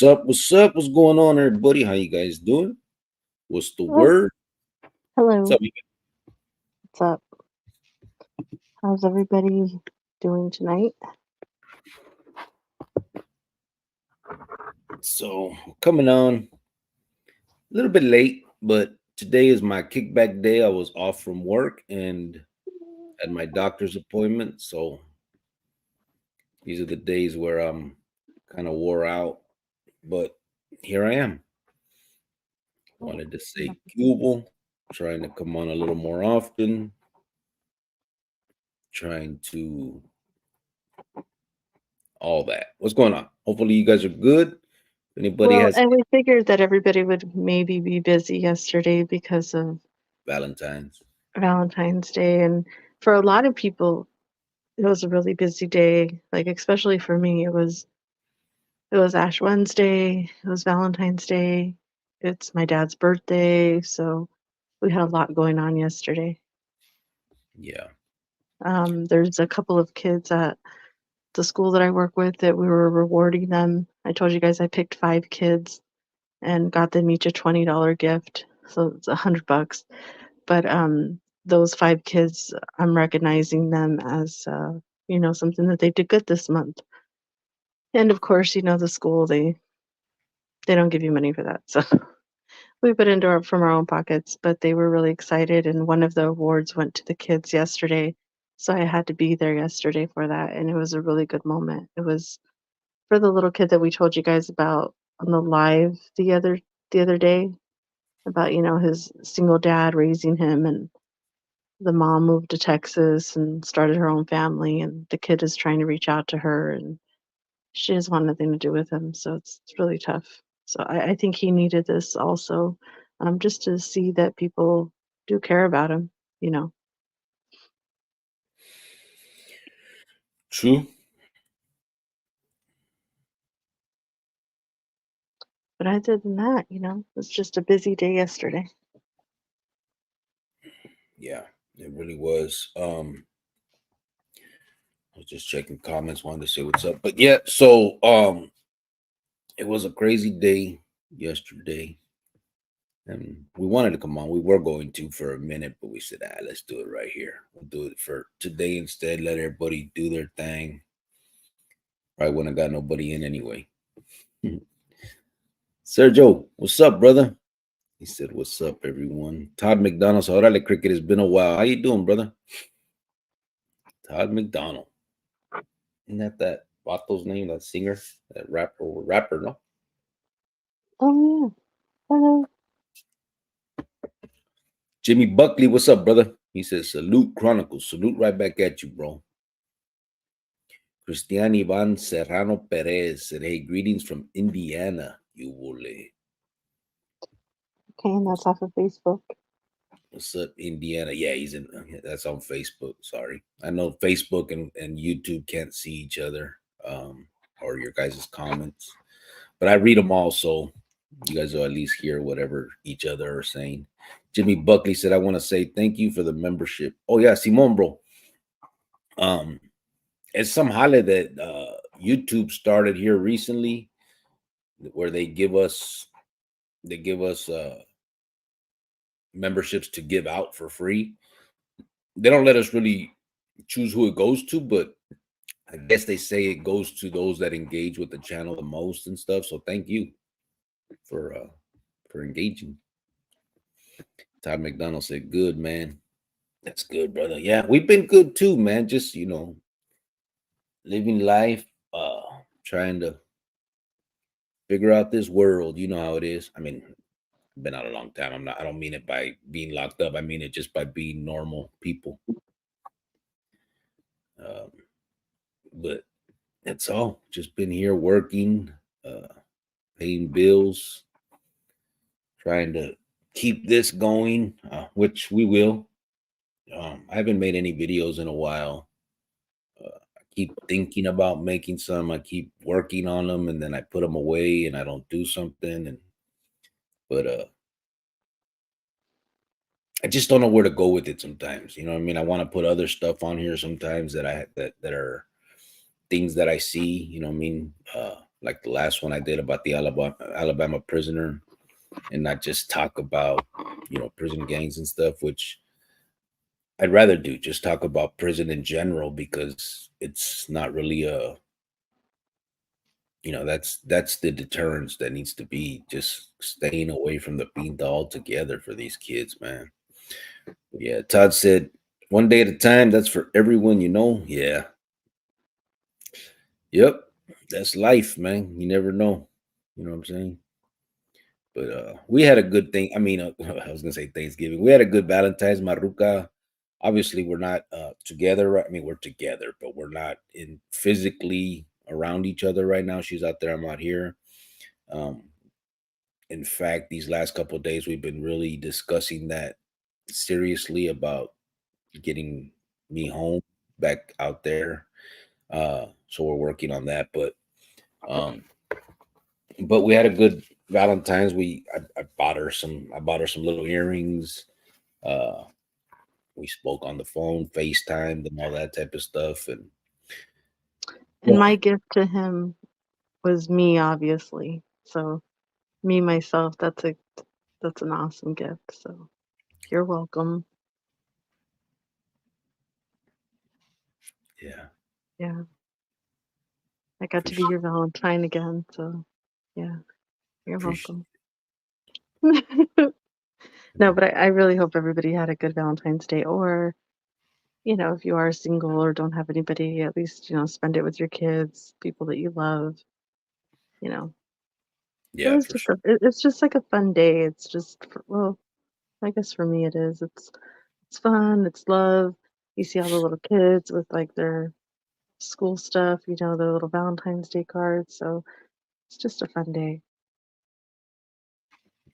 What's up? What's up? What's going on, everybody? How you guys doing? What's the Oh, word? What's hello. up? What's up? How's everybody doing tonight? So coming on a little bit late, but today is my kickback day. I was off from work and had my doctor's appointment. So these are the days where I'm kind of wore out, but here I am. Wanted to say Cuba, trying to come on a little more often, trying to all that. What's going on? Hopefully you guys are good. If anybody Well, has and we figured that everybody would maybe be busy yesterday because of Valentine's. Valentine's Day. And for a lot of people, it was a really busy day. Like, especially for me, it was Ash Wednesday, it was Valentine's Day, it's my dad's birthday. So we had a lot going on yesterday. Yeah. There's a couple of kids at the school that I work with that we were rewarding them. I told you guys I picked 5 kids and got them each a $20 gift. So it's $100. But those 5 kids, I'm recognizing them as something that they did good this month. And of course, the school they don't give you money for that. So we put into our from our own pockets, but they were really excited and one of the awards went to the kids yesterday. So I had to be there yesterday for that and it was a really good moment. It was for the little kid that we told you guys about on the live the other day about, his single dad raising him and the mom moved to Texas and started her own family and the kid is trying to reach out to her and she doesn't want nothing to do with him. So it's really tough. So I think he needed this also, just to see that people do care about him, you know. True. But other than that, it was just a busy day yesterday. Yeah, it really was. I was just checking comments, wanted to say what's up. But yeah, so it was a crazy day yesterday. And we wanted to come on. We were going to for a minute, but we said, let's do it right here. We'll do it for today instead. Let everybody do their thing. Probably wouldn't have got nobody in anyway. Sergio, what's up, brother? He said, what's up, everyone? Todd McDonald. So, órale, Cricket. It's been a while. How you doing, brother? Todd McDonald. Isn't that Vato's name, that singer, that rapper, no? Oh yeah. Hello. Jimmy Buckley, what's up, brother? He says, salute Chronicles. Salute right back at you, bro. Christian Ivan Serrano Perez said, hey, greetings from Indiana. You will. Okay, and that's off of Facebook. What's up, Indiana? Yeah, that's on Facebook. Sorry. I know Facebook and YouTube can't see each other or your guys' comments, but I read them all. So you guys will at least hear whatever each other are saying. Jimmy Buckley said, I want to say thank you for the membership. Oh, yeah, Simon, bro. Um, it's some holiday that YouTube started here recently where they give us memberships to give out for free. They don't let us really choose who it goes to, but I guess they say it goes to those that engage with the channel the most and stuff. So thank you for uh for engaging. Todd McDonald said, "Good man, that's good, brother. Yeah, we've been good too, man. Just living life, trying to figure out this world. You know how it is. I mean, been out a long time. I don't mean it by being locked up. I mean it just by being normal people. Um, but that's all. Just been here working, uh, paying bills, trying to keep this going, which we will. I haven't made any videos in a while. I keep thinking about making some. I keep working on them, and then I put them away, and I don't do something. But I just don't know where to go with it sometimes. You know what I mean? I want to put other stuff on here sometimes that are things that I see. You know what I mean? like the last one I did about the Alabama prisoner, and not just talk about prison gangs and stuff, which I'd rather do. Just talk about prison in general because it's not really a that's the deterrence that needs to be just staying away from the pinta altogether for these kids, man. Yeah, Todd said, one day at a time, that's for everyone, you know. Yeah. Yep. That's life, man. You never know. You know what I'm saying? But we had a good thing. I mean, I was gonna say Thanksgiving. We had a good Valentine's, Maruka. Obviously, we're not together. I mean, we're together, but we're not in physically around each other right now. She's out there. I'm out here. Um, in fact, these last couple of days, we've been really discussing that seriously about getting me home back out there. So we're working on that. Um, but we had a good Valentine's. I bought her some little earrings. Uh, we spoke on the phone, FaceTime, and all that type of stuff. And And well, my gift to him was me, obviously. So me myself, that's an awesome gift. So you're welcome. yeah, Yeah, I got to be appreciate your Valentine again. So yeah, you're appreciate. welcome. No, but I really hope everybody had a good Valentine's Day. Or, if you are single or don't have anybody, at least, spend it with your kids, people that you love. You know, it Yeah, was for just sure. it's just like a fun day. It's just, well, I guess for me it is. It's fun. It's love. You see all the little kids with like their school stuff, their little Valentine's Day cards. So it's just a fun day.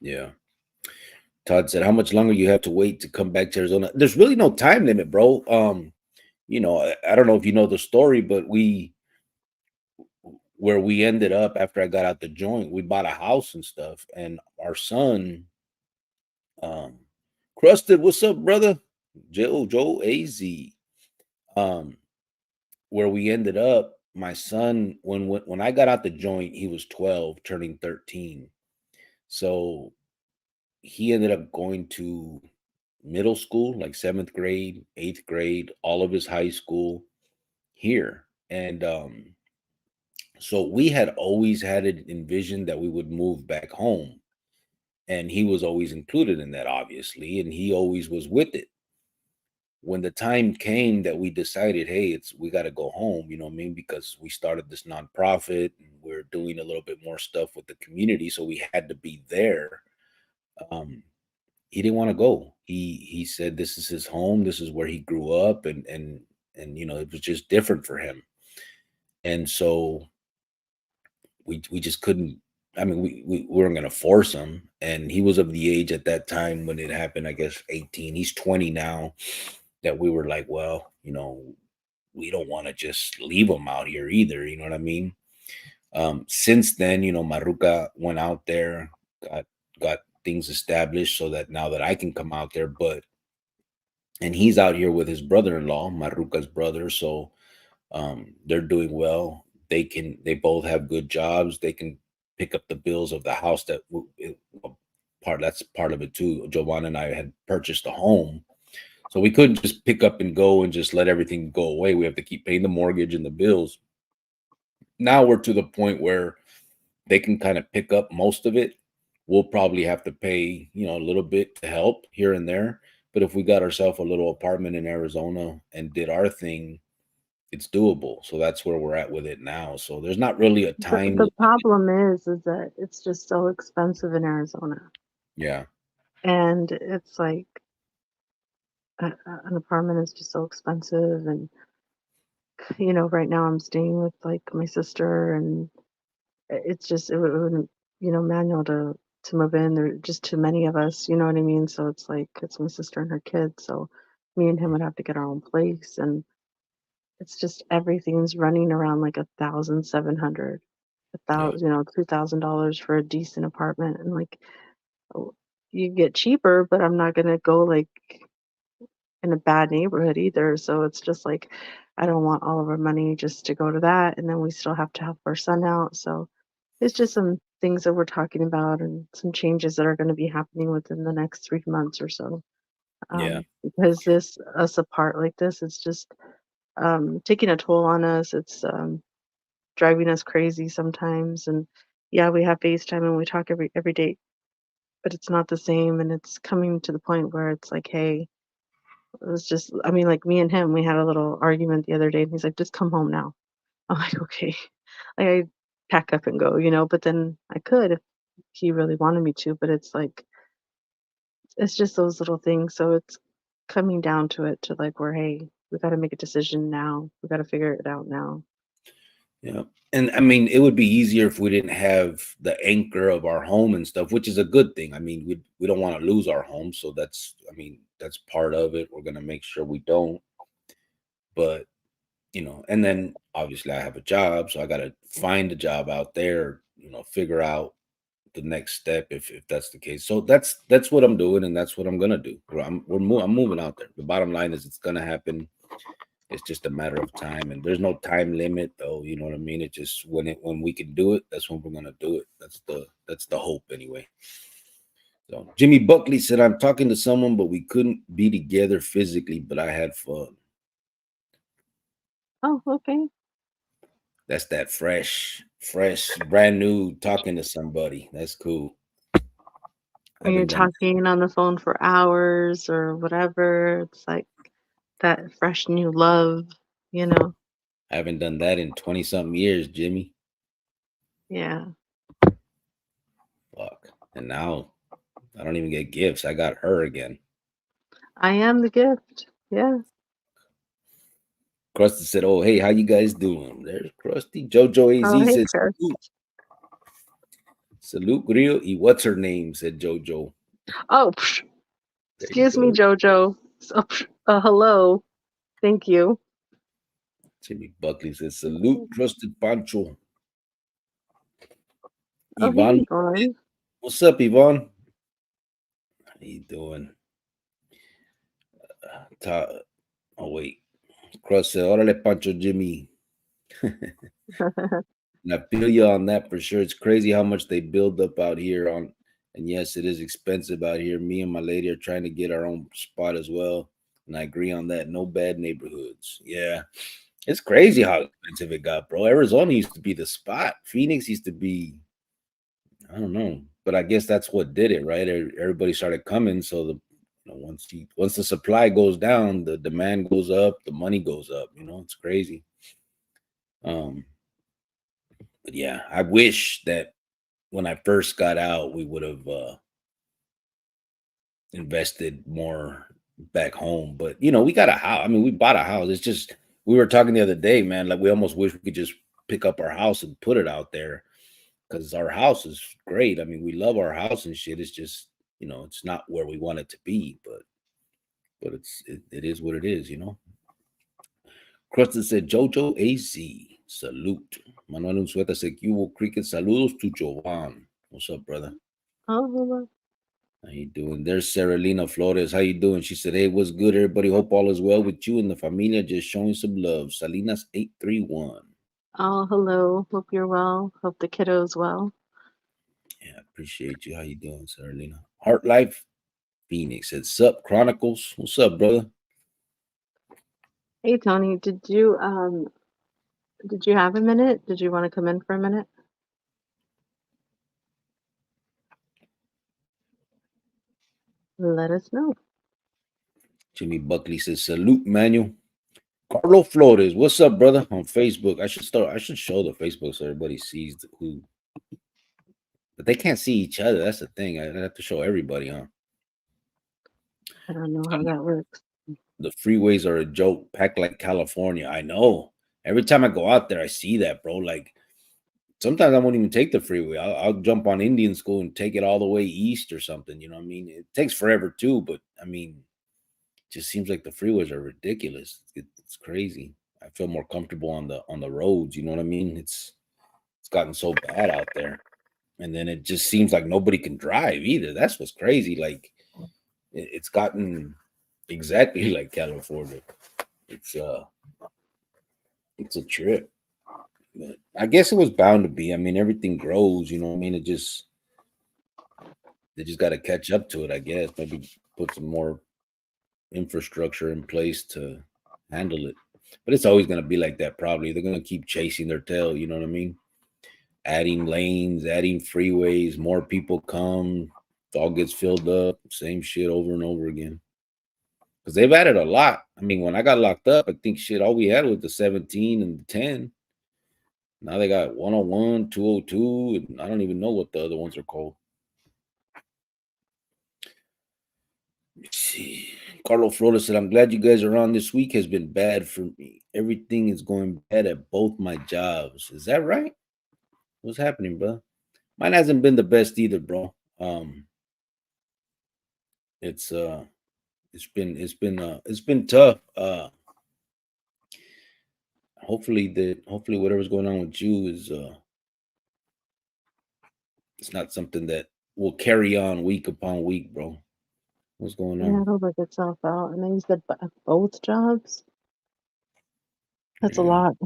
Yeah. Todd said, "How much longer you have to wait to come back to Arizona?" There's really no time limit, bro. I don't know if you know the story, but where we ended up after I got out the joint, we bought a house and stuff, and our son, um, Crusted, what's up, brother? Joe Az. Um, where we ended up, my son, when I got out the joint, he was 12, turning 13. So he ended up going to middle school, like seventh grade, eighth grade, all of his high school here. And so we had always had it envisioned that we would move back home. And he was always included in that, obviously, and he always was with it. When the time came that we decided, hey, we got to go home, you know what I mean? Because we started this nonprofit and we're doing a little bit more stuff with the community, so we had to be there. Um, he didn't want to go. He said this is his home, this is where he grew up, and it was just different for him. And so we just couldn't. I mean, we weren't going to force him, and he was of the age at that time when it happened, I guess 18. He's 20 now. That we were like, well, we don't want to just leave him out here either. You know what I mean? Since then, Maruka went out there, got got things established so that now that I can come out there, and he's out here with his brother-in-law, Maruka's brother. So they're doing well. They both have good jobs. They can pick up the bills of the house that's part of it too. Jovan and I had purchased a home, so we couldn't just pick up and go and just let everything go away. We have to keep paying the mortgage and the bills. Now we're to the point where they can kind of pick up most of it. We'll probably have to pay, a little bit to help here and there. But if we got ourselves a little apartment in Arizona and did our thing, it's doable. So that's where we're at with it now. So there's not really a time The limit. problem is that it's just so expensive in Arizona, Yeah. and it's like an apartment is just so expensive. And right now I'm staying with like my sister, and it's just it wouldn't manual to move in. There are just too many of us. You know what I mean? So it's like it's my sister and her kids. So me and him would have to get our own place, and it's just everything's running around like 1,700, Yeah. $2,000 for a decent apartment. And like, oh, you get cheaper, but I'm not gonna go like in a bad neighborhood either. So it's just like I don't want all of our money just to go to that, and then we still have to help our son out. So It's just some things that we're talking about and some changes that are going to be happening within the next 3 months or so. Yeah. Because this us apart like this, it's just taking a toll on us. It's driving us crazy sometimes. And yeah, we have FaceTime and we talk every day, but it's not the same. And it's coming to the point where it's like, hey, it's just, I mean, like me and him, we had a little argument the other day, and he's like, just come home now. I'm like, okay. Like I pack up and go, but then I could if he really wanted me to, but it's like it's just those little things. So it's coming down to it to like where, hey, we got to make a decision now. We got to figure it out now. Yeah. And I mean, it would be easier if we didn't have the anchor of our home and stuff, which is a good thing. I mean, we don't want to lose our home, so that's I mean, that's part of it. We're gonna make sure we don't. But and then obviously I have a job, so I gotta find a job out there, figure out the next step if that's the case. So that's what I'm doing, and that's what I'm gonna do. I'm moving out there. The bottom line is it's gonna happen. It's just a matter of time, and there's no time limit, though. You know what I mean? It just when we can do it, that's when we're gonna do it. That's the hope, anyway. So Jimmy Buckley said, "I'm talking to someone, but we couldn't be together physically, but I had fun." Oh, okay. That's that fresh, brand new talking to somebody. That's cool. I When you're haven't done talking on the phone for hours or whatever, it's like that fresh new love, you know? I haven't done that in 20 something years, Jimmy. Yeah. Fuck. And now I don't even get gifts. I got her again. I am the gift. Yeah. Krusty said, "Oh, hey, how you guys doing?" There's Krusty. Jojo Oh, AZ hey, says, Chris. "Salute, salute, Grillo. Y what's her name?" said Jojo. Oh, There you excuse me, go. Jojo. So, hello. Thank you. Jimmy Buckley says, "Salute, trusted Pancho." Oh, hey, Yvonne, Yvonne. what's up, Yvonne? How you doing? Oh, wait. Crust said, "Órale, Pancho, Jimmy." And I feel you on that for sure. It's crazy how much they build up out here and yes, it is expensive out here. Me and my lady are trying to get our own spot as well. And I agree on that. No bad neighborhoods. Yeah. It's crazy how expensive it got, bro. Arizona used to be the spot. Phoenix used to be, I don't know. But I guess that's what did it, right? Everybody started coming. So once the supply goes down, the demand goes up, the money goes up. It's crazy. Um, but yeah, I wish that when I first got out, we would have invested more back home. But we got a house. I mean, we bought a house. It's just we were talking the other day, man. Like we almost wish we could just pick up our house and put it out there because our house is great. I mean, we love our house and shit. It's just it's not where we want it to be, but it is what it is. Crusted said, Jojo AC, salute. Manuel Unzueta said, Cubo Cricket, saludos to Jovan. What's up, brother? Oh, hello. How you doing? There's Saralina Flores. How you doing? She said, "Hey, what's good, everybody? Hope all is well with you and the familia. Just showing some love." Salinas 831. Oh, hello. Hope you're well. Hope the kiddo's well. Yeah, appreciate you. How you doing, Saralina? Heart Life Phoenix said, "Sup, Chronicles? What's up, brother?" Hey, Tony, did you have a minute? Did you want to come in for a minute? Let us know. Jimmy Buckley says, "Salute, Manuel." Carlo Flores, what's up, brother? On Facebook, I should show the Facebook so everybody sees who, but they can't see each other. That's the thing. I have to show everybody, huh? I don't know how that works. The freeways are a joke, packed like California. I know. Every time I go out there, I see that, bro. Like sometimes I won't even take the freeway. I'll jump on Indian School and take it all the way east or something. You know what I mean? It takes forever too, but I mean, it just seems like the freeways are ridiculous. It's crazy. I feel more comfortable on the roads. You know what I mean? It's gotten so bad out there, and then it just seems like nobody can drive either. That's what's crazy. Like it's gotten exactly like California. It's uh, it's a trip. But I guess it was bound to be. I mean, everything grows. You know what I mean? They just got to catch up to it. I guess maybe put some more infrastructure in place to handle it. But it's always going to be like that. Probably they're going to keep chasing their tail. You know what I mean? Adding lanes, adding freeways, more people come, it all gets filled up, same shit over and over again. Because they've added a lot. I mean, when I got locked up, I think shit, all we had was the 17 and the 10. Now they got 101, 202, and I don't even know what the other ones are called. Let's see. Carlo Flores said, I'm glad you guys are on. This week has been bad for me. Everything is going bad at both my jobs. Is that right? What's happening, bro? Mine hasn't been the best either, bro. It's it's been tough. Hopefully whatever's going on with you is it's not something that will carry on week upon week, bro. What's going Yeah, on? it'll work itself out. And then you said both jobs? That's a Yeah. lot.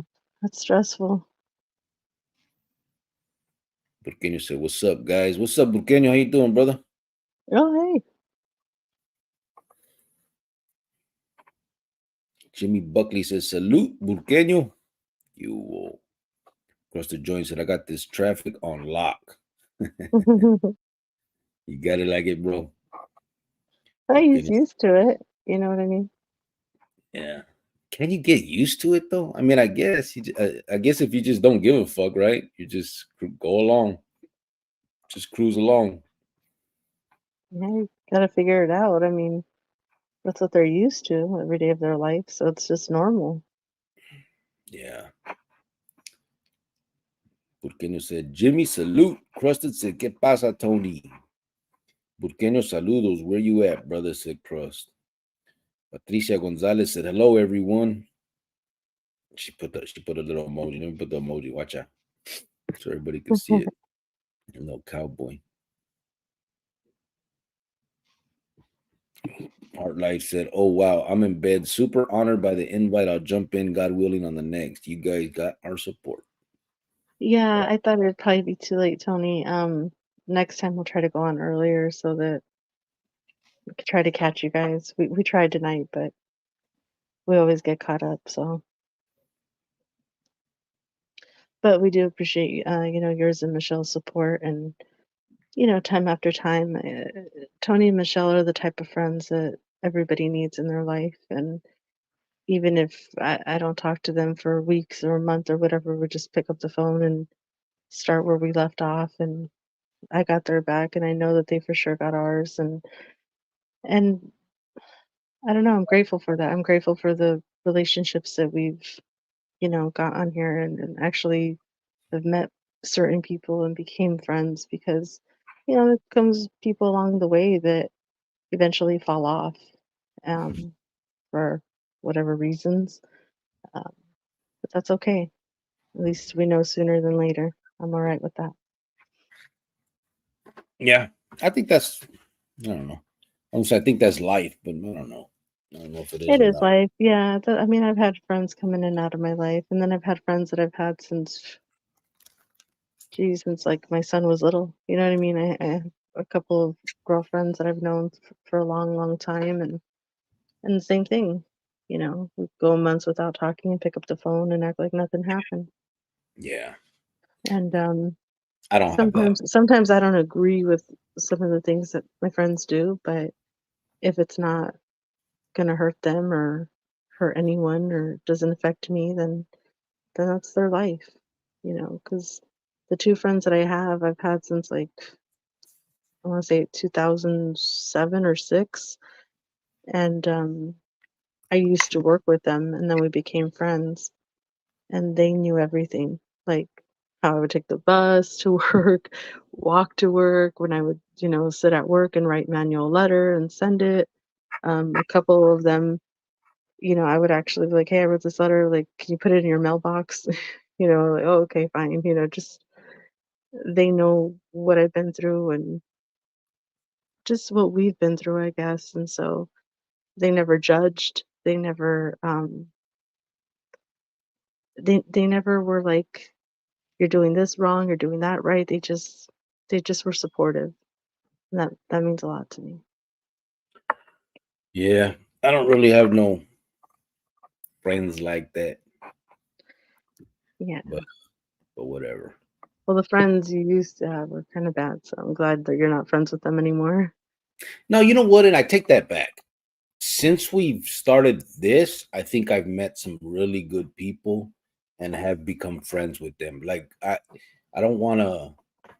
That's stressful. Burqueño said, what's up, guys? What's up, Burqueño? How you doing, brother? Oh, hey. Jimmy Buckley says, salute, Burqueño. You will across the joint said, I got this traffic on lock. You got it like it, bro. He's Burqueño, used to it. You know what I mean? yeah. Can you get used to it though? I mean, I guess I guess if you just don't give a fuck, right? You just go along, just cruise along. Yeah, you gotta figure it out. I mean, that's what they're used to every day of their life, so it's just normal. Yeah. Burqueño said, Jimmy, salute. Crusted said, ¿Qué pasa, Tony? Burqueño, saludos. Where you at, brother? Said Crust. Patricia Gonzalez said, hello, everyone. She put a little emoji. Let me put the emoji. Watch out. So everybody can see it. A little cowboy. Heart Life said, oh, wow. I'm in bed. Super honored by the invite. I'll jump in, God willing, on the next. You guys got our support. Yeah, I thought it'd probably be too late, Tony. Next time we'll try to go on earlier so that we could try to catch you guys. We tried tonight, but we always get caught up, so. But we do appreciate, yours and Michelle's support and, time after time. Tony and Michelle are the type of friends that everybody needs in their life. And even if I don't talk to them for weeks or a month or whatever, we just pick up the phone and start where we left off. And I got their back, and I know that they for sure got ours. And I don't know, I'm grateful for that. I'm grateful for the relationships that we've, got on here and actually have met certain people and became friends because, there comes people along the way that eventually fall off for whatever reasons. Um, but that's okay. At least we know sooner than later. I'm all right with that. Yeah. I think that's, I don't know. I think that's life, but I don't know. I don't know if it is It or is not. life. Yeah. I mean, I've had friends come in and out of my life, and then I've had friends that I've had since like my son was little. You know what I mean? I have a couple of girlfriends that I've known for a long, long time, and the same thing. We go months without talking and pick up the phone and act like nothing happened. Yeah. And I don't have that. sometimes I don't agree with some of the things that my friends do, but if it's not gonna hurt them or hurt anyone or doesn't affect me, then that's their life, because the two friends that I've had since like I want to say 2007 or 6, and I used to work with them, and then we became friends, and they knew everything, like how I would take the bus to work, walk to work, when I would, sit at work and write manual letter and send it. A couple of them, I would actually be like, "Hey, I wrote this letter, like, can you put it in your mailbox?" Like, "Oh, okay, fine." Just they know what I've been through and just what we've been through, I guess. And so they never judged. They never were like you're doing this wrong, you're doing that right. They just were supportive. And that means a lot to me. Yeah, I don't really have no friends like that, Yeah. but whatever. Well, the friends you used to have were kind of bad, so I'm glad that you're not friends with them anymore. No, you know what? And I take that back. Since we've started this, I think I've met some really good people and have become friends with them. Like I don't want to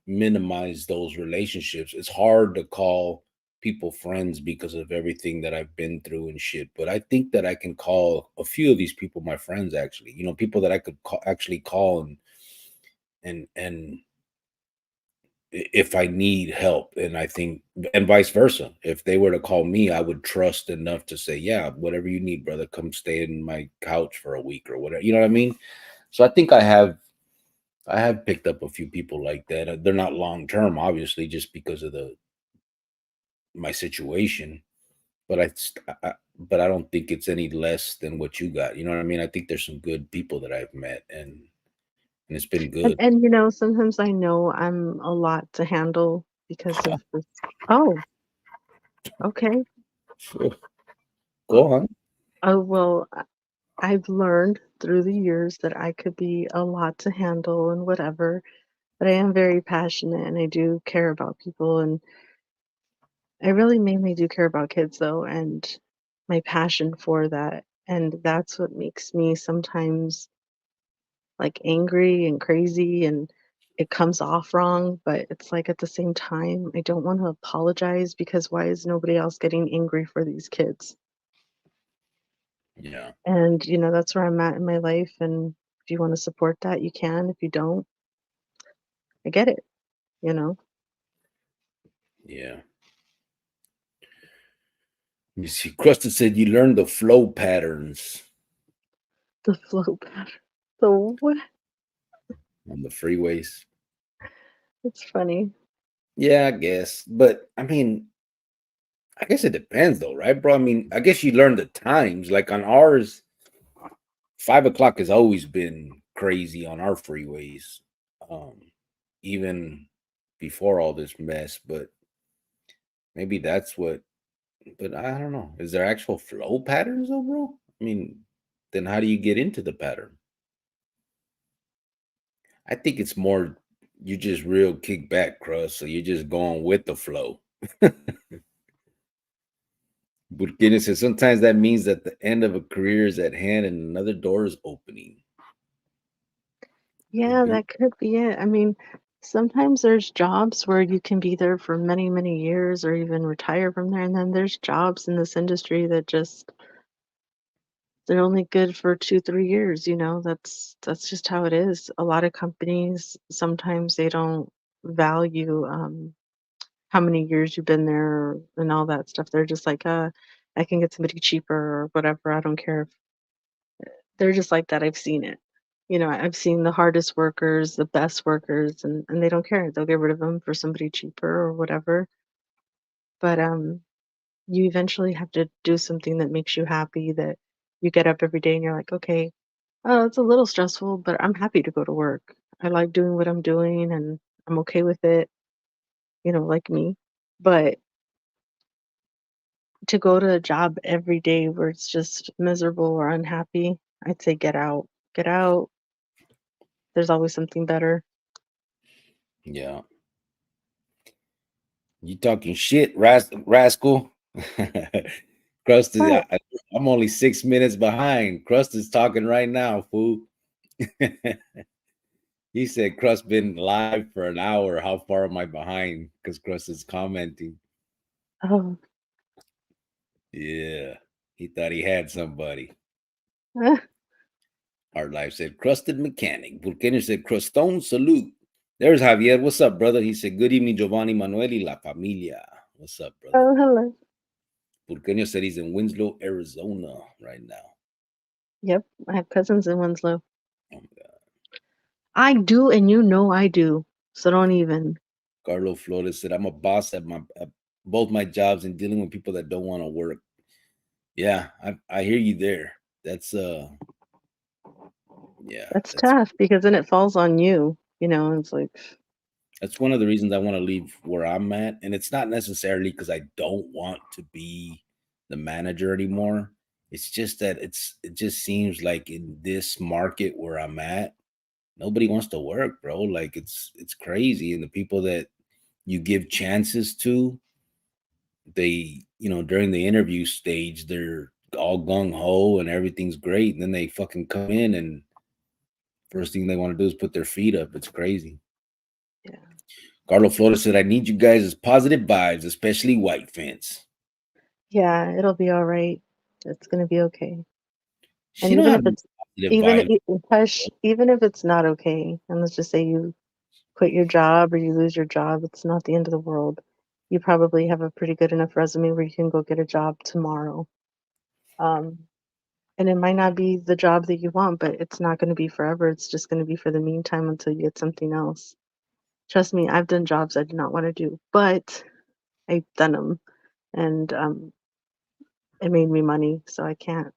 minimize those relationships. It's hard to call people friends because of everything that I've been through and shit, but I think that I can call a few of these people my friends actually. You know, people that I could actually call and if I need help. And I think, and vice versa. If they were to call me, I would trust enough to say, yeah, whatever you need, brother, come stay in my couch for a week or whatever. You know what I mean? So I think I have picked up a few people like that. They're not long term, obviously, just because of the my situation. But but I don't think it's any less than what you got. You know what I mean? I think there's some good people that I've met, and it's been And good. sometimes I know I'm a lot to handle because of this. Oh, okay. Sure. Well, Go on. I've learned through the years that I could be a lot to handle and whatever, but I am very passionate and I do care about people, and I really mainly do care about kids though, and my passion for that. And that's what makes me sometimes like angry and crazy, and it comes off wrong, but it's like at the same time, I don't want to apologize because why is nobody else getting angry for these kids? Yeah. And that's where I'm at in my life, and if you want to support that, you can. If you don't, I get it, you know. Yeah. You see, Crusted said you learned the flow patterns The flow pattern. So what? on the freeways. It's funny. Yeah, I guess. But I mean, I guess it depends though, right, bro? I mean, I guess you learn the times. Like on ours, 5 o'clock has always been crazy on our freeways. Um, even before all this mess, but maybe that's what, but I don't know. Is there actual flow patterns though, bro? I mean, then how do you get into the pattern? I think it's more you just real kick back, Crust. So you're just going with the flow. Burkina says sometimes that means that the end of a career is at hand and another door is opening. Could Yeah, be. that could be it. I mean, sometimes there's jobs where you can be there for many, many years or even retire from there. And then there's jobs in this industry that just they're only good for 2, 3 years, that's just how it is. A lot of companies sometimes they don't value how many years you've been there and all that stuff. They're just like, I can get somebody cheaper or whatever. I don't care. They're just like that. I've seen it. I've seen the hardest workers, the best workers, and they don't care. They'll get rid of them for somebody cheaper or whatever. But you eventually have to do something that makes you happy, that you get up every day and you're like, okay, oh, it's a little stressful, but I'm happy to go to work. I like doing what I'm doing and I'm okay with it, like me. But to go to a job every day where it's just miserable or unhappy, I'd say get out. Get out. There's always something better. Yeah. You talking shit, rascal. Crust is, But I'm only 6 minutes behind. Crust is talking right now, fool. He said Crust been live for an hour. How far am I behind? Because Crust is commenting. oh, Yeah. He thought he had somebody. eh, Art Life said, crusted mechanic. Vulcano said, crustone salute. There's Javier. What's up, brother? He said, good evening, Giovanni Manuel y la familia. What's up, brother? oh, hello. Vulcano said he's in Winslow, Arizona right now. Yep, I have cousins in Winslow. Oh my God. I do, and I do. So don't even. Carlo Flores said, I'm a boss at both my jobs and dealing with people that don't want to work. Yeah, I hear you there. That's yeah, That's that's tough because then it falls on you. It's like, That's one of the reasons I want to leave where I'm at. And it's not necessarily because I don't want to be the manager anymore. It's just that it just seems like in this market where I'm at, nobody wants to work, bro. Like it's crazy. And the people that you give chances to, they, during the interview stage, they're all gung ho and everything's great. And then they fucking come in and first thing they want to do is put their feet up. It's crazy. yeah. Carlo Flores said, I need you guys as positive vibes, especially white fans. Yeah, it'll be all right. It's gonna be okay. And She don't have positive vibes. even if it's not okay, and let's just say you quit your job or you lose your job, it's not the end of the world. You probably have a pretty good enough resume where you can go get a job tomorrow. Um, and it might not be the job that you want, but it's not going to be forever. It's just going to be for the meantime until you get something else. Trust me, I've done jobs I did not want to do, but I've done them, and it made me money, so I can't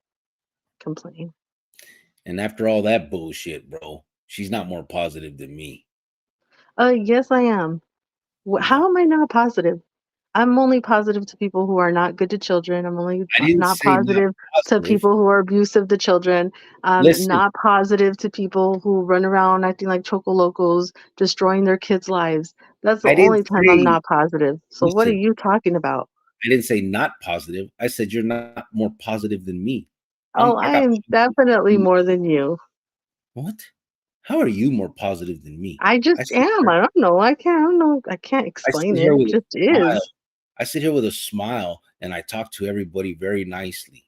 complain. And after all that bullshit, bro, she's not more positive than me. Yes, I am. No, How am I not positive? I'm only positive to people who are not good to children. I'm only I didn't not say not positive to positive. people who are abusive to children. Listen, Not positive to people who run around acting like chocolocos, destroying their kids' lives. That's the I didn't only time I'm say, not positive. So what are listen, you talking about? I didn't say not positive. I said you're not more positive than me. Oh, I I got am definitely more than you. what? How are you more positive than me? I I just sit am. here, I don't know. I can't I explain sit it. here It with a just smile. is. I sit here with a smile and I talk to everybody very nicely.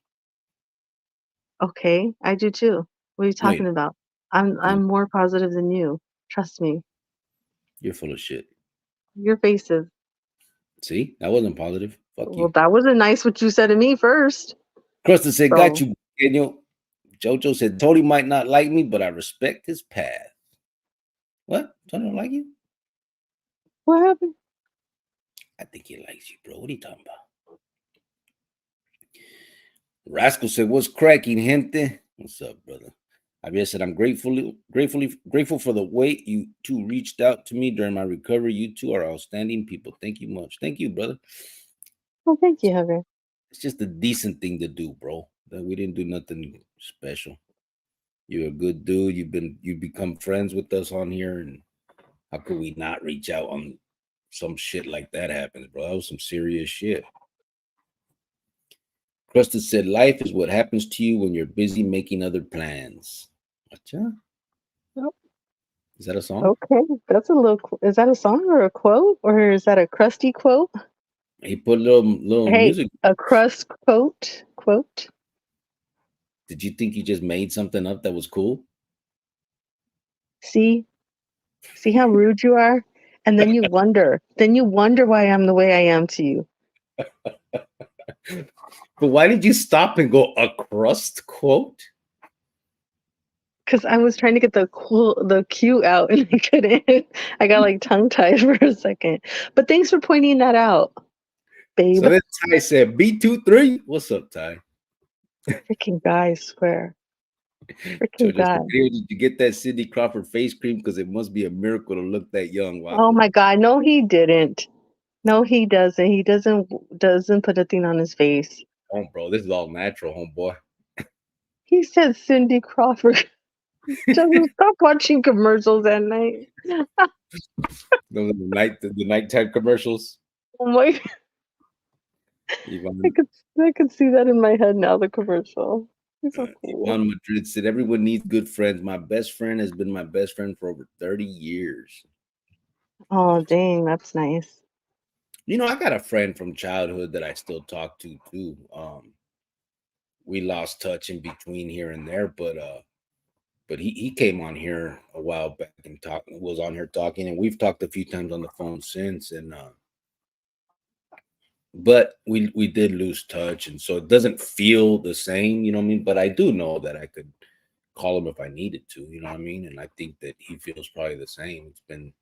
Okay, I do too. What are you No, you talking about? I'm don't. I'm more positive than you. Trust me. You're full of shit. Your face is. See, that wasn't positive. Fuck Well, you. that wasn't nice what you said to me first. Krista said, got So, you, Daniel. Jojo said, Tony might not like me, but I respect his path. What? Tony don't like you? what happened? I think he likes you, bro. What are you talking about? Rascal said, what's cracking, gente? What's up, brother? Javier said, I'm grateful for the way you two reached out to me during my recovery. You two are outstanding people. Thank you much. Thank you, brother. Well, thank you, Javier. It's just a decent thing to do, bro. We didn't do nothing special. You're a good dude. You become friends with us on here, and how could we not reach out on some shit like that happens, bro? That was some serious shit. Krista said, life is what happens to you when you're busy making other plans. Gotcha. Oh, Is that a song? okay, that's a little. Is that a song or a quote, or is that a crusty quote? He put a little Hey, music. a crust quote. Quote. Did you think you just made something up that was cool? See, see how rude you are, and then you wonder. Then you wonder why I'm the way I am to you. But why did you stop and go a crust quote? Because I was trying to get the cue out and I couldn't. I got like tongue tied for a second. But thanks for pointing that out, babe. So then Ty said, B23. What's up, Ty? Freaking guy, I swear. Freaking Jojo said, guy. did you get that Cindy Crawford face cream? Because it must be a miracle to look that young, Oh Waco. my God. No, he didn't. No, he doesn't. He doesn't put a thing on his face. Oh, bro, this is all natural, homeboy. He said Cindy Crawford. Doesn't stop watching commercials at night. Those are the nighttime commercials. Oh my, I Yvonne, could I could see that in my head now, the commercial. He's so cool. Yvonne Madrid said, everyone needs good friends. My best friend has been my best friend for over 30 years. Oh dang, that's nice. I got a friend from childhood that I still talk to too. We lost touch in between here and there, but he came on here a while back and was on here talking, and we've talked a few times on the phone since, and but we did lose touch, and so it doesn't feel the same, you know what I mean? But I do know that I could call him if I needed to, you know what I mean? And I think that he feels probably the same. It's been,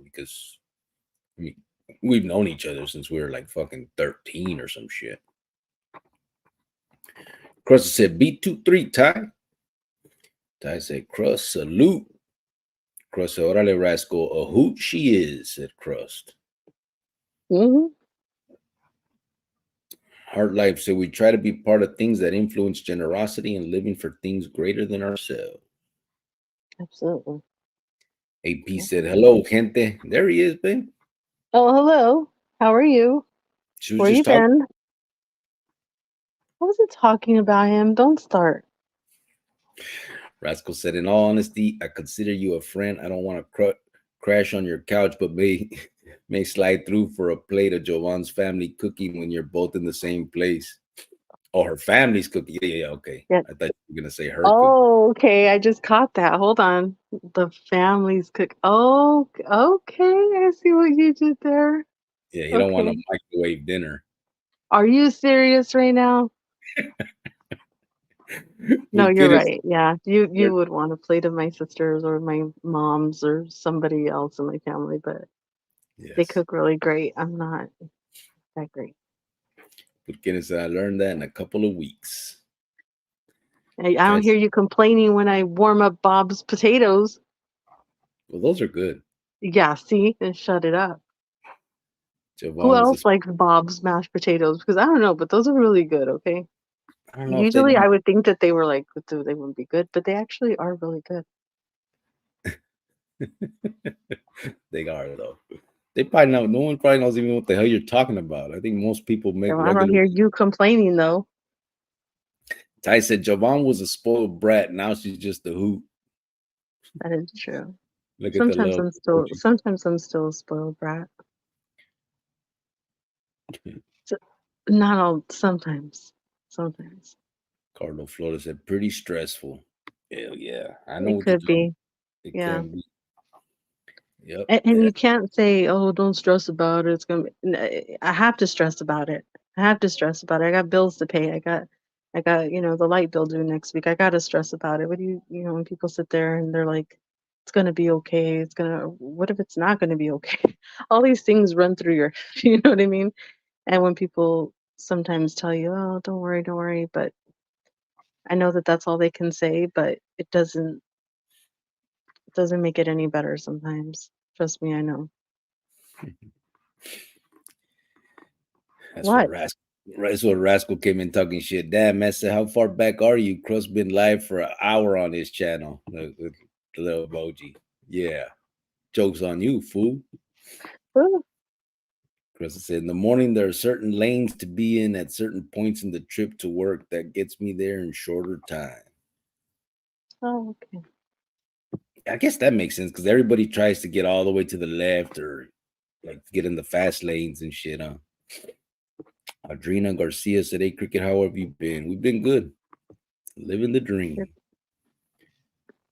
because I mean, we've known each other since we were like fucking 13 or some shit. Crust said B23 Ty. Ty said crust salute. Crust said, Orale Rascal, a hoot she is, said Crust. Hmm. Heart Life said, we try to be part of things that influence generosity and living for things greater than ourselves. Absolutely. AP Yeah. said, hello, gente. There he is, babe. Oh, hello. How are you? She was Where you just talking. been? I wasn't talking about him. Don't start. Rascal said, in all honesty, I consider you a friend. I don't want to crash on your couch, but may slide through for a plate of Jovan's family cooking when you're both in the same place. Oh, her family's cooking. Yeah, okay. Yeah. I thought you were going to say her cooking. Oh, okay. I just caught that. Hold on. The family's cook. Oh, okay. I see what you did there. Yeah, you don't want a Okay. microwave dinner. Are you serious right now? No, Pues you're quieres right. Yeah. You ver? you would want a plate of my sisters or my mom's or somebody else in my family, but they Yes. cook really great. I'm not that great. Pues quieres, I learned that in a couple of weeks. I don't hear Yes. you complaining when I warm up Bob's potatoes. Well, those are good. Yeah, see? And shut it up. Who Jovan was a, else likes Bob's mashed potatoes? Because I don't know, but those are really good, okay? I don't know if Usually I would think that they were like, they wouldn't be good, but they actually are really good. they are though. They probably know. No one probably knows even what the hell you're talking about. I think most people make So I don't regular. hear you complaining though. Ty said Jovan was a spoiled brat. Now she's just a hoot. That is true. Look at the love emoji. Sometimes I'm still a spoiled brat. So, not all, sometimes. Sometimes. Carlo Flores said pretty stressful. Hell yeah, I know It what you're could talking. be. It Yeah. can be. Yep. And Yeah. you can't say, "Oh, don't stress about it. It's gonna be." I have to stress about it. I have to stress about it. I got bills to pay. I got, the light bill due next week. I got to stress about it. What do when people sit there and they're like, "It's gonna be okay. What if it's not gonna be okay?" All these things run through your, you know what I mean? And when people sometimes tell you, "Oh, don't worry," but I know that that's all they can say, but it doesn't make it any better sometimes. Trust me, I know. That's what What? Rascal. That's what Rascal came in talking shit. Damn, man, said, how far back are you? Crust been live for an hour on his channel. The little emoji. Yeah. Joke's on you, fool. Ooh. Crust said, in the morning, there are certain lanes to be in at certain points in the trip to work that gets me there in shorter time. Oh, okay. I guess that makes sense because everybody tries to get all the way to the left or like get in the fast lanes and shit, huh? Adrina Garcia said, hey, Cricket, how have you been? We've been good. Living the dream.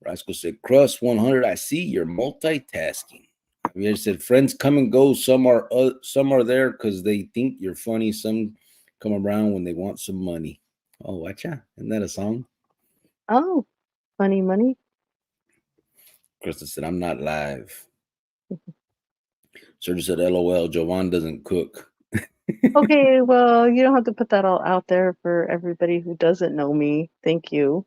Rascal said, Crust 100, I see you're multitasking. Javier said, friends come and go. Some are there because they think you're funny. Some come around when they want some money. Oh, watch out. Isn't that a song? Oh, funny money. Crystal said, I'm not live. Sergio said, LOL, Jovan doesn't cook. Okay, well, you don't have to put that all out there for everybody who doesn't know me. Thank you.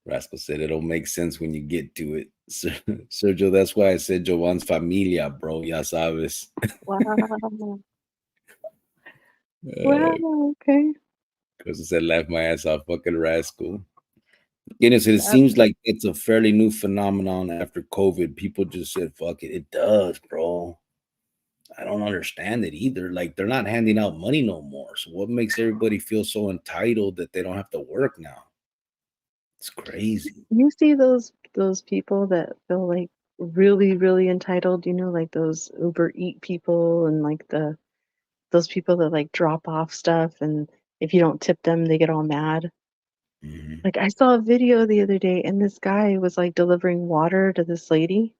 Rascal said, it'll make sense when you get to it. Sergio, that's why I said Jovan's familia, bro. Ya sabes. Wow. Wow, okay. Crystal said, laugh my ass off, fucking rascal. Guinness, it That, seems like it's a fairly new phenomenon after COVID. People just said, fuck it. It does, bro. I don't understand it either. Like, they're not handing out money no more. So, what makes everybody feel so entitled that they don't have to work now? It's crazy. you see those people that feel like really, really entitled, like those Uber Eat people and like those people that like drop off stuff and if you don't tip them, they get all mad. Hmm. Like I saw a video the other day and this guy was like delivering water to this lady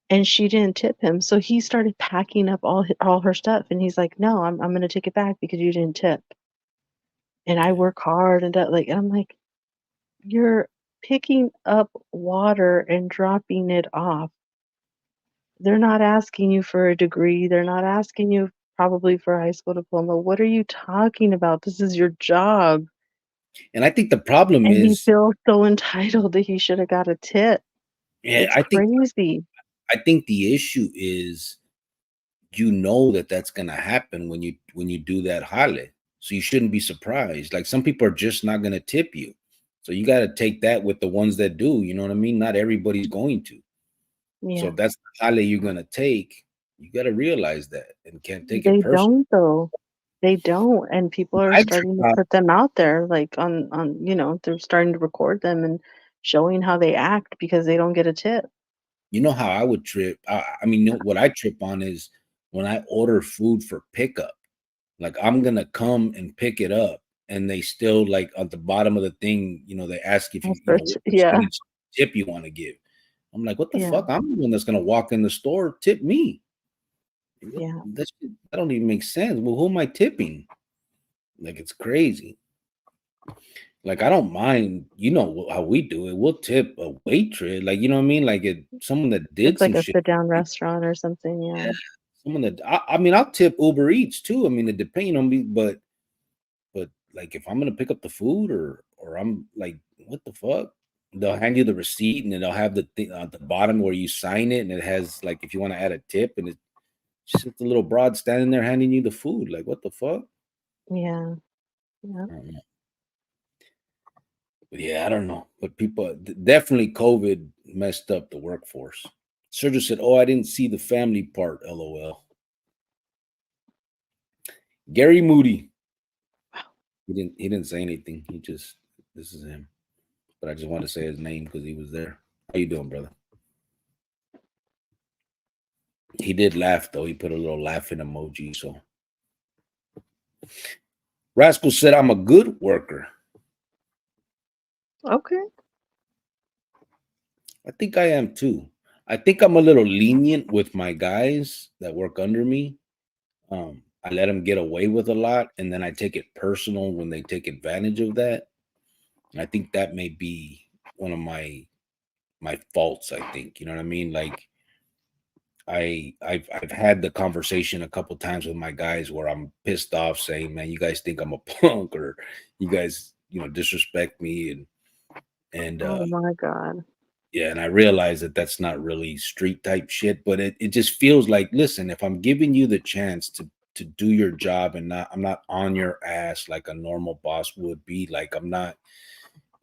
and she didn't tip him. So he started packing up all her stuff and he's like, "No, I'm going to take it back because you didn't tip." And I work hard and that and I'm like, "You're picking up water and dropping it off. They're not asking you for a degree. They're not asking you probably for a high school diploma. What are you talking about? This is your job." And I think the problem And he is, feels so entitled that he should have got a tip. Yeah, It's crazy. I think the issue is you know that that's gonna happen when you do that jale. So you shouldn't be surprised. Like some people are just not gonna tip you. So you got to take that with the ones that do. You know what I mean? Not everybody's going to. So Yeah. if that's the jale you're gonna take, you got to realize that and can't take it They personally. don't though. They don't, and people are I trip starting to out. put them out there, like, they're starting to record them and showing how they act because they don't get a tip. You know how I would trip. I mean, you know, what I trip on is when I order food for pickup. Like I'm gonna come and pick it up, and they still like at the bottom of the thing, you know, they ask if you know, what Yeah, percentage tip you want to give. I'm like, what the yeah, fuck? I'm the one that's gonna walk in the store, tip me. yeah. That don't even make sense. Well, who am I tipping? Like it's crazy. Like I don't mind, you know how we do it. We'll tip a waitress, like you know what I mean, like someone that did It's like some a shit. sit-down restaurant or something, yeah. Yeah, someone that I mean, I'll tip Uber Eats too. I mean, it depends on me, but like if I'm gonna pick up the food or I'm like, what the fuck? They'll hand you the receipt and then they'll have the thing at the bottom where you sign it and it has like if you want to add a tip and it's just a little broad standing there handing you the food. Like what the fuck? Yeah, yeah. I don't know. But yeah, I don't know. But people definitely COVID messed up the workforce. Sergio said, "Oh, I didn't see the family part." LOL. Gary Moody. He didn't say anything. He just this is him. But I just wanted to say his name because he was there. How you doing, brother? He did laugh though. He put a little laughing emoji. So Rascal said, "I'm a good worker." Okay. I think I am too. I think I'm a little lenient with my guys that work under me. I let them get away with a lot, and then I take it personal when they take advantage of that. And I think that may be one of my faults. I think you know what I mean. Like I've had the conversation a couple times with my guys where I'm pissed off, saying, "Man, you guys think I'm a punk, or you guys, you know, disrespect me," and Oh my God. yeah, and I realize that that's not really street type shit, but it just feels like, listen, if I'm giving you the chance to do your job and not I'm not on your ass like a normal boss would be, like I'm not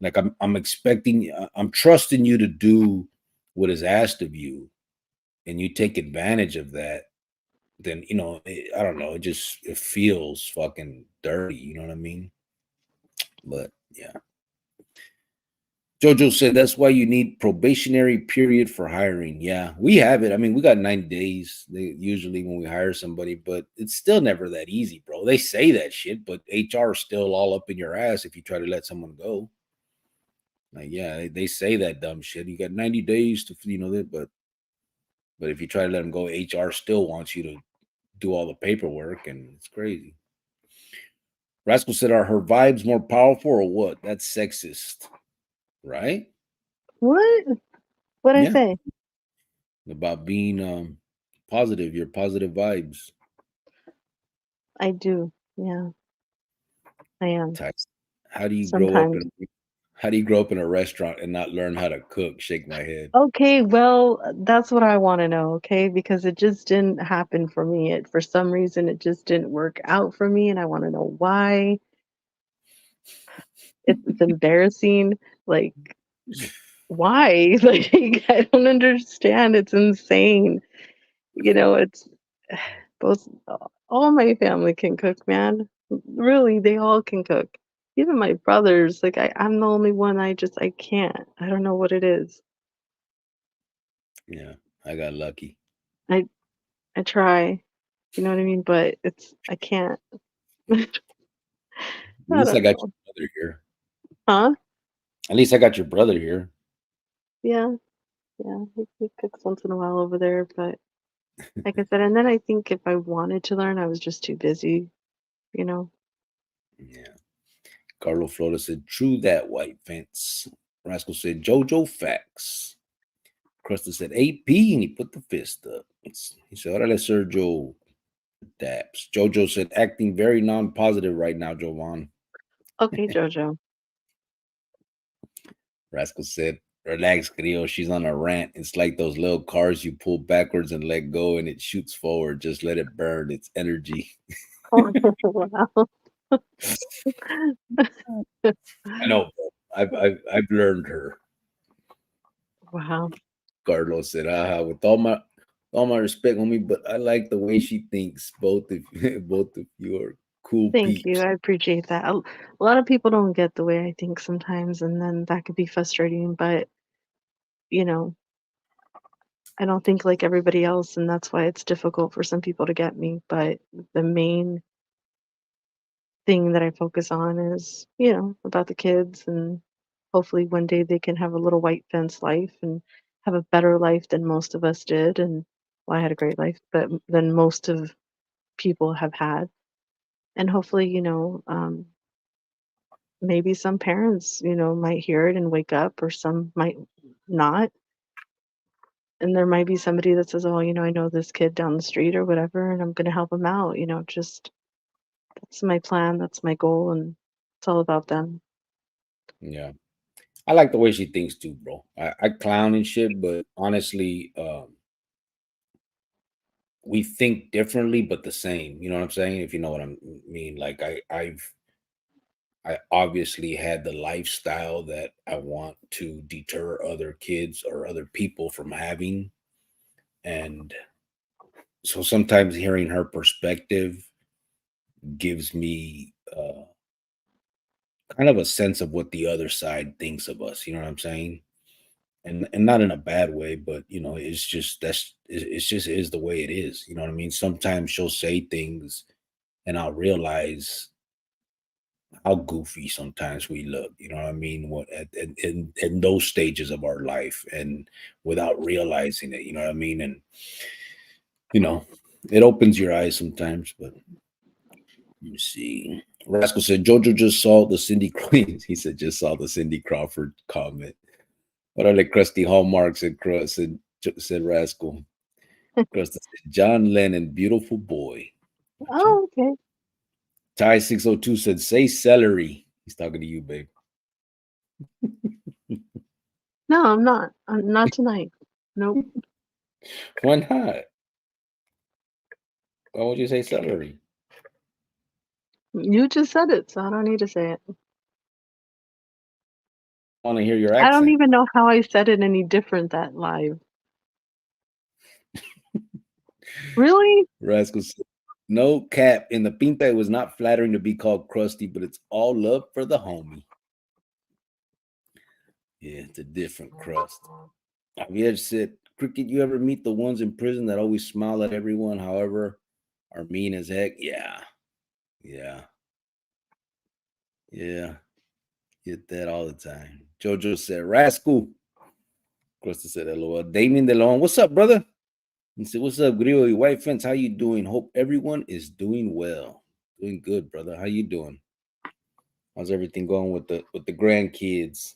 like I'm expecting I'm trusting you to do what is asked of you, and you take advantage of that, then you know I don't know, it feels fucking dirty, you know what I mean? But yeah. Jojo said that's why you need probationary period for hiring. Yeah, we have it. I mean, we got 90 days usually when we hire somebody, but it's still never that easy, bro. They say that shit, but HR is still all up in your ass if you try to let someone go. Like, yeah, they say that dumb shit. You got 90 days to, you know, that, but if you try to let them go, HR still wants you to do all the paperwork, and it's crazy. Rascal said, "Are her vibes more powerful or what?" That's sexist, right? What? What'd I Yeah, say? about being positive, your positive vibes. I do. Yeah, I am. Type. How do you grow up Sometimes. in how do you grow up in a restaurant and not learn how to cook? Shake my head. Okay, well, that's what I want to know, okay? Because it just didn't happen for me. For some reason, it just didn't work out for me, and I want to know why. It's embarrassing. Like, why? Like, I don't understand. It's insane. It's both, all my family can cook, man. Really, they all can cook. Even my brothers, like, I'm the only one I can't. I don't know what it is. Yeah, I got lucky. I I try, you know what I mean? But I can't. At I least I don't got know. your brother here. Huh? At least I got your brother here. Yeah, yeah. He cooks once in a while over there, but like I said, and then I think if I wanted to learn, I was just too busy, you know? Yeah. Carlo Flores said, "True that, white fence." Rascal said, "JoJo facts." Crusty said, "AP," and he put the fist up. He said, "Órale, Sergio." Daps. JoJo said, "Acting very non-positive right now, Jovan." Okay, Jojo. Rascal said, Relax, Grio. She's on a rant. It's like those little cars you pull backwards and let go and it shoots forward. Just let it burn. It's energy. Oh, wow. I know. Bro. I've learned her. Wow. Carlos said, "Aha, with all my respect, homie, but I like the way she thinks. Both of both of you are cool Thank you. peeps." I appreciate that. A lot of people don't get the way I think sometimes, and then that could be frustrating, but, you know, I don't think like everybody else, and that's why it's difficult for some people to get me, but the main thing that I focus on is, about the kids, and hopefully one day they can have a little white fence life and have a better life than most of us did. And well, I had a great life, but than most of people have had. And hopefully, maybe some parents, might hear it and wake up, or some might not. And there might be somebody that says, "Oh, I know this kid down the street or whatever, and I'm going to help him out." Just that's my plan, that's my goal, and it's all about them. Yeah, I like the way she thinks too, bro. I clown and shit, but honestly, we think differently, but the same. You know what I'm saying? If you know what I mean. Like I obviously had the lifestyle that I want to deter other kids or other people from having, and so sometimes hearing her perspective gives me kind of a sense of what the other side thinks of us. You know what I'm saying? And not in a bad way, but it's just it's just is the way it is. You know what I mean? Sometimes she'll say things, and I'll realize how goofy sometimes we look. You know what I mean? What in those stages of our life, and without realizing it. You know what I mean? And you know, it opens your eyes sometimes, but. Let me see. Rascal said Jojo just saw the Cindy Queen. He said just saw the Cindy Crawford comment. What are the crusty hallmarks? Said Rascal. Krusty said John Lennon, beautiful boy. Gotcha. Oh, okay. Ty 602 said say celery. He's talking to you, babe. No, I'm not. I'm not tonight. Nope. Why not? Why would you say celery? You just said it, so I don't need to say it. I want to hear your I don't accent. even know how I said it any different that live. Really? Rascal said, no cap. In the pinta, it was not flattering to be called crusty, but it's all love for the homie. Yeah, it's a different crust. Javier said, Cricket, you ever meet the ones in prison that always smile at everyone, however, are mean as heck? Yeah. Yeah. Yeah. Get that all the time. Jojo said, Rascal. Costa said, LOL. Damien DeLon, what's up, brother? He said, what's up, Grio? White Fence, how you doing? Hope everyone is doing well. Doing good, brother. How you doing? How's everything going with the grandkids?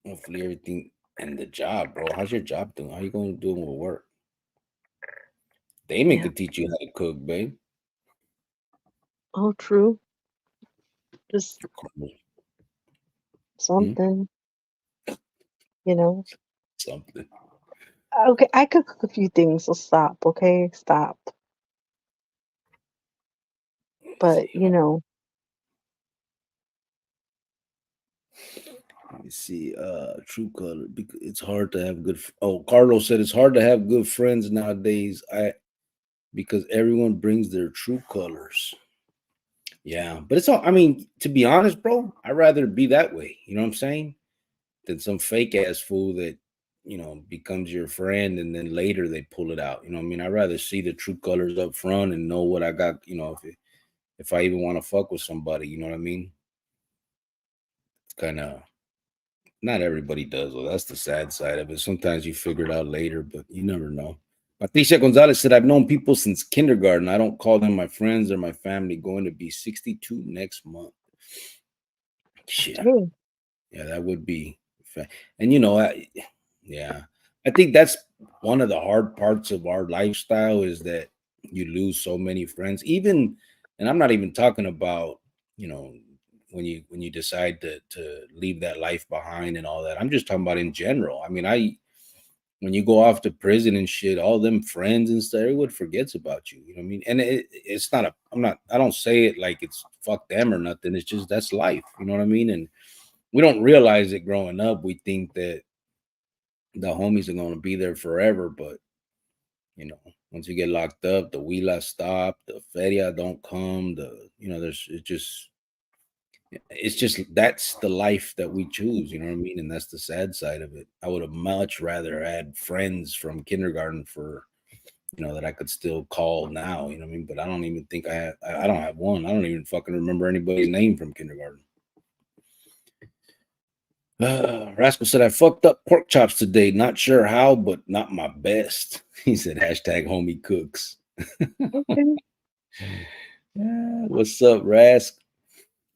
Hopefully everything and the job, bro. How's your job doing? How you going to do with work? Damien Yeah. could teach you how to cook, babe. Oh, true. Just Hmm? something, you know. Something. Okay, I could cook a few things, so stop, okay? Stop. But, See, let me see. True color. Because it's hard to have good. Oh, Carlos said it's hard to have good friends nowadays. Because everyone brings their true colors. Yeah, but it's all. I mean, to be honest, bro, I'd rather be that way. You know what I'm saying? Than some fake ass fool that becomes your friend and then later they pull it out. You know what I mean? I'd rather see the true colors up front and know what I got. If I even want to fuck with somebody, you know what I mean? It's kind of not everybody does. Well, that's the sad side of it. Sometimes you figure it out later, but you never know. Patricia Gonzalez said, I've known people since kindergarten. I don't call them my friends or my family. Going to be 62 next month. Yeah. hey, Yeah, that would be. And, yeah, I think that's one of the hard parts of our lifestyle is that you lose so many friends. And I'm not even talking about, you know, when you decide to leave that life behind and all that. I'm just talking about in general. I mean, when you go off to prison and shit, all them friends and stuff, everyone forgets about you. You know what I mean? And it's not a, I don't say it like it's fuck them or nothing. It's just that's life. You know what I mean? And we don't realize it growing up. We think that the homies are going to be there forever, but you know, once you get locked up, the huila stop, the feria don't come, there's it's just that's the life that we choose, you know what I mean? And that's the sad side of it. I would have much rather had friends from kindergarten for that I could still call now, you know what I mean? But I don't even think I don't have one. I don't even fucking remember anybody's name from kindergarten. Rascal said I fucked up pork chops today. Not sure how, but not my best. He said hashtag homie cooks. Okay. What's up, Rask?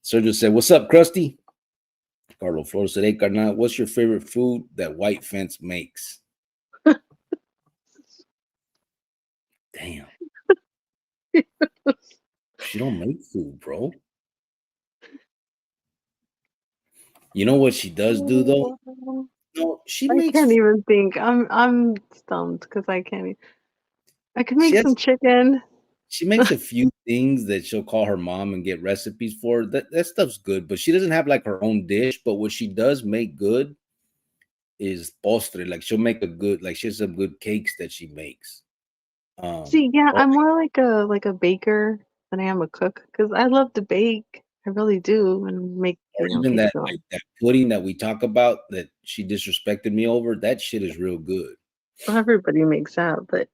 Sergio said, what's up, Krusty? Carlos Flores said, hey, Carnal, what's your favorite food that White Fence makes? Damn. She don't make food, bro. You know what she does do, though? No, she I makes can't food. even think. I'm stumped because I can't. I can make She some has chicken. she makes a few things that she'll call her mom and get recipes for. That stuff's good, but she doesn't have like her own dish. But what she does make good is postre. Like she'll make a good, like she has some good cakes that she makes. See, yeah, Or I'm more like a baker than I am a cook because I love to bake. I really do, and make even cakes that and all. like that pudding that we talk about that she disrespected me over. That shit is real good. Well, everybody makes that, but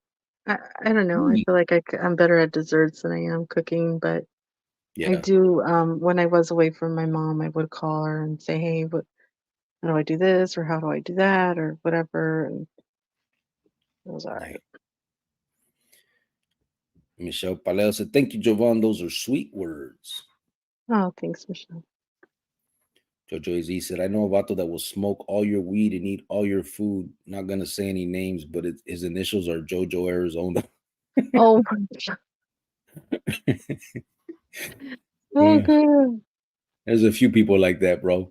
I don't know. I Mm. feel like I'm better at desserts than I am cooking, but I Yeah, do. When I was away from my mom, I would call her and say, "Hey, how do I do this, or how do I do that, or whatever," and it was all yeah. right. Michelle Paleo said, "Thank you, Jovan. Those are sweet words." Oh, thanks, Michelle. Jojo Az said, "I know a vato that will smoke all your weed and eat all your food. Not gonna say any names, but his initials are Jojo Arizona." Oh my God. Oh, Yeah, good. there's a few people like that, bro.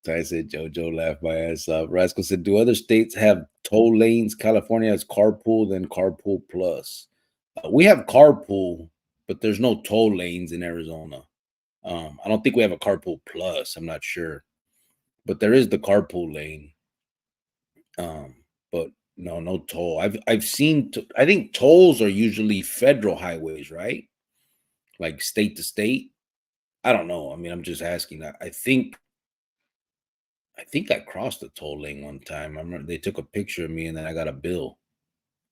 So I said, Jojo laughed my ass off. Rascal said, "Do other states have toll lanes? California has carpool, then carpool plus. We have carpool, but there's no toll lanes in Arizona. I don't think we have a carpool plus. I'm not sure, but there is the carpool lane. Um, but no toll. I've seen. I think tolls are usually federal highways, right? Like state to state. I don't know. I mean, I'm just asking. I think I crossed the toll lane one time. I remember they took a picture of me and then I got a bill.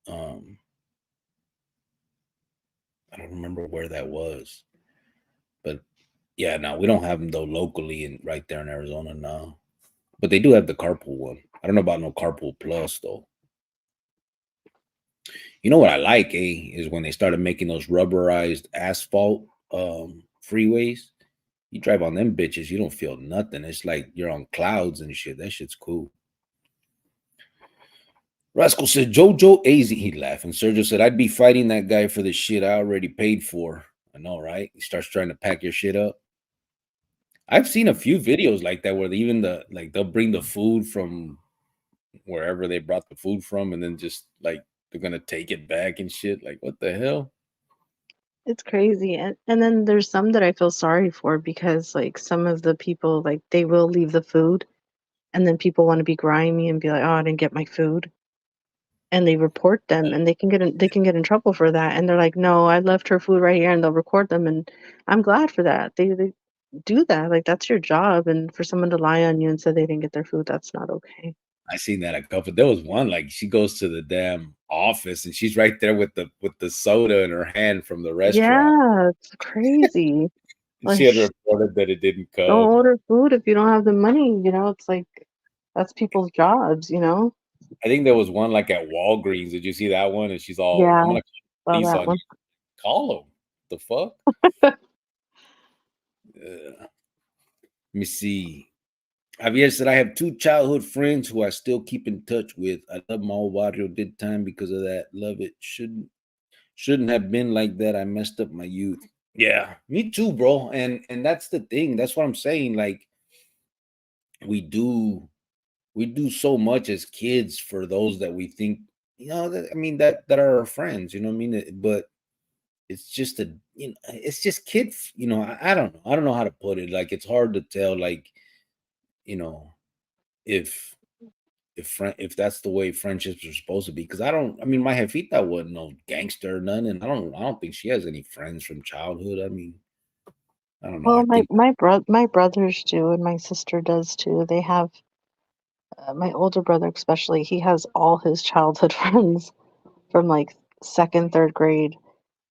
Um, I don't remember where that was, but yeah, no, we don't have them though locally and right there in Arizona now. But they do have the carpool one. I don't know about no carpool plus though. You know what I like, is when they started making those rubberized asphalt freeways. You drive on them bitches, you don't feel nothing. It's like you're on clouds and shit. That shit's cool. Rascal said, Jojo Az. He laughed. And Sergio said, I'd be fighting that guy for the shit I already paid for. I know, right? He starts trying to pack your shit up. I've seen a few videos like that where they'll bring the food from wherever they brought the food from and then just like they're gonna take it back and shit. Like, what the hell? It's crazy. And then there's some that I feel sorry for because like some of the people like they will leave the food and then people want to be grimy and be like, "Oh, I didn't get my food." And they report them and they can get in trouble for that. And they're like, "No, I left her food right here," and they'll record them and I'm glad for that. They do that. Like that's your job and for someone to lie on you and say they didn't get their food, that's not okay. I seen that a couple. There was one like she goes to the damn office and she's right there with the soda in her hand from the restaurant. Yeah, it's crazy. And she Like had reported that it didn't don't come. order food if you don't have the money, it's like that's people's jobs. I think there was one like at Walgreens. Did you see that one? And she's all, Yeah, I'm gonna call the saw police that on you. one. Call them. The fuck? Let me see. Javier said, I have two childhood friends who I still keep in touch with. I love my old barrio, did time because of that. Love it. Shouldn't have been like that. I messed up my youth. Yeah, me too, bro. And that's the thing. That's what I'm saying. Like we do we do so much as kids for those that we think, that, I mean, that are our friends, you know what I mean? But it's just it's just kids, I don't know. I don't know how to put it. Like it's hard to tell, like, you know, if if that's the way friendships are supposed to be. Because I mean, my jefita wasn't no gangster or none, and I don't think she has any friends from childhood. I mean, I don't know. I Well, think my brothers do, and my sister does too. They have my older brother, especially. He has all his childhood friends from like second, third grade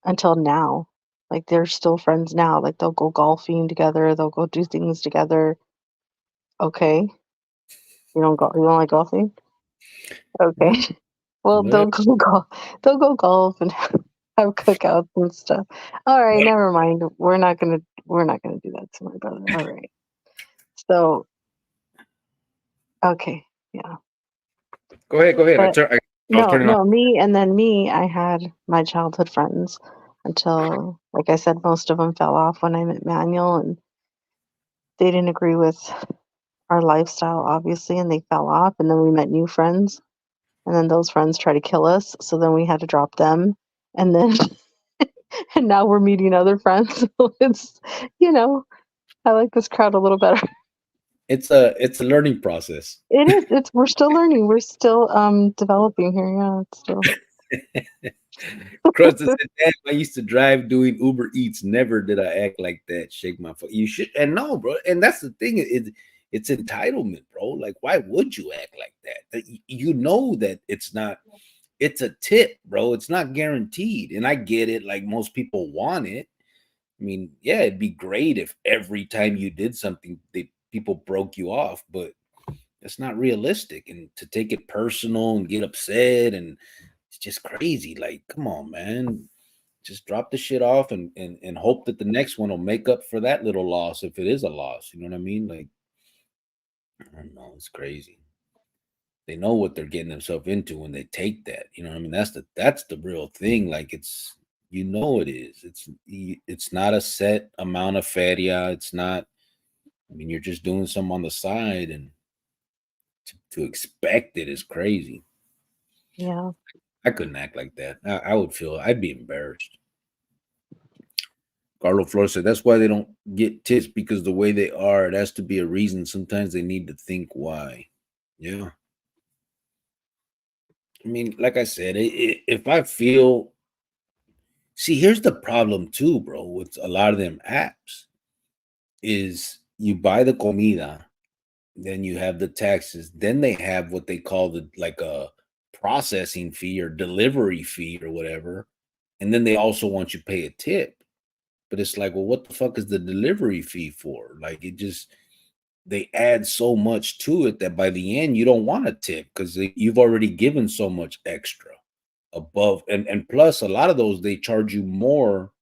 until now. Like they're still friends now. Like they'll go golfing together. They'll go do things together. Okay, you don't like golfing? Okay. mm, Well, whatever. they'll go golf and have cookouts and stuff. All right, never mind. We're not gonna do that to my brother. All right. So, okay, yeah. Go ahead, go ahead. But I was no, turning off. no, me, I had my childhood friends until, like I said, most of them fell off when I met Manuel, and they didn't agree with our lifestyle, obviously, and they fell off. And then we met new friends, and then those friends tried to kill us, so then we had to drop them. And then and now we're meeting other friends. So it's, you know, I like this crowd a little better. It's a learning process. It is. It's We're still learning. We're still developing here. Yeah, it's still. Crusty said, "Damn, I used to drive doing Uber Eats. Never did I act like that. Shake my foot. You should, and no, bro. And that's the thing. It's entitlement, bro. Like, why would you act like that? You know that it's not. It's a tip, bro. It's not guaranteed. And I get it. Like most people want it. I mean, yeah, it'd be great if every time you did something, people broke you off, but that's not realistic. And to take it personal and get upset, and it's just crazy. Like, come on, man. Just drop the shit off and hope that the next one will make up for that little loss if it is a loss. You know what I mean? Like, I don't know. It's crazy. They know what they're getting themselves into when they take that. You know what I mean? That's the real thing. Like it is. It's not a set amount of feria. It's not. I mean, you're just doing something on the side, and to expect it is crazy. Yeah. I couldn't act like that. I would feel I'd be embarrassed. Carlo Flores said that's why they don't get tips because the way they are, it has to be a reason. Sometimes they need to think why. Yeah. I mean, like I said, if I feel, see, here's the problem too, bro, with a lot of them apps is you buy the comida, then you have the taxes, then they have what they call the like a processing fee or delivery fee or whatever, and then they also want you to pay a tip. But it's like, well, what the fuck is the delivery fee for? Like, they add so much to it that by the end you don't want a tip because you've already given so much extra above, and plus a lot of those they charge you more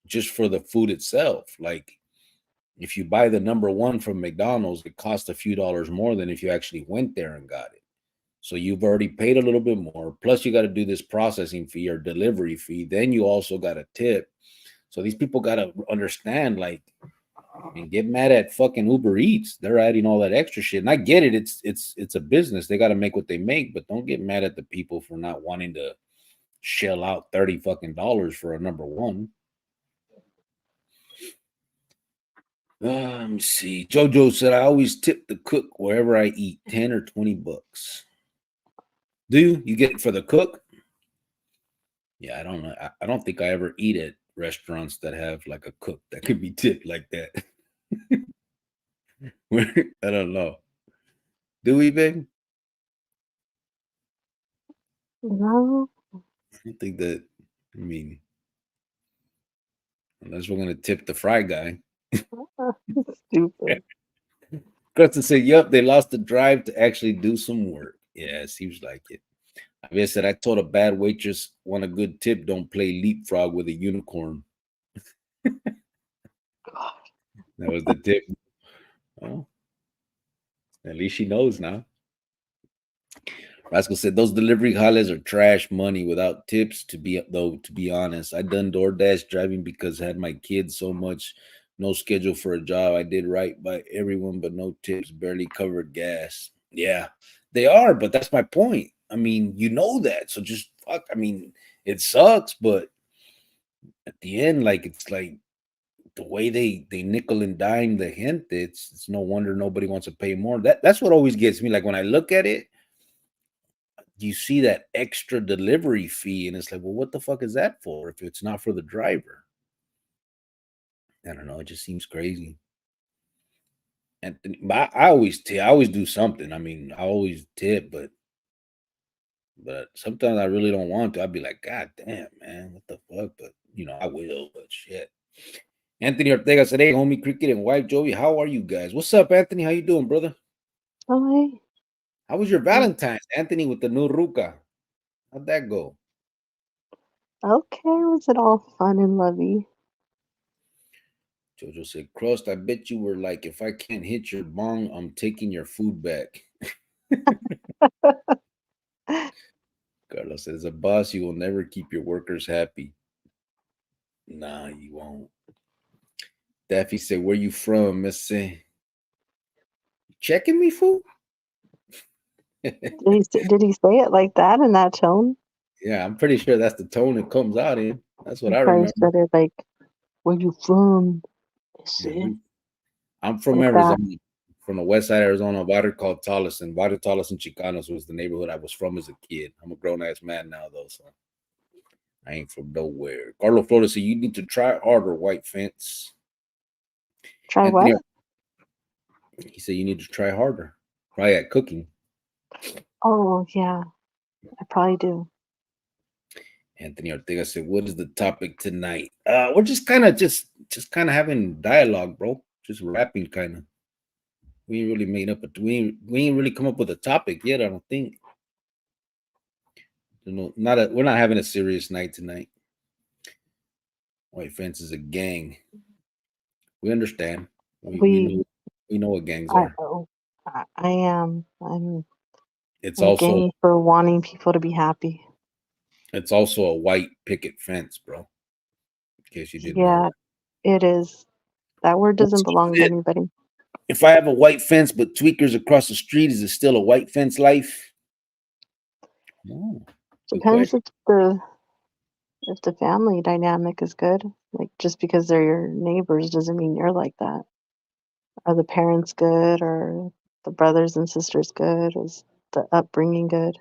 just for the food itself. Like if you buy the number one from McDonald's, it costs a few dollars more than if you actually went there and got it. So you've already paid a little bit more. Plus, you got to do this processing fee or delivery fee. Then you also got a tip. So these people got to understand, like, and get mad at fucking Uber Eats. They're adding all that extra shit, and I get it. It's a business. They got to make what they make, but don't get mad at the people for not wanting to shell out 30 fucking dollars for a number one. Let me see. Jojo said I always tip the cook wherever I eat, 10 or 20 bucks. Do you? You get it for the cook? Yeah, I don't know. I don't think I ever eat at restaurants that have like a cook that could be tipped like that. I don't know. Do we, babe? No. I don't think that. I mean, unless we're gonna tip the fry guy. Stupid. Kristen said, "Yup, they lost the drive to actually do some work." Yeah, it seems like it. I said, "I told a bad waitress, want a good tip, don't play leapfrog with a unicorn." That was the tip. Well, at least she knows now. Rascal said those delivery haulers are trash money without tips. To be honest, I done DoorDash driving because I had my kids so much, no schedule for a job. I did right by everyone, but no tips, barely covered gas. Yeah, they are, but that's my point. I mean, you know that, so just fuck. I mean, it sucks, but at the end, like it's like the way they nickel and dime the hint. It's no wonder nobody wants to pay more. That's what always gets me. Like when I look at it, you see that extra delivery fee, and it's like, well, what the fuck is that for if it's not for the driver? I don't know. It just seems crazy. And but I always tip. I always do something. I mean, I always tip, but sometimes I really don't want to. I'd be like, God damn, man, what the fuck? But I will. But shit. Anthony Ortega said, "Hey, homie, cricket and wife Joey, how are you guys? What's up, Anthony? How you doing, brother? Hi. How was your Mm, Valentine's, Anthony, with the new ruka? How'd that go?" okay, was it all fun and lovey? Jojo said, "Crust, I bet you were like, if I can't hit your bong, I'm taking your food back." Carlos says, "As a boss, you will never keep your workers happy." Nah, you won't. Daffy said, "Where you from, Missy? Checking me, fool?" Did he say it like that in that tone? Yeah, I'm pretty sure that's the tone it comes out in. That's what He I probably remember. said it like, "Where you from?" Yeah, See, I'm from like that. Arizona, from the west side of Arizona, a water called Tolleson. Water Tolleson Chicanos was the neighborhood I was from as a kid. I'm a grown ass man now, though, so I ain't from nowhere. Carlo Flores said, "You need to try harder, White Fence." Try Anthony, what? he said, "You need to try harder. Try at cooking." Oh, yeah, I probably do. Anthony Ortega said, "What is the topic tonight?" We're just kind of having dialogue, bro. Just rapping, kind of. We ain't really made up we ain't really come up with a topic yet. I don't think. We're not having a serious night tonight. White Fence is a gang. We understand. We We, know what gangs I, are. oh, I am. It's I'm also game for wanting people to be happy. it's also a white picket fence, bro. In case you didn't know Yeah, that. it is. That word Let's doesn't keep belong to it. anybody. If I have a white fence but tweakers across the street, is it still a white fence life? Oh, good Depends question. if the family dynamic is good. Like just because they're your neighbors doesn't mean you're like that. Are the parents good? Are the brothers and sisters good? Is the upbringing good?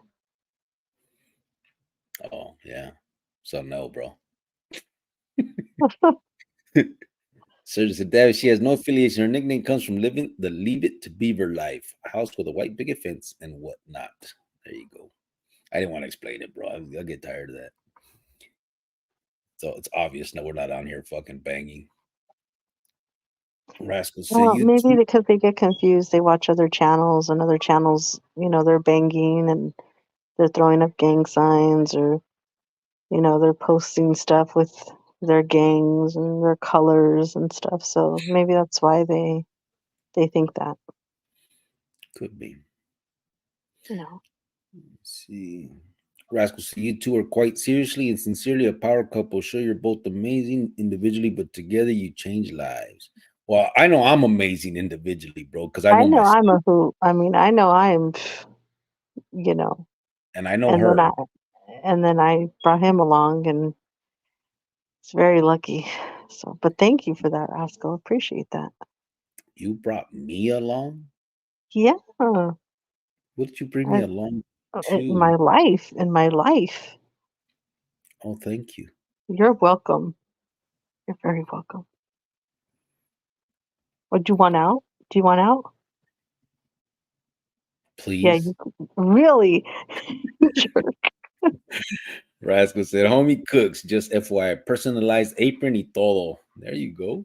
Oh, yeah. So no, bro. Serge said, David, she has no affiliation. Her nickname comes from living the Leave It to Beaver life. A house with a white picket fence and whatnot. There you go. I didn't want to explain it, bro. I'll get tired of that. So it's obvious that we're not on here fucking banging. Rascal say Well, you maybe too. because they get confused, they watch other channels and other channels, they're banging and they're throwing up gang signs or, they're posting stuff with their gangs and their colors and stuff. So maybe that's why they think that, Could be. you know. Let's see. Rascal say you two are quite seriously and sincerely a power couple. Sure, you're both amazing individually, but together you change lives. Well, I know I'm amazing individually, bro, because I I know know myself I'm a hoot. I mean, I know I'm, you know, and I know and then I her. and then I brought him along and it's very lucky. So, but thank you for that, Rascal. Appreciate that. You brought me along. Yeah, What did you bring me I, along in to? my life. Oh, thank you. You're welcome. You're very welcome. What do you want out? Do you want out? Yeah, Please. you really jerk. Rascal said, homie cooks, just FYI, personalized apron y todo. There you go.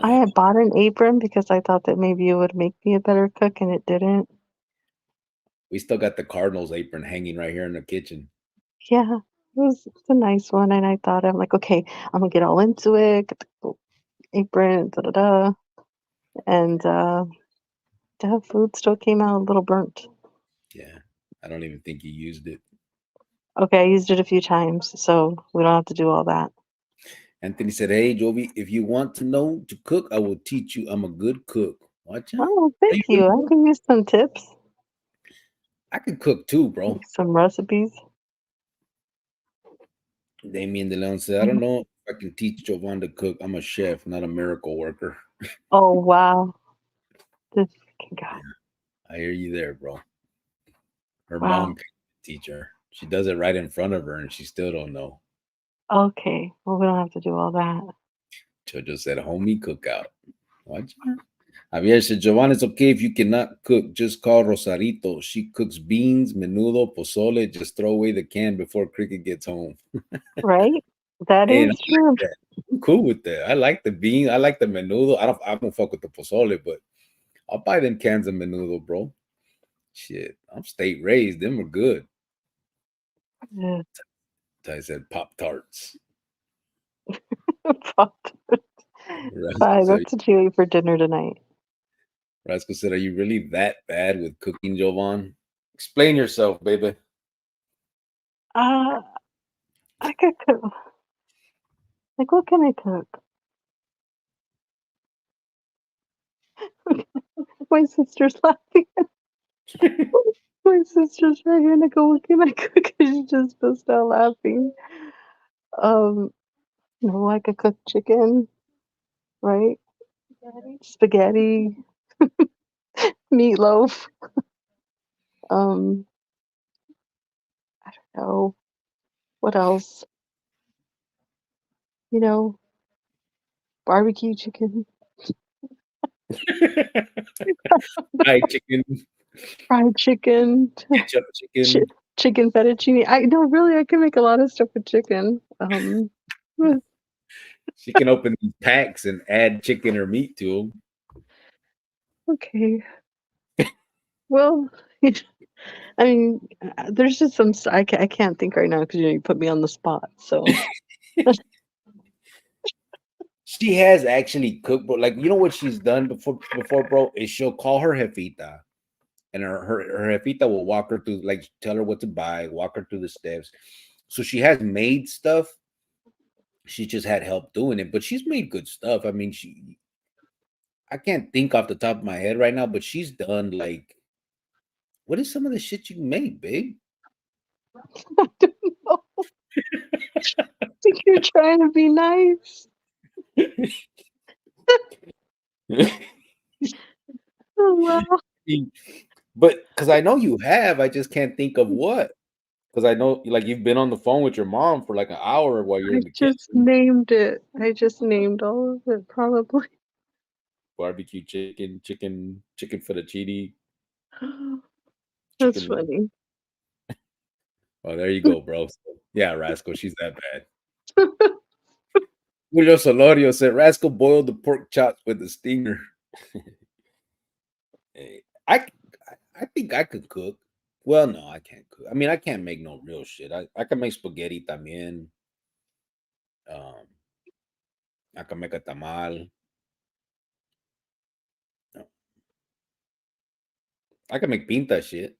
I Yeah. had bought an apron because I thought that maybe it would make me a better cook, and it didn't. We still got the Cardinals apron hanging right here in the kitchen. Yeah, it's a nice one, and I thought I'm like, okay, I'm gonna get all into it, get the cool apron, da da da, and That food still came out a little burnt. Yeah, I don't even think you used it. Okay, I used it a few times, so we don't have to do all that. Anthony said, "Hey, Jovi, if you want to know to cook, I will teach you. I'm a good cook. Watch out. Oh, Are thank you you. really I good? can use some tips, I can cook too, bro." some recipes. Damien De Leon said, "I don't know if I can teach Jovan to cook. I'm a chef, not a miracle worker." Oh, wow. This fucking guy. Yeah, I hear you there, bro. Her mom Wow. can teach her. She does it right in front of her, and she still don't know. Okay. Well, we don't have to do all that. Jojo said, "Homie cookout." Watch out. Javier said, "Giovanni, it's okay if you cannot cook. Just call Rosarito. She cooks beans, menudo, pozole. Just throw away the can before Cricket gets home." Right? That And I is like true. that. I'm cool with that. I like the beans. I like the menudo. I don't fuck with the pozole, but I'll buy them cans of menudo, bro. Shit. I'm state raised. Them are good. Yeah. I said Pop Tarts. Fuck. Rascal Bye. said, That's what you eat for dinner tonight. Are you really that bad with cooking, Jovan? Explain yourself, baby. Uh, I could cook. Like, what can I cook? My sister's laughing. My sister's right here and I go, what can I cook? And she just burst out laughing. Um, no, I could cook chicken, right? Spaghetti, meatloaf. Um, I don't know. What else? You know, barbecue chicken, Fried chicken, fried chicken, ketchup chi chicken. chicken fettuccine. I no, really, I can make a lot of stuff with chicken. She can open these packs and add chicken or meat to Okay. Well, I mean, there's just some I can't think right now because you put me on the spot. So them. She has actually cooked, bro. Like, you know what she's done before, bro? Is she'll call her jefita, and her jefita will walk her through, like, tell her what to buy, walk her through the steps. So she has made stuff. She just had help doing it, but she's made good stuff. I mean, I can't think off the top of my head right now, but she's done like, what is some of the shit you made, babe? I don't know. I think you're trying to be nice. Oh well, But because I know you have, I just can't think of what. Because I know, like, you've been on the phone with your mom for like an hour while you're I in the just kitchen. named it. I just named all of it, probably. Barbecue chicken fettuccine, That's chicken. funny. Oh, there you go, bro. Yeah, Rascal, she's that bad. Julio Solorio said Rascal boiled the pork chops with the stinger. Hey, I think I could cook. Well, no, I can't cook. I mean, I can't make no real shit. I can make spaghetti también. Um, I can make a tamal. I can make pinta shit,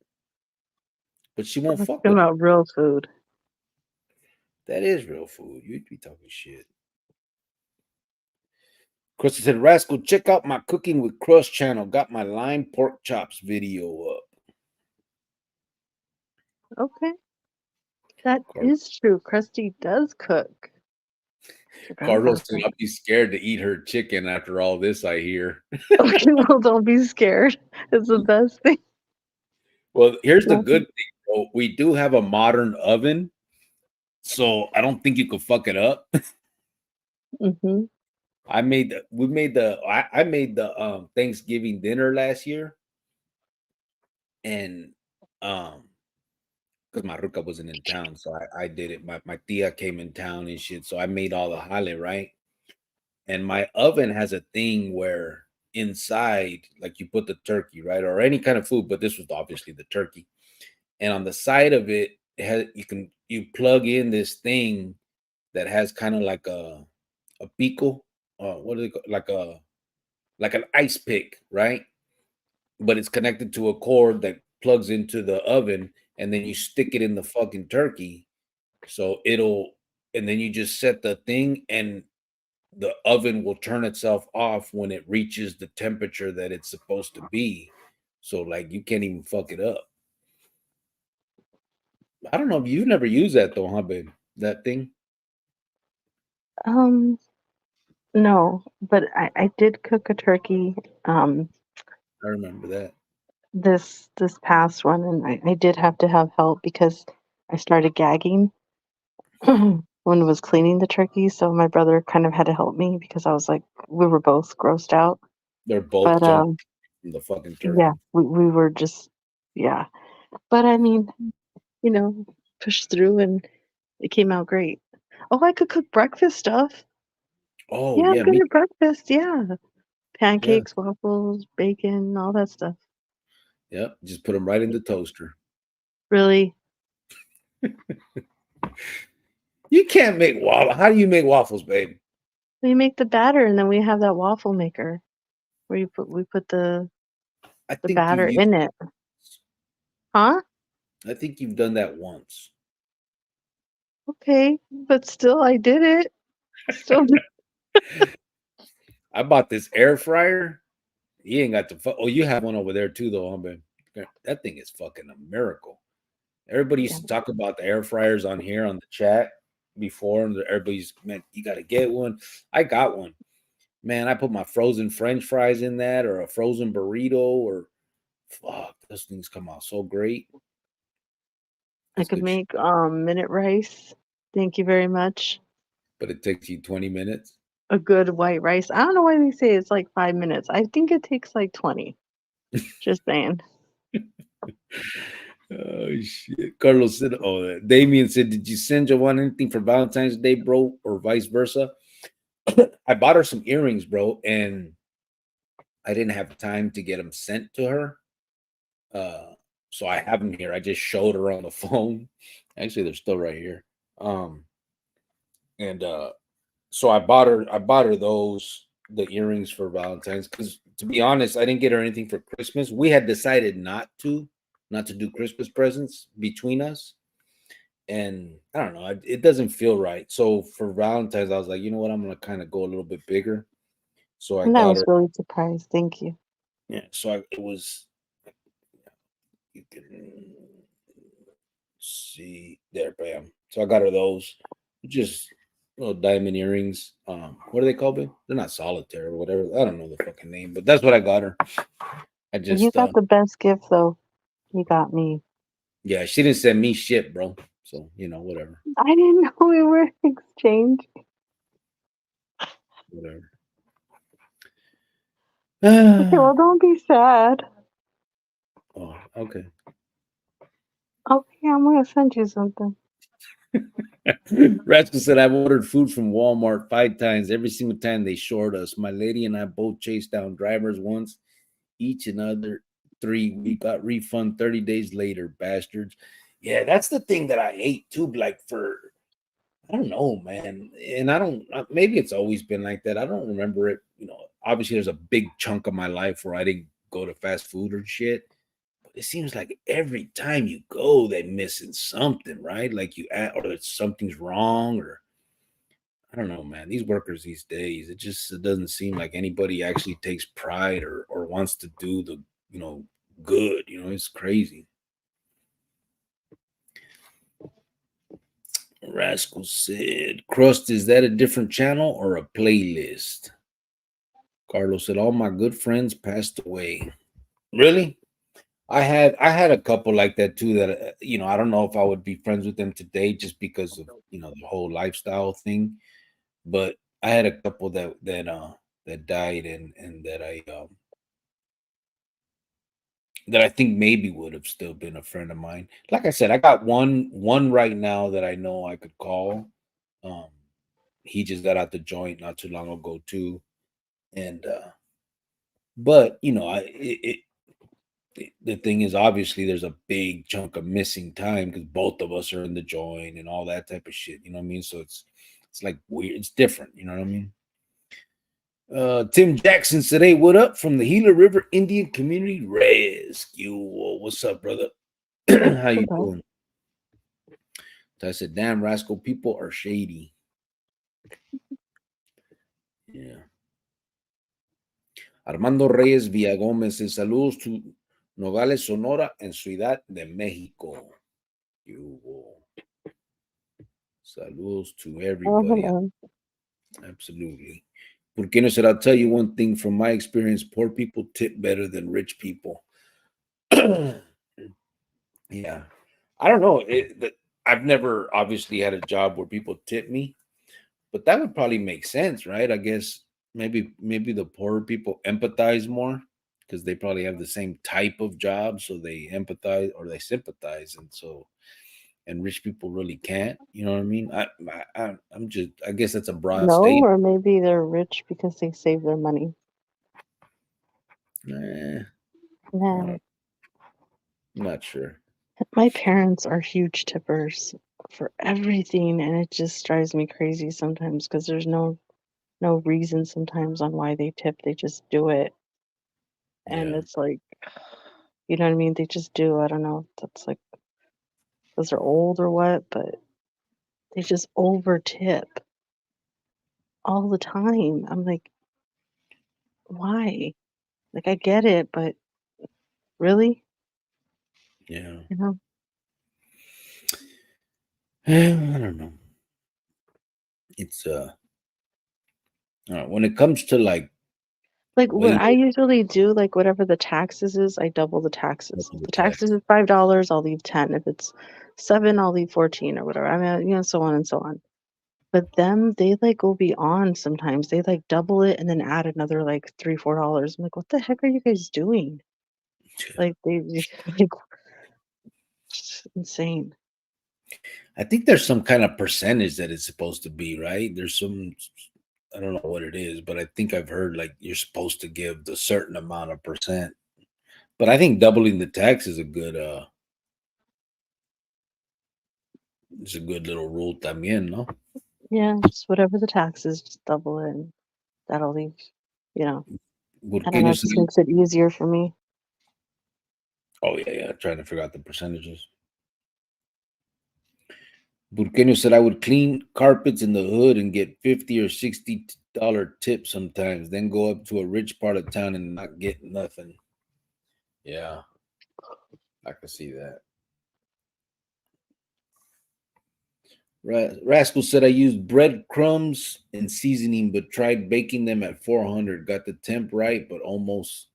but she won't I'm fuck talking with it. about real food. That is real food. You'd be talking shit. Krista said, Rascal, check out my Cooking with Crust channel. Got my lime pork chops video up. Okay, that Car- is true. Krusty does cook. Forgot Carlos about said, that. I'll be scared to eat her chicken after all this, I hear. Okay, well, don't be scared. It's the best thing. Well, here's the Don't good thing, though. We do have a modern oven, so I don't think you could fuck it up. Mm-hmm. I made the Thanksgiving dinner last year, and because my ruca wasn't in town, so I did it. My tia came in town and shit, so I made all the jale, right? And my oven has a thing where inside, like, you put the turkey, right, or any kind of food, but this was obviously the turkey, and on the side of it, you plug in this thing that has kind of like a pico, what do they call, like an ice pick, right? but it's connected to a cord that plugs into the oven, and then you stick it in the fucking turkey. So it'll, and then you just set the thing, and the oven will turn itself off when it reaches the temperature that it's supposed to be. So like you can't even fuck it up. I don't know if you never use that though, huh, babe? That thing. Um, no, but I did cook a turkey I remember that. this past one, and I did have to have help because I started gagging when I was cleaning the turkey. So my brother kind of had to help me because I was like, we were both grossed out. They're both But jumping from the fucking yeah, turkey. we were just yeah. But I mean, you know, pushed through and it came out great. Oh, I could cook breakfast stuff. Oh Yeah, I'm yeah, good me. at breakfast. Yeah, Yeah, pancakes, waffles, bacon, all that stuff. yeah. Just put them right in the toaster. Really, You can't make waffles. How do you make waffles, babe? we make the batter and then we have that waffle maker where we put I the think you've batter used. in it. Huh? I think you've done that once. Okay, but still, I did it. Still, I bought this air fryer. You ain't got the. Oh, you have one over there too, though, huh, babe? That thing is fucking a miracle. Everybody yeah. used to talk about the air fryers on here on the chat before, and everybody's, man, you got to get one. I got one. Man, I put my frozen French fries in that, or a frozen burrito, or fuck, those things come out so great. I That's could good shit. make minute rice. Thank you very much. But it takes you 20 minutes. A good white rice. I don't know why they say it's like 5 minutes. I think it takes like 20. Just saying. Oh shit. Carlos said, oh, Damien said, did you send Joanne anything for Valentine's Day, bro? Or vice versa? I bought her some earrings, bro, and I didn't have time to get them sent to her. Uh, so I have them here. I just showed her on the phone. Actually, they're still right here. And so I bought her those the earrings for Valentine's, because to be honest, I didn't get her anything for Christmas. We had decided not to do Christmas presents between us, and I don't know, it doesn't feel right. So for Valentine's, I was like, you know what, I'm gonna kind of go a little bit bigger. So I And I got was her. really surprised. Thank you. Yeah. So it was. You can see there, bam. So I got her those, just little diamond earrings. What are they called, babe? They're not solitaire or whatever. I don't know the fucking name, but that's what I got her. I You just got the best gift, though. You got me. yeah, she didn't send me shit, bro. So whatever. I didn't know we were exchanged. Whatever. Okay, well, don't be sad. Oh, okay. Okay, I'm gonna send you something. Rascal said, I've ordered food from Walmart 5 times. Every single time they short us. My lady and I both chased down drivers once. Each another 3. We got refund 30 days later, bastards. Yeah, that's the thing that I hate too. Like I don't know, man. And I don't, maybe it's always been like that. I don't remember it. Obviously, there's a big chunk of my life where I didn't go to fast food or shit. But it seems like every time you go, they're missing something, right? Like or something's wrong, or I don't know, man. These workers these days, it doesn't seem like anybody actually takes pride or wants to do the, good. It's crazy. Rascal said, Crust, is that a different channel or a playlist? Carlos said, all my good friends passed away. Really? I had a couple like that too that I don't know if I would be friends with them today just because of the whole lifestyle thing, but I had a couple that died, and that I think maybe would have still been a friend of mine. Like I said, I got one right now that I know I could call. Um, he just got out the joint not too long ago too, and but the thing is, obviously, there's a big chunk of missing time because both of us are in the joint and all that type of shit. You know what I mean? So it's like weird. It's different. You know what I mean? Tim Jackson said, "Hey, what up from the Gila River Indian Community Rescue? What's up, brother? How you Okay. doing?" I said, "Damn, rascal, people are shady." Yeah. Armando Reyes Villagómez says, "Saludos to Nogales, Sonora, and Ciudad de México." Saludos to Oh, everybody. hello. Absolutely. Porque no said, "I'll tell you one thing from my experience: poor people tip better than rich people." Yeah, I don't know. I've never obviously had a job where people tip me, but that would probably make sense, right? I guess maybe the poorer people empathize more because they probably have the same type of job, so they empathize or they sympathize, and rich people really can't. You know what I mean? I'm just I guess that's a broad No, state. or maybe they're rich because they save their money. Eh, Nah. I'm not sure. My parents are huge tippers for everything, and it just drives me crazy sometimes because there's no reason sometimes on why they tip. They just do it, and Yeah, it's like, you know what I mean? They just do. I don't know if that's like because they're old or what, but they just over tip all the time. I'm like, why? Like, I get it, but really, yeah. you know? I don't know. It's when it comes to like Like, what wages, I usually do, like, whatever the taxes is, I double the taxes. If the the tax. taxes is $5, I'll leave 10. If it's 7, I'll leave 14 or whatever. I mean, so on and so on. But them, they, like, go beyond sometimes. They, like, double it and then add another, like, 3, $4. I'm like, "What the heck are you guys doing?" Like, they like, just insane. I think there's some kind of percentage that it's supposed to be, right? There's some, I don't know what it is, but I think I've heard like you're supposed to give the certain amount of percent. But I think doubling the tax is a good little rule también, no? Yeah, just whatever the tax is, just double it, and that'll leave, you know I don't know, it Burqueños, just makes it easier for me. oh yeah, yeah, trying to figure out the percentages. Burqueño said I would clean carpets in the hood and get $50 or $60 tip sometimes, then go up to a rich part of town and not get nothing. Yeah, I can see that. Rascal said I used breadcrumbs and seasoning, but tried baking them at 400. Got the temp right, but almost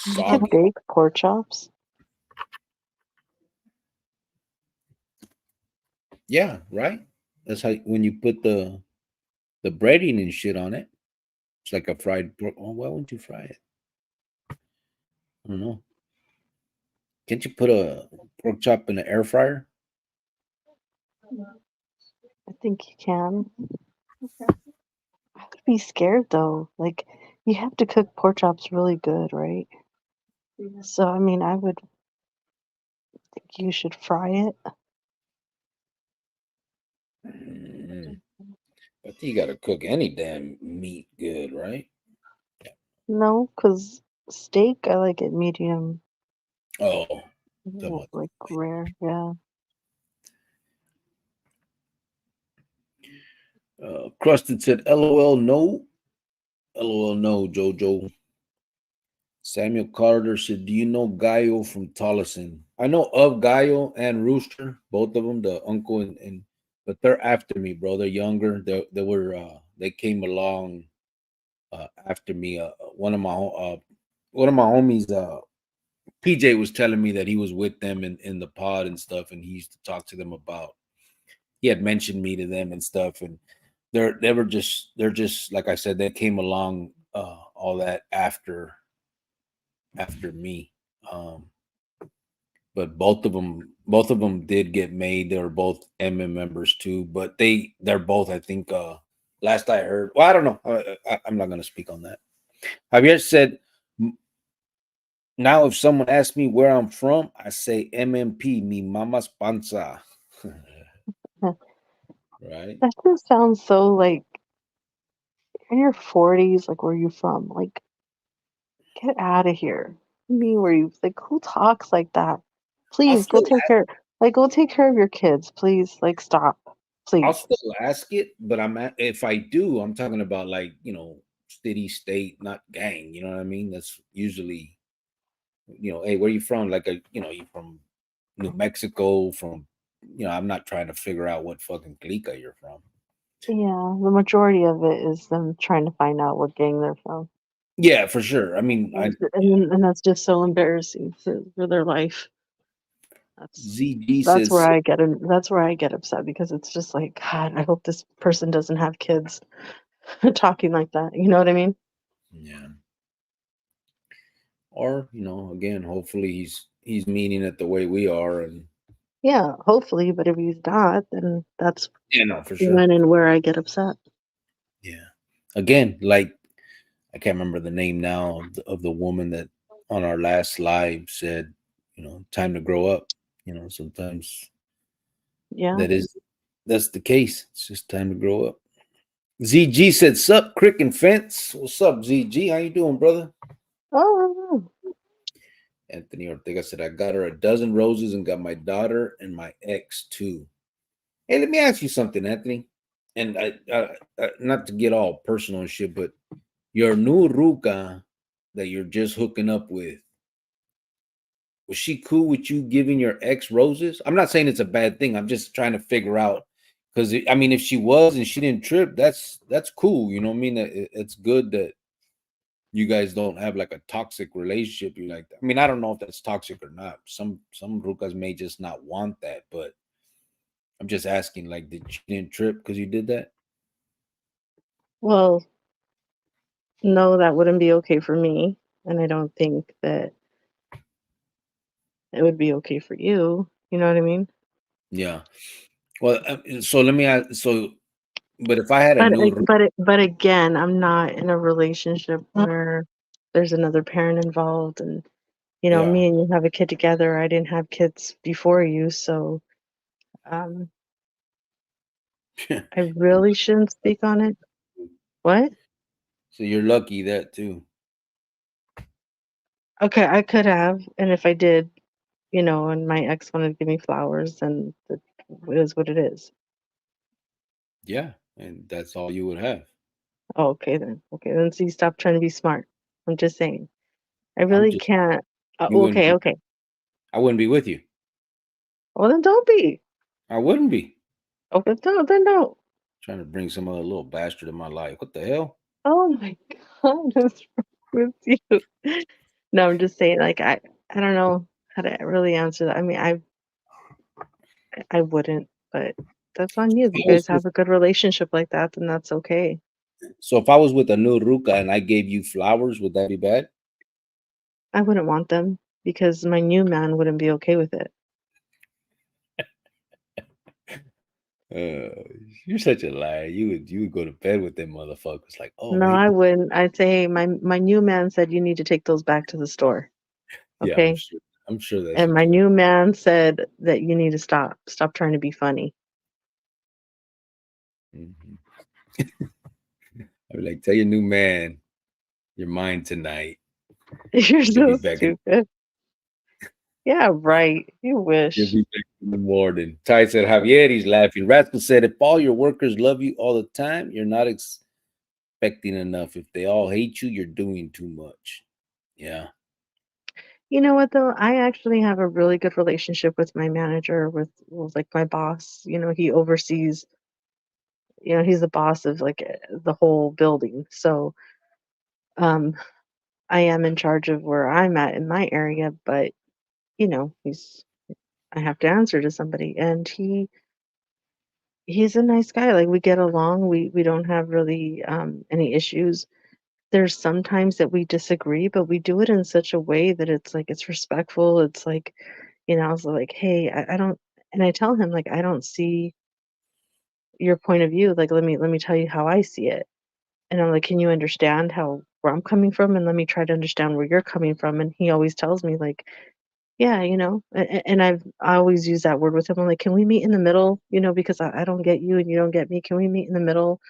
You can soggy. bake pork chops. Yeah, right. That's how when you put the breading and shit on it. It's like a fried pork. Oh, why wouldn't you fry it? I don't know. Can't you put a pork chop in the air fryer? I think you can. I would be scared though. Like, you have to cook pork chops really good, right? So, I mean, I would think you should fry it. Mm, I think you got to cook any damn meat good, right? No, because steak, I like it medium, Oh, talking about like rare. Yeah. Crusted said, "LOL, no, LOL, no, Jojo." Samuel Carter said, "Do you know Gallo from Tolleson?" I know of Gallo and Rooster, both of them, the uncle and but they're after me, bro. They're younger. They came along after me. One of my homies, PJ, was telling me that he was with them in the pod and stuff, and he used to talk to them about. He had mentioned me to them and stuff, and they're just like I said, they came along all that after me. Um, but both of them did get made. They were both MM members too, but they're both, I think, last I heard. Well, I don't know. I'm not going to speak on that. Javier said, now if someone asks me where I'm from, I say MMP, mi mama's panza. Right? That just sounds so like in your 40s, like, where you from? Like, get out of here. Me, where you like, who talks like that? I'll Please go still take care. Like, go take care of your kids, please. Like, stop, I'll please. still ask it, but if I do, I'm talking about like, city, state, not gang. You know what I mean? That's usually, hey, where you from? Like you from New Mexico, from, I'm not trying to figure out what fucking clica you're from. Yeah, the majority of it is them trying to find out what gang they're from. Yeah, for sure. I mean, And that's just so embarrassing for their life. That's ZG that's where says, that's where I get upset because it's just like, God, I hope this person doesn't have kids talking like that. You know what I mean? yeah. Or, again, hopefully he's meaning it the way we are, and Yeah, hopefully, but if he's not, then that's yeah, no, for sure. when and where I get upset. Yeah. Again, like I can't remember the name now of the woman that on our last live said, time to grow up. Sometimes Yeah. that's the case. It's just time to grow up. ZG said, "Sup, Crick and Fence." What's up, ZG? How you doing, brother? Oh, Anthony Ortega said, "I got her a dozen roses and got my daughter and my ex too." Hey, let me ask you something, Anthony. And not to get all personal and shit, but your new ruca that you're just hooking up with, was she cool with you giving your ex roses? I'm not saying it's a bad thing. I'm just trying to figure out, because I mean, if she was and she didn't trip, that's cool. You know what I mean? It's good that you guys don't have like a toxic relationship. You like, I mean, I don't know if that's toxic or not. Some rucas may just not want that, but I'm just asking, like, did she didn't trip because you did that? well, no, that wouldn't be okay for me, and I don't think that it would be okay for you. You know what I mean? Yeah. Well, so let me ask. So, but if I had a But new, but again, I'm not in a relationship where there's another parent involved, and yeah, me and you have a kid together. I didn't have kids before you, so um, I really shouldn't speak on it. What? so you're lucky that too. Okay, I could have, and if I did, and my ex wanted to give me flowers, and it is what it is. Yeah, and that's all you would have. Oh, okay then. Okay, then see, stop trying to be smart. I'm just saying. I I'm really just can't. you wouldn't Okay, be. okay. I wouldn't be with you. Well, then don't be. I wouldn't be Okay, then don't. trying to bring some other little bastard in my life. What the hell? Oh my God, what's wrong with you? No, I'm just saying, like, I don't know how to really answer that. I mean, I wouldn't, but that's on you. If you guys have a good relationship like that, then that's okay. So if I was with a new ruca and I gave you flowers, would that be bad? I wouldn't want them because my new man wouldn't be okay with it. Uh, you're such a liar. You would go to bed with them motherfuckers. Like, oh, No, hey, I wouldn't. I'd say, hey, my new man said you need to take those back to the store, yeah, okay? I'm sure that's And what my you. new man said that you need to stop trying to be funny. Mhm. I'd be like, tell your new man you're mine tonight. You're You'll be so back in. stupid. Yeah, right. You You'll wish. be back in the morning. Ty said, Javier, he's laughing. Rascal said, if all your workers love you all the time, you're not expecting enough. If they all hate you, you're doing too much. Yeah. You know what though? I actually have a really good relationship with my manager, with like my boss. He oversees, he's the boss of like the whole building. So, um, I am in charge of where I'm at in my area, but I have to answer to somebody, and he's a nice guy. Like, we get along. We don't have really any issues. There's sometimes that we disagree, but we do it in such a way that it's like it's respectful. It's like, I was like, hey, I don't, and I tell him, like, I don't see your point of view. Like, let me tell you how I see it. And I'm like, can you understand how where I'm coming from? And let me try to understand where you're coming from. And he always tells me, like, yeah, and I always use that word with him. I'm like, can we meet in the middle? Because I don't get you and you don't get me. Can we meet in the middle?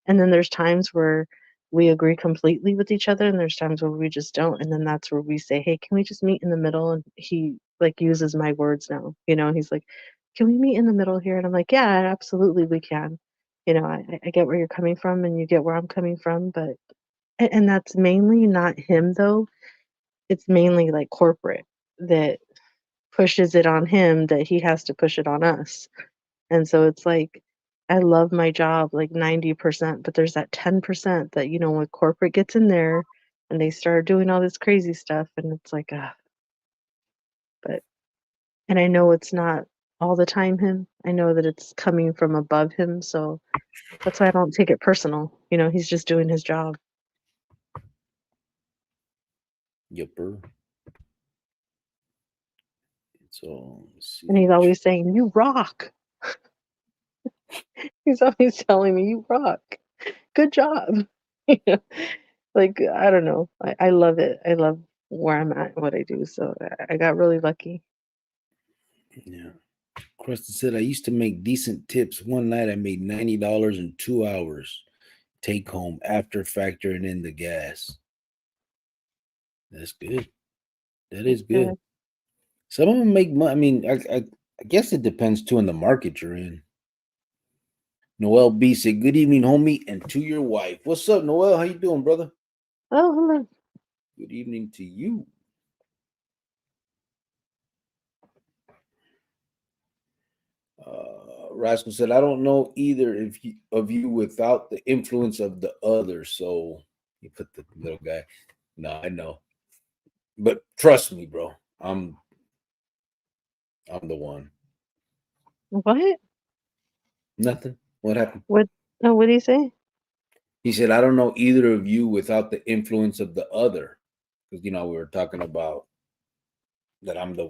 And then there's times where we agree completely with each other, and there's times where we just don't, and then that's where we say, "Hey, can we just meet in the middle?" And he, like, uses my words now, he's like, "Can we meet in the middle here?" And I'm like, "Yeah, absolutely we can." I get where you're coming from, and you get where I'm coming from, but and that's mainly not him, though. It's mainly, like, corporate that pushes it on him that he has to push it on us. And so it's like, I love my job like 90%, but there's that 10% that, when corporate gets in there and they start doing all this crazy stuff, and it's like, but, and I know it's not all the time him. I know that it's coming from above him. So that's why I don't take it personal. He's just doing his job. Yupper. So let's And see. he's always saying, "You rock." He's always telling me, "You rock. Good job." You know? Like, I don't know. I love it. I love where I'm at and what I do. So I got really lucky. Yeah. Kristen said, I used to make decent tips. One night I made $90 in 2 hours take home after factoring in the gas. That's good. That is good. Yeah. Some of them make money. I mean, I guess it depends too on the market you're in. Noel B said, "Good evening, homie, and to your wife." What's up, Noel? How you doing, brother? Oh, hello. Good evening to you. Rascal said, "I don't know either of you without the influence of the other." So you put the little guy. No, I know, but trust me, bro. I'm the one. What? Nothing. What happened? What? Oh, what do you say? He said, "I don't know either of you without the influence of the other." Because we were talking about that I'm the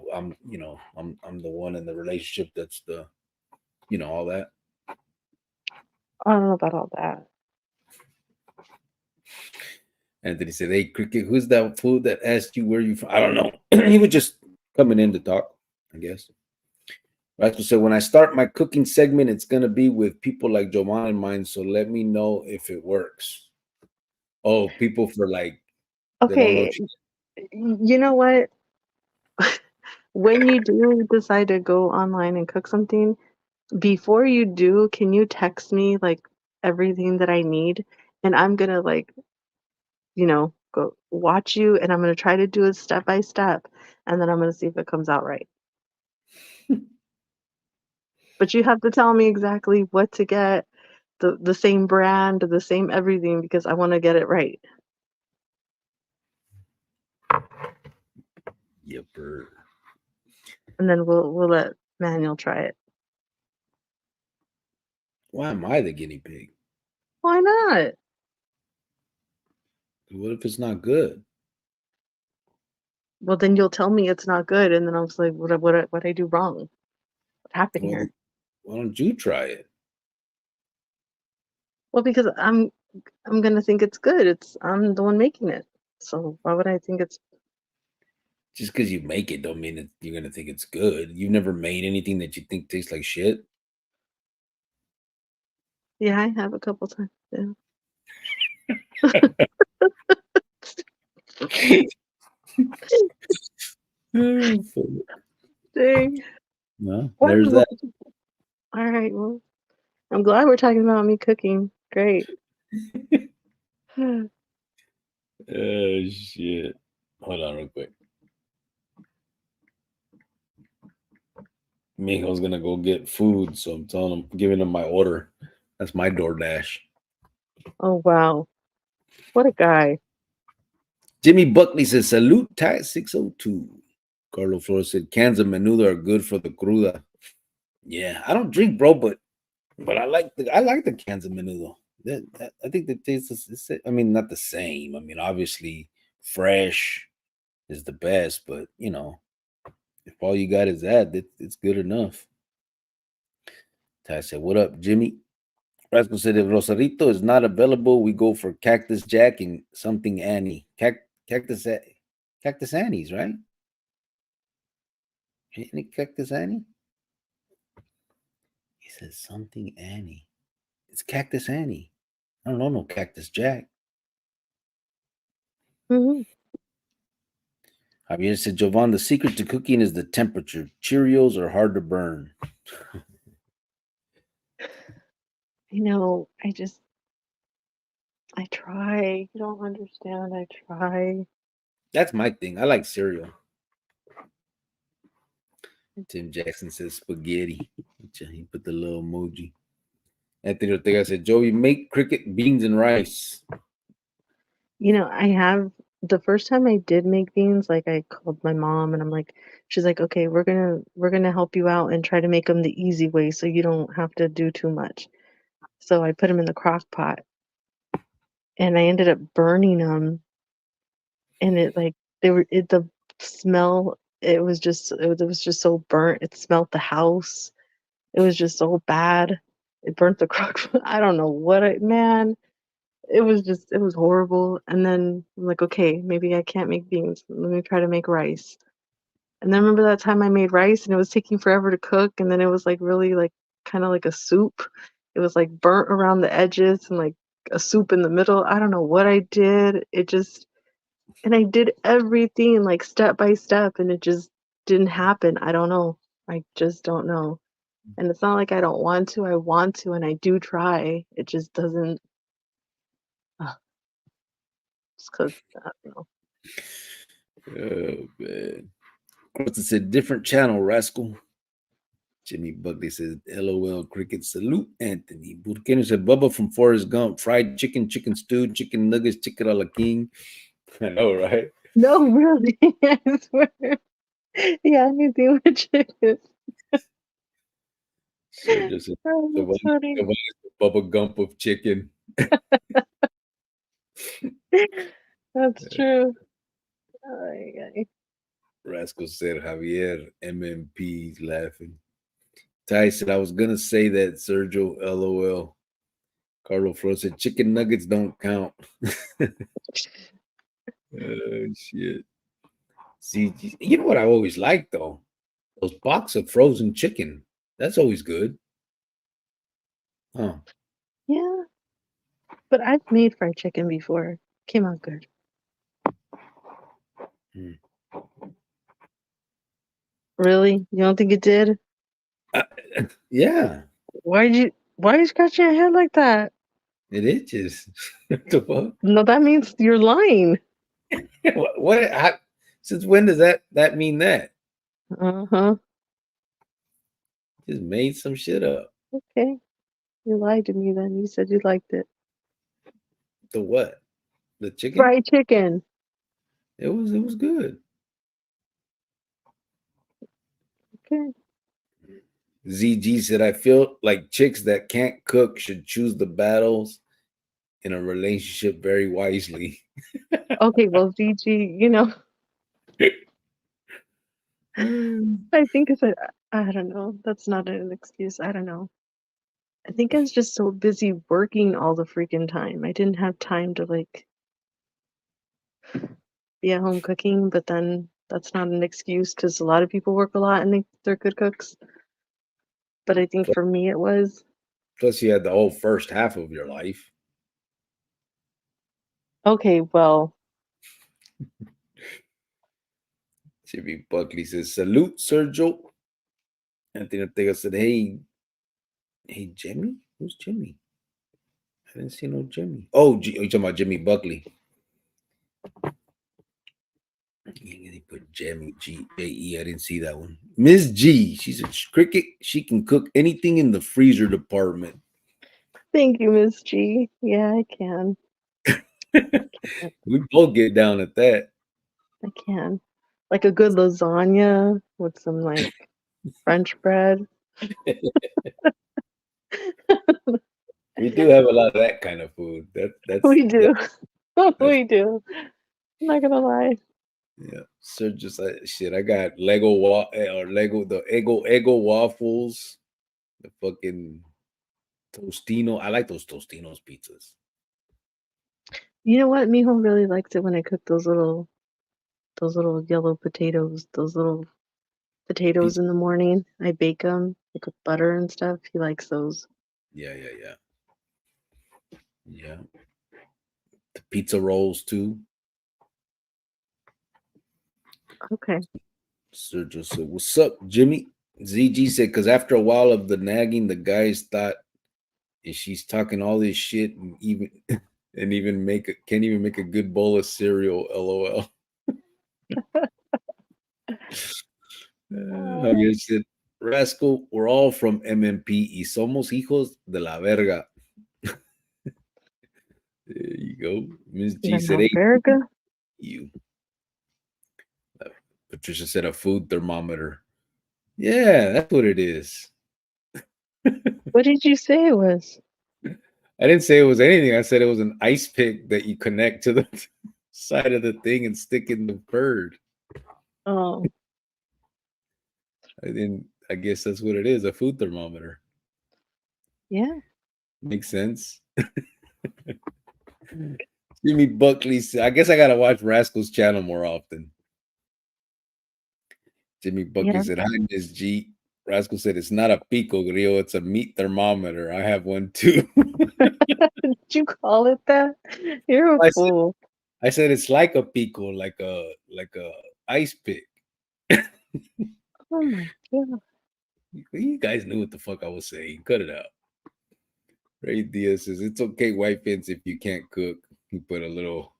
one in the relationship that's the all that. I don't know about all that. And then he said, "Hey, Cricket, who's that fool that asked you where you from?" I don't know. He was just coming in to talk, I guess. Rascal said, "When I start my cooking segment, it's gonna be with people like Joman and mine. So let me know if it works." Oh, people for like they don't know. Okay, you know what? When you do decide to go online and cook something, before you do, can you text me like everything that I need? And I'm gonna go watch you, and I'm gonna try to do it step by step, and then I'm gonna see if it comes out right. But you have to tell me exactly what to get, the same brand, the same everything, because I wanna get it right. Yipper. And then we'll let Manuel try it. Why am I the guinea pig? Why not? What if it's not good? Well, then you'll tell me it's not good, and then I was like, what I do wrong? What happened Well, here? why don't you try it? Well, because I'm gonna think it's good. I'm the one making it. So why would I think it's Just because you make it don't mean that you're gonna think it's good. You've never made anything that you think tastes like shit. yeah, I have a couple times. Yeah. Dang. No, there's Wow. that. All right. Well, I'm glad we're talking about me cooking. Great. Oh shit. Hold on real quick. Mijo's gonna go get food, so I'm telling him, giving him my order. That's my DoorDash. Oh, wow. What a guy. Jimmy Buckley says, "Salute Tat 602." Carlo Flores said, "Cans of menudo are good for the cruda." Yeah, I don't drink, bro, but I like the cans of menudo. I think the taste I mean, not the same. I mean, obviously, fresh is the best, but if all you got is that, it's good enough. Ty said, "What up, Jimmy?" Rascal said, "If Rosarito is not available, we go for Cactus Jack and something Annie. Cactus Annie's, right? Any Cactus Annie?" He says something Annie. It's Cactus Annie. I don't know no Cactus Jack. Mhm. Javier said, Jovan, the secret to cooking is the temperature. Cheerios are hard to burn. I try. You don't understand. I try. That's my thing. I like cereal. Tim Jackson says spaghetti. He put the little emoji. Anthony Ortega said, Joey, make cricket, beans, and rice. I have the first time I did make beans, like I called my mom and I'm like, she's like, okay, we're gonna help you out and try to make them the easy way so you don't have to do too much. So I put them in the crock pot and I ended up burning them, and it like the smell, it was just so burnt. It smelled the house. It was just so bad. It burnt the crock pot. I don't know man. It was horrible. And then I'm like, okay, maybe I can't make beans. Let me try to make rice. And then remember that time I made rice and it was taking forever to cook, and then it was like really like kind of like a soup. It was like burnt around the edges and like a soup in the middle. I don't know what I did. And I did everything like step by step and it just didn't happen. I don't know. I just don't know. And it's not like I don't want to. I want to and I do try. It just doesn't. Uh, just because I don't know. Oh, man. Kristen said, different channel, rascal. Jimmy Buckley says, LOL, cricket, salute, Anthony. Burkino said, Bubba from Forrest Gump, fried chicken, chicken stew, chicken nuggets, chicken a la king. I know, right? No, really, I swear. Yeah, anything with chicken. So just a Oh, that's funny. Bubba Gump of chicken. That's true. Ay, ay. Rascal said, Javier, MMP's laughing. Ty said, I was going to say that, Sergio, LOL. Carlo Flo said, chicken nuggets don't count. Oh, shit. See, you know what I always like, though? Those box of frozen chicken. That's always good. Huh. Yeah, but I've made fried chicken before. Came out good. Hmm. Really? You don't think it did? Uh, yeah, Why are you scratching your head like that? it itches. What the fuck? No, that means you're lying. Since when does that mean that? Uh-huh. Just made some shit up. Okay. You lied to me then. You said you liked it. The what? The chicken? Fried chicken. It was good. Okay. ZG said, I feel like chicks that can't cook should choose the battles in a relationship very wisely. Okay, well, ZG, I think I don't know. That's not an excuse. I don't know. I think I was just so busy working all the freaking time. I didn't have time to like be at home cooking, but then that's not an excuse because a lot of people work a lot and they're good cooks. But I think for me it was. Plus, you had the whole first half of your life. Okay, well, Jimmy Buckley says, Salute, Sergio. Anthony Ortega said, hey, Jimmy? Who's Jimmy? I didn't see no Jimmy. Oh, you talking about Jimmy Buckley? They put Jimmy G-A-E. I didn't see that one. Miss G. She said, Cricket, she can cook anything in the freezer department. thank you, Miss G. Yeah, I can. We both get down at that. I can. Like a good lasagna with some like French bread. We do have a lot of that kind of food. That's We do. that's We do. I'm not gonna lie. yeah. So just like shit, I got Lego the Eggo waffles, the fucking Tostino. I like those Tostinos pizzas. You know what? Mijo really likes it when I cook those little yellow potatoes, those little potatoes Pizza. in the morning. I bake them like with butter and stuff. He likes those. Yeah, yeah, yeah. Yeah. The pizza rolls too. Okay. Sergio said, "What's up, Jimmy?" ZG said, "Because after a while of the nagging, the guys thought if she's talking all this shit and even and even can't even make a good bowl of cereal." LOL. Javier said, "Rascal, we're all from MMP y somos hijos de la verga." There you go. Miss G said, "Hey, America? you." Patricia said, "A food thermometer." Yeah, that's what it is. What did you say it was? I didn't say it was anything. I said it was an ice pick that you connect to the side of the thing and stick in the bird. Oh, I guess that's what it is, a food thermometer. yeah. Makes sense. Jimmy Buckley said, "I guess I gotta watch Rascal's channel more often." Jimmy Buckley Yeah. said, "Hi, Miss G." Rascal said, "It's not a pico grill, it's a meat thermometer. I have one too." Did you call it that? You're a I said, fool. I said it's like a pico, like a ice pick. Oh my god. You guys knew what the fuck I was saying. Cut it out. Ray Diaz says, "It's okay, white fence, if you can't cook." He put a little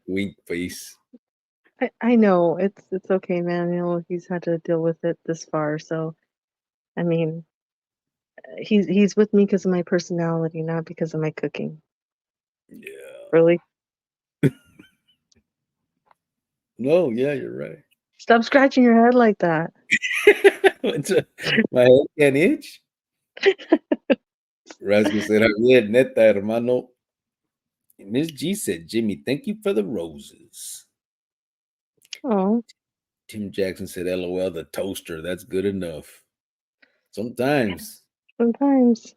wink face. I know it's okay, man. You know, he's had to deal with it this far, so I mean, he's with me because of my personality, not because of my cooking. Yeah. Really? No, yeah, you're right. Stop scratching your head like that. My head can't itch. Rascal said, "Javier, neta, hermano." Miss G said, "Jimmy, thank you for the roses." Oh, Tim Jackson said, "LOL, the toaster. That's good enough." Sometimes. sometimes.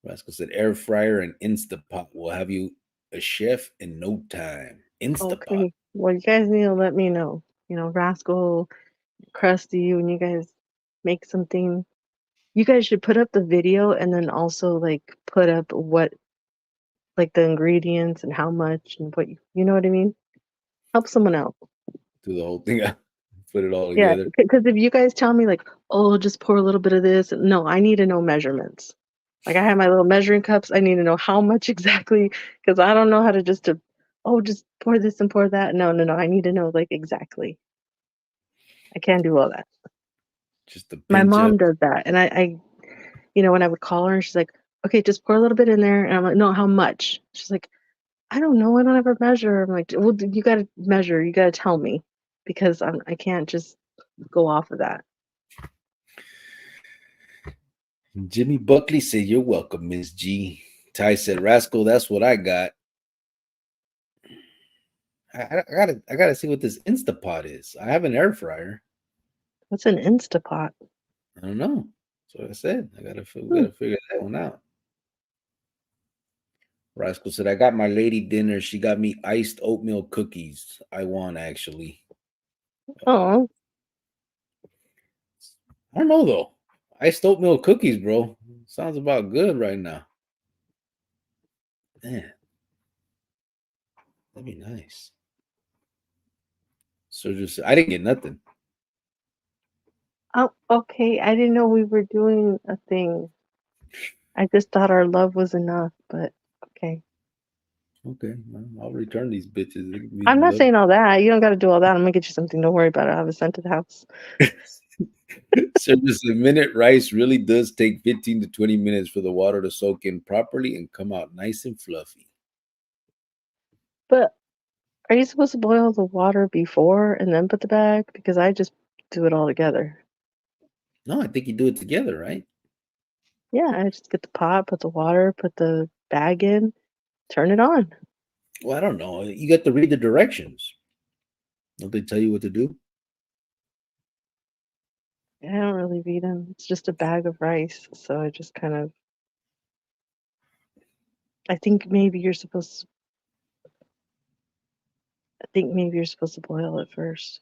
Rascal said, "Air fryer and Instapot will have you a chef in no time." Instapot. Okay. Well, you guys need to let me know. You know, Rascal, Krusty, when you guys make something, you guys should put up the video and then also like put up what like the ingredients and how much and what you know what I mean? Help someone out. Do the whole thing out. Put it all Yeah, together. because if you guys tell me like, oh, just pour a little bit of this, no, I need to know measurements. Like I have my little measuring cups. I need to know how much exactly because I don't know how to oh, just pour this and pour that. No, no, no. I need to know like exactly. I can't do all that. Just a My pinch of. mom does that, and you know, when I would call her, and she's like, okay, just pour a little bit in there, and I'm like, no, how much? She's like, I don't know. I don't ever measure. I'm like, well, you got to measure. You got to tell me because I can't just go off of that. Jimmy Buckley said, "You're welcome, Miss G." Ty said, "Rascal, that's what I got." I gotta see what this Instapot is. I have an air fryer. What's an Instapot? I don't know. That's what I said. We Hmm. gotta figure that one out. Rascal said, "I got my lady dinner. She got me iced oatmeal cookies. I won, actually." Uh, Oh, I don't know though. Iced oatmeal cookies, bro. Sounds about good right now. Man, that'd be nice. So just I didn't get nothing. oh, okay. I didn't know we were doing a thing. I just thought our love was enough, but okay. Okay, well, I'll return these bitches. They can be I'm not love. saying all that. You don't got to do all that. I'm gonna get you something. Don't worry about it. I have a scented house. So just a minute rice really does take 15 to 20 minutes for the water to soak in properly and come out nice and fluffy. But are you supposed to boil the water before and then put the bag? Because I just do it all together. No, I think you do it together, right? Yeah, I just get the pot, put the water, put the bag in, turn it on. Well, I don't know. You got to read the directions. Don't they tell you what to do? I don't really read them. It's just a bag of rice, so I just kind of. I think maybe you're supposed. I think maybe you're supposed to boil it first.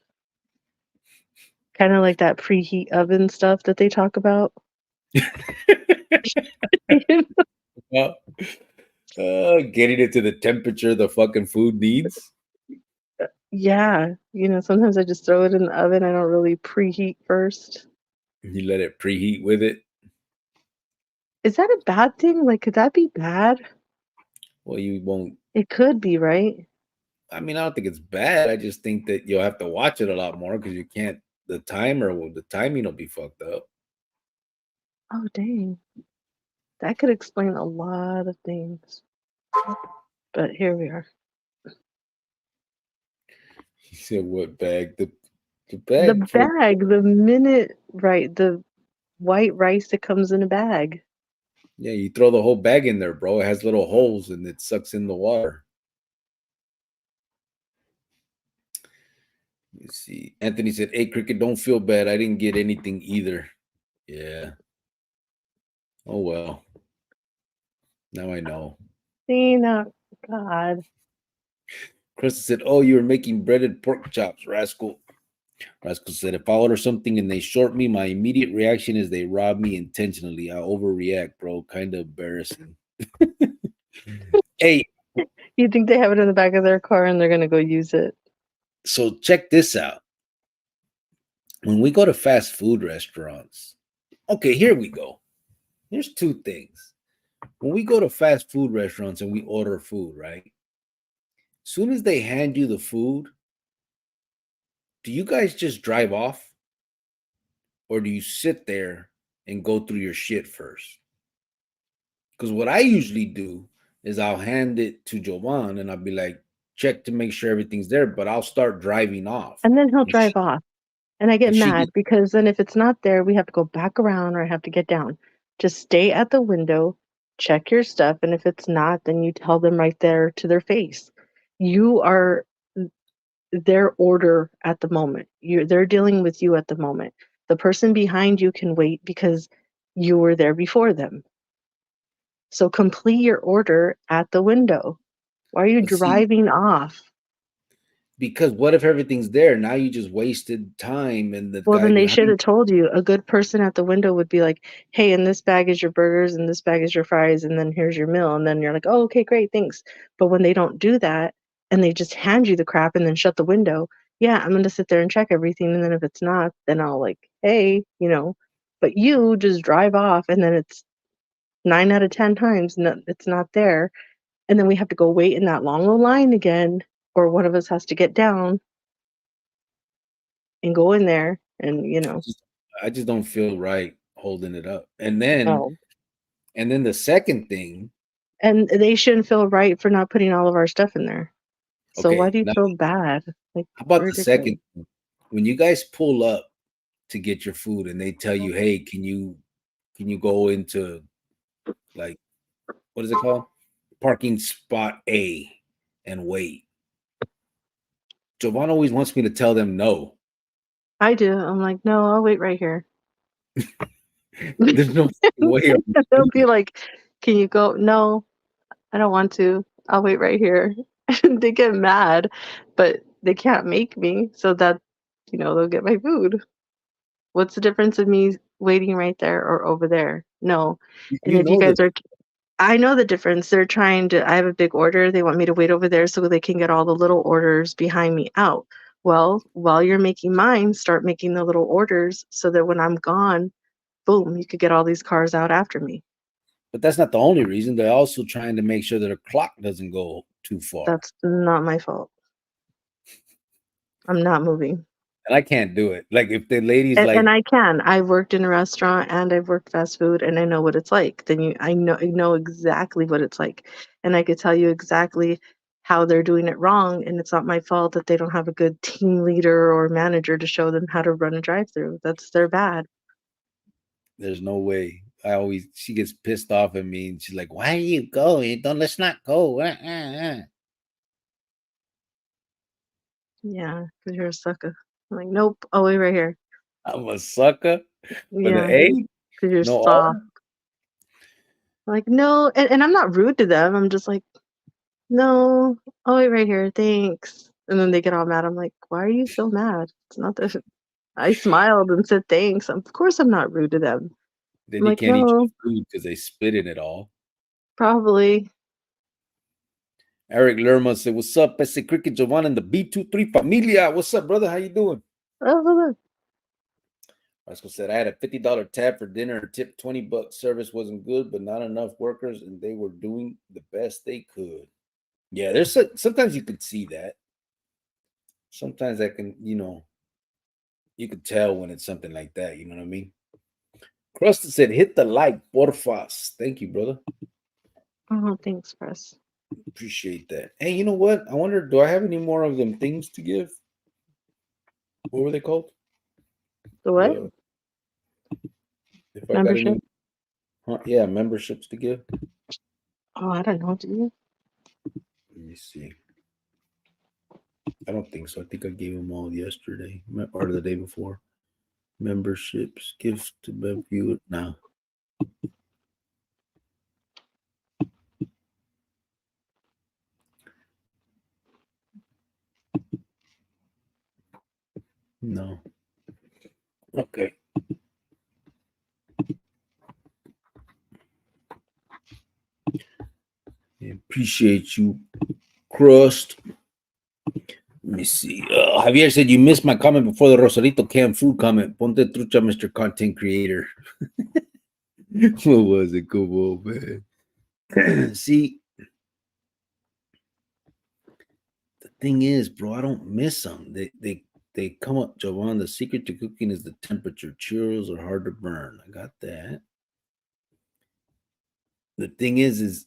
Kind of like that preheat oven stuff that they talk about. Well, getting it to the temperature the fucking food needs. Yeah, sometimes I just throw it in the oven. I don't really preheat first. You let it preheat with it. Is that a bad thing? Like, could that be bad? Well, you won't. It could be, right? I mean, I don't think it's bad. I just think that you'll have to watch it a lot more because you can't. The timing will be fucked up. Oh, dang. That could explain a lot of things. But here we are. He said, "What bag? The The bag for bag, the minute, right, the white rice that comes in a bag. yeah. You throw the whole bag in there, bro. It has little holes and it sucks in the water." Let's see. Anthony said, "Hey, Cricket, don't feel bad. I didn't get anything either." Yeah. Oh well. Now I know. See, now, God. Krista said, "Oh, you were making breaded pork chops, rascal." Rascal said, "If I order something and they short me, my immediate reaction is they rob me intentionally. I overreact, bro. Kind of embarrassing." Hey, You think they have it in the back of their car and they're going to go use it? so check this out. When we go to fast food restaurants, okay, here we go. Here's two things. When we go to fast food restaurants and we order food, right? Soon as they hand you the food, do you guys just drive off or do you sit there and go through your shit first? Because what I usually do is I'll hand it to Jovan and I'll be like, check to make sure everything's there, but I'll start driving off. And then he'll And she, drive off. And I get and she mad gets, because then if it's not there, we have to go back around or I have to get down. Just stay at the window, check your stuff, and if it's not, then you tell them right there to their face. You are their order at the moment. They're dealing with you at the moment. The person behind you can wait because you were there before them. So complete your order at the window. Why are you but see, driving off? because what if everything's there? Now you just wasted time and the Well, guy then they should behind have told you. A good person at the window would be like, "Hey, in this bag is your burgers, and this bag is your fries, and then here's your meal." And then you're like, "Oh, okay, great, thanks." But when they don't do that and they just hand you the crap and then shut the window, yeah, I'm gonna sit there and check everything, and then if it's not, then I'll like, "Hey," But you just drive off, and then it's 9 out of 10 times it's not there, and then we have to go wait in that long line again, or one of us has to get down and go in there, and just, I just don't feel right holding it up. And then the second thing, and they shouldn't feel right for not putting all of our stuff in there. So why okay, do you now feel bad? Like, how about the ridiculous. second thing? When you guys pull up to get your food and they tell you, hey, can you go into like what is it called? Parking spot A and wait. Jovan always wants me to tell them no. I do. I'm like, no, I'll wait right here. There's no fucking way I'm gonna They'll do be that. like, can you go? No, I don't want to. I'll wait right here. They get mad, but they can't make me. So that, they'll get my food. What's the difference of me waiting right there or over there? No. And You if you know that guys are I know the difference. They're trying to I have a big order. They want me to wait over there so they can get all the little orders behind me out. Well, while you're making mine, start making the little orders so that when I'm gone, boom, you could get all these cars out after me. but that's not the only reason. They're also trying to make sure that a clock doesn't go too far. That's not my fault. I'm not moving. And I can't do it. Like if the lady's And like, I can. I've worked in a restaurant and I've worked fast food and I know what it's like. Then I know exactly what it's like. And I could tell you exactly how they're doing it wrong. And it's not my fault that they don't have a good team leader or manager to show them how to run a drive-through. That's their bad. there's no way. She gets pissed off at me and she's like, why are you going? Don't let's not go. Yeah, because you're a sucker. I'm like, nope, I'll wait right here. I'm a sucker for the Yeah, A. because you're No soft. R. Like, no, and I'm not rude to them. I'm just like, no, I'll wait right here. Thanks. And then they get all mad. I'm like, why are you so mad? It's not that I smiled and said thanks. Of course, I'm not rude to them. I'm Then you like, can't eat your no, food because they spit in it all. probably. Eric Lerma said, "What's up, Ese Cricket Jovan and the B23 Familia? What's up, brother? How you doing?" Oh, Rascal said, "I had a $50 tab for dinner. Tip $20. Service wasn't good, but not enough workers, and they were doing the best they could." Yeah, sometimes you could see that. Sometimes I can, you could tell when it's something like that. You know what I mean? Crusted said, "Hit the like, porfas." Thank you, brother. oh, thanks, Chris. Appreciate that. Hey, you know what? I wonder, do I have any more of them things to give? What were they called? The what? The if I got Membership? any, yeah, memberships to give. Oh, I don't know. Do you? Let me see. I don't think so. I think I gave them all yesterday or the day before. Memberships, gifts to Bellevue. No, no. Okay. Appreciate you, Crust. Let me see. Javier said you missed my comment before the Rosarito canned food comment. Ponte trucha, Mr. Content Creator. What was it? Come on, man. See, the thing is, bro, I don't miss them. They come up, Jovan. The secret to cooking is the temperature. Churros are hard to burn. I got that. The thing is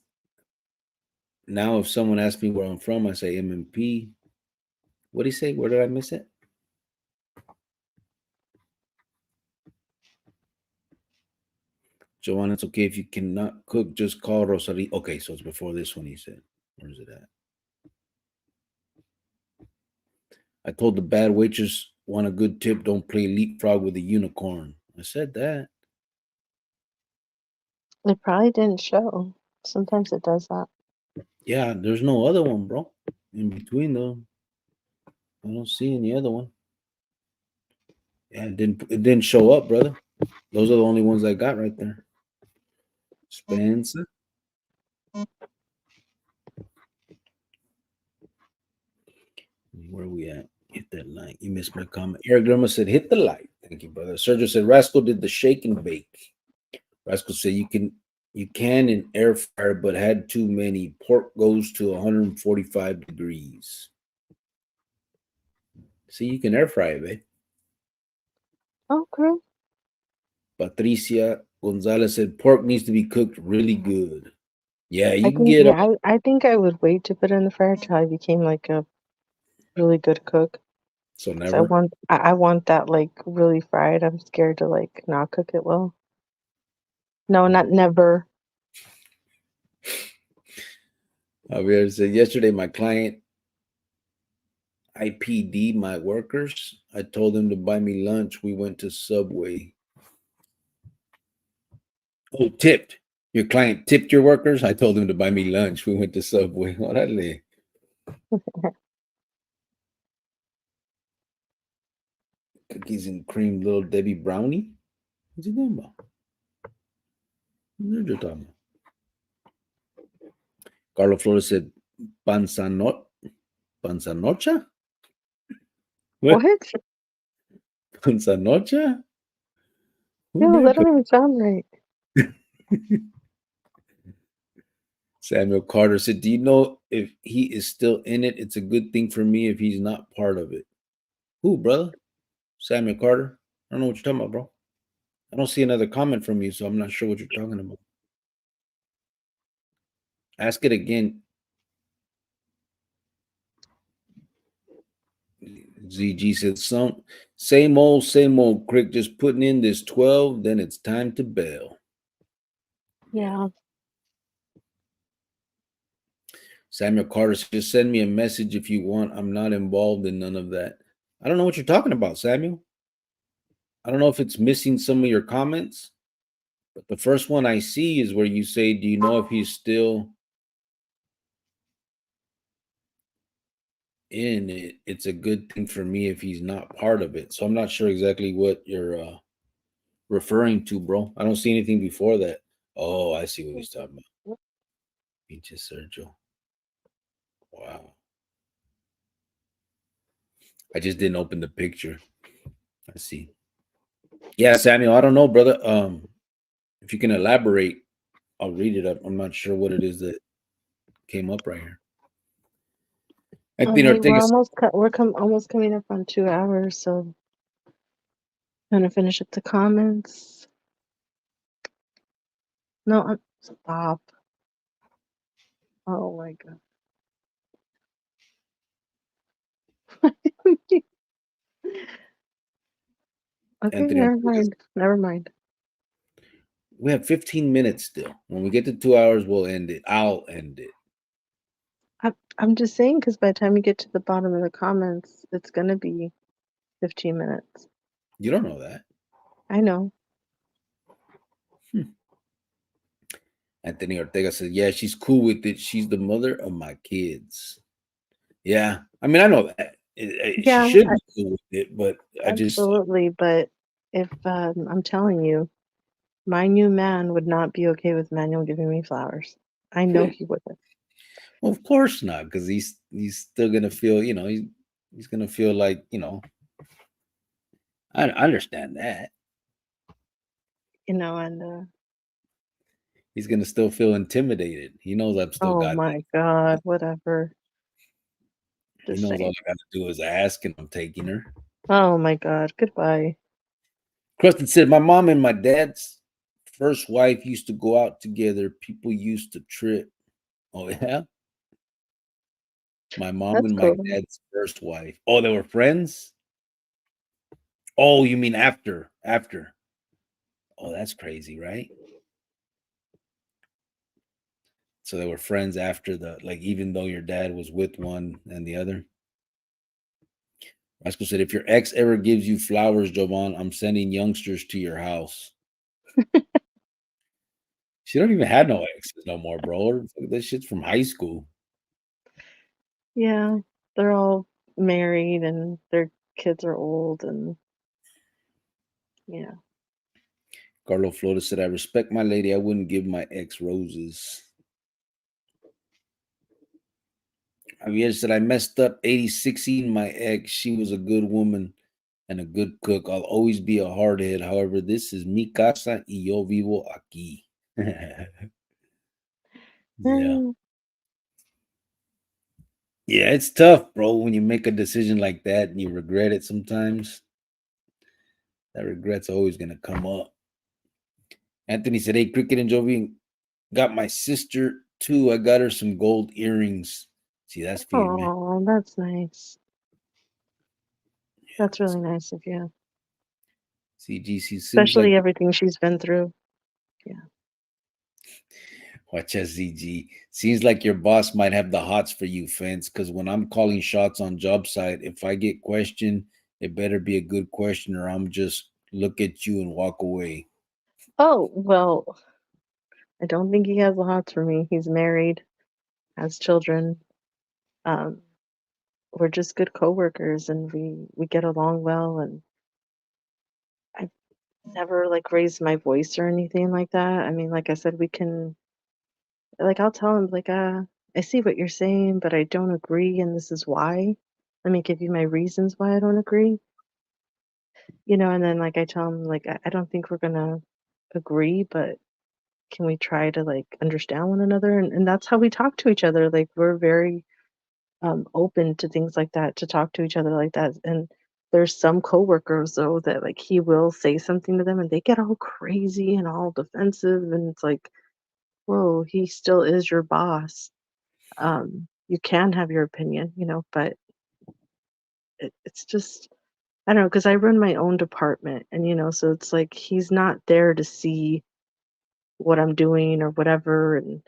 now if someone asks me where I'm from, I say MMP. What do you say? Where did I miss it? Joanna, it's okay if you cannot cook, just call Rosalie. Okay, so it's before this one, he said. Where's it at? I told the bad waitress, want a good tip, don't play leapfrog with a unicorn. I said that. It probably didn't show. Sometimes it does that. Yeah, there's no other one, bro. In between though. I don't see any other one. Yeah, it didn't show up, brother. Those are the only ones I got right there. Spencer. Where are we at? Hit that like. You missed my comment. Eric Grandma said, "Hit the like." Thank you, brother. Sergio said, "Rascal did the shake and bake." Rascal said, "You can in air fryer, but had too many. Pork goes to 145 degrees." See, you can air fry it, babe. Okay. Patricia Gonzalez said, "Pork needs to be cooked really good." Yeah, I you can think, get yeah, I think I would wait to put it in the fryer till I became like a really good cook. so 'Cause I never. want, I want that like really fried. I'm scared to like not cook it well. No, not never. Javier said, "Yesterday, my client IPD my workers. I told them to buy me lunch. We went to Subway." Oh, tipped. Your client tipped your workers? I told him to buy me lunch. We went to Subway. Órale. Cookies and cream, little Debbie brownie. What's he talking about? What are you talking about? Carlo Flores said, "Panzanot, panzanocha? What? What? Panzanocha? Who No, did that put?" don't even sound right. Samuel Carter said, "Do you know if he is still in it? It's a good thing for me if he's not part of it." Who, brother? Samuel Carter? I don't know what you're talking about, bro. I don't see another comment from you, so I'm not sure what you're talking about. Ask it again. ZG said, same old crick, just putting in this 12, then it's time to bail." Yeah. Samuel Carter said, "Just send me a message if you want. I'm not involved in none of that." I don't know what you're talking about, Samuel. I don't know if it's missing some of your comments, but the first one I see is where you say, "Do you know if he's still in it? It's a good thing for me if he's not part of it." So I'm not sure exactly what you're referring to, bro. I don't see anything before that. Oh, I see what he's talking about. Pinche Sergio. Wow. I just didn't open the picture. I see. Yeah, Samuel, I don't know, brother. If you can elaborate, I'll read it up. I'm not sure what it is that came up right here. Anthony Hey, we're Ortega. almost almost coming up on 2 hours, so gonna finish up the comments. No, stop. Oh my god. Okay, Anthony never Ortega. mind. Never mind. We have 15 minutes still. When we get to 2 hours, we'll end it. I'll end it. I'm just saying because by the time you get to the bottom of the comments, it's gonna be 15 minutes. You don't know that. I know. Anthony Ortega says, yeah, she's cool with it. She's the mother of my kids. Yeah. I mean, I know that. She Yeah, should be cool with it, but I just, absolutely. But if I'm telling you, my new man would not be okay with Manuel giving me flowers. I know he wouldn't. well, of course not, because he's still gonna feel, he's gonna feel like, I understand that. And He's gonna still feel intimidated. He knows I've still oh got my God, whatever. He Just knows all saying. I gotta do is ask and I'm taking her. Oh my God, goodbye. Kristen said, my mom and my dad's first wife used to go out together. People used to trip. Oh, yeah? My mom That's and my cool. dad's first wife. Oh, they were friends? Oh, you mean after? After. Oh, that's crazy, right? So they were friends after even though your dad was with one and the other. Rascal said, if your ex ever gives you flowers, Jovan, I'm sending youngsters to your house. She don't even have no exes no more, bro. That shit's from high school. Yeah, they're all married and their kids are old and yeah. Carlo Flores said, I respect my lady. I wouldn't give my ex roses. Javier said, I messed up 80-16 my ex. She was a good woman and a good cook. I'll always be a hardhead. However, this is mi casa y yo vivo aquí. Yeah. Mm, Yeah, it's tough, bro, when you make a decision like that and you regret it sometimes. That regret's always going to come up. Anthony said, hey, Cricket and Jovi, got my sister too. I got her some gold earrings. See, that's firme. oh, that's nice. That's really nice of you. CGC seems like Especially everything she's been through. Yeah. watch SZG. Seems like your boss might have the hots for you, Fence. Because when I'm calling shots on job site, if I get questioned, it better be a good question, or I'm just look at you and walk away. Oh, well, I don't think he has the hots for me. He's married, has children. Um, we're just good coworkers and we get along well and I've never like raised my voice or anything like that. I mean, like I said, we can like I'll tell him like I see what you're saying, but I don't agree and this is why. Let me give you my reasons why I don't agree. And then like I tell him like I don't think we're gonna agree, but can we try to like understand one another? And that's how we talk to each other. Like we're very open to things like that, to talk to each other like that. And there's some coworkers though that like he will say something to them and they get all crazy and all defensive and it's like, whoa, he still is your boss. You can have your opinion, but it's just I don't know because I run my own department and so it's like he's not there to see what I'm doing or whatever and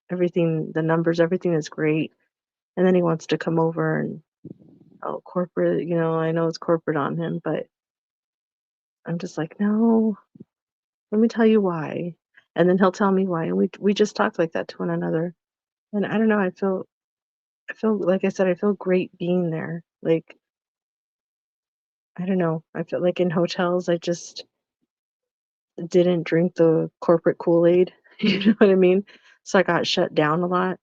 everything, the numbers, everything is great. And then he wants to come over and oh, corporate, I know it's corporate on him, but I'm just like, "No, let me tell you why." And then he'll tell me why, and we just talk like that to one another. And I don't know, I feel like I said, I feel great being there. Like, I don't know, I feel like in hotels, I just didn't drink the corporate Kool-Aid, you know what I mean? So I got shut down a lot,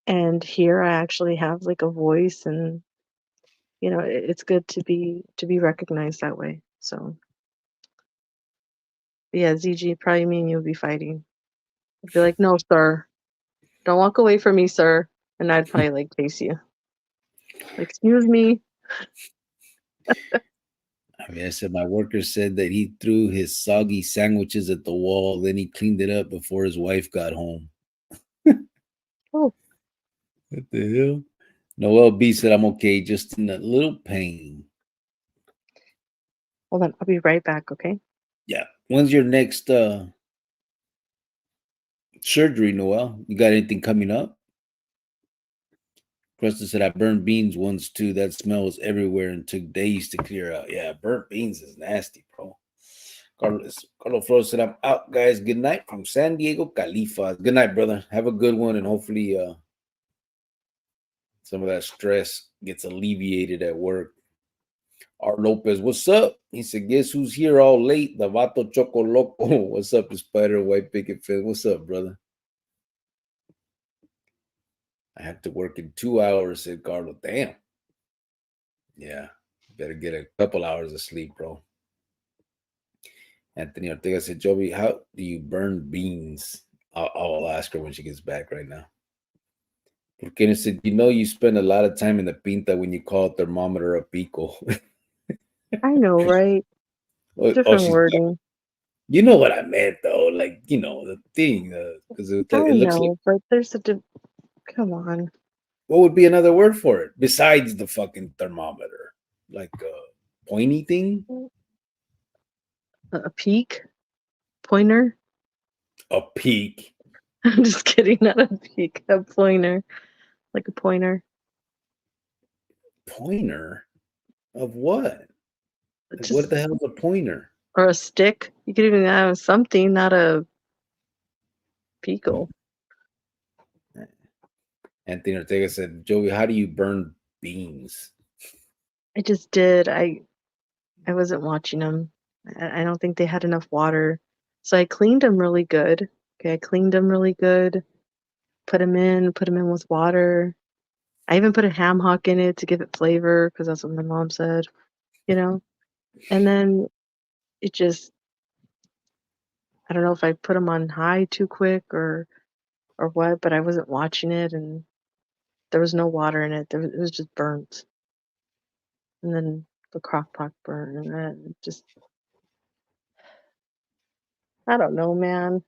And here I actually have like a voice, and it's good to be recognized that way. So yeah, ZG, probably me and you'll be fighting. I'd be like, no, sir, don't walk away from me, sir. And I'd probably like chase you. Like, excuse me. I mean, I said my worker said that he threw his soggy sandwiches at the wall, then he cleaned it up before his wife got home. Oh, What the hell? Noel B said, I'm okay, just in a little pain. hold on. I'll be right back, okay? Yeah. When's your next surgery, Noel? You got anything coming up? Preston said, I burned beans once too. That smell was everywhere and took days to clear out. Yeah, burnt beans is nasty, bro. Carlos Flores said, I'm out, guys. Good night from San Diego, Califa. Good night, brother. Have a good one, and hopefully some of that stress gets alleviated at work. Art Lopez, what's up? He said, guess who's here all late? The Vato Choco Loco. What's up, the Spider White Picket Fence? What's up, brother? I have to work in 2 hours, said Carlos. Damn. Yeah. Better get a couple hours of sleep, bro. Anthony Ortega said, Joby, how do you burn beans? I'll ask her when she gets back right now. Porque said, you spend a lot of time in the pinta when you call a thermometer a pico. I know, right? Different She's wording. You know what I meant, though. Like, the thing. Because it I looks like. know, but there's come on. What would be another word for it besides the fucking thermometer? Like a pointy thing? A peak? Pointer? A peak. I'm just kidding, not a peak. A pointer. Like a pointer. Pointer? Of what? Like, Just what the hell is a pointer? or a stick. You could even have something, not a pico. Anthony Ortega said, Joey, how do you burn beans? I just did. I wasn't watching them. I don't think they had enough water. So I cleaned them really good. Okay, I cleaned them really good. Put them in with water. I even put a ham hock in it to give it flavor because that's what my mom said, you know? And then it just, I don't know if I put them on high too quick or what, but I wasn't watching it and there was no water in it. It was just burnt. And then the crock pot burn and then just, I don't know, man.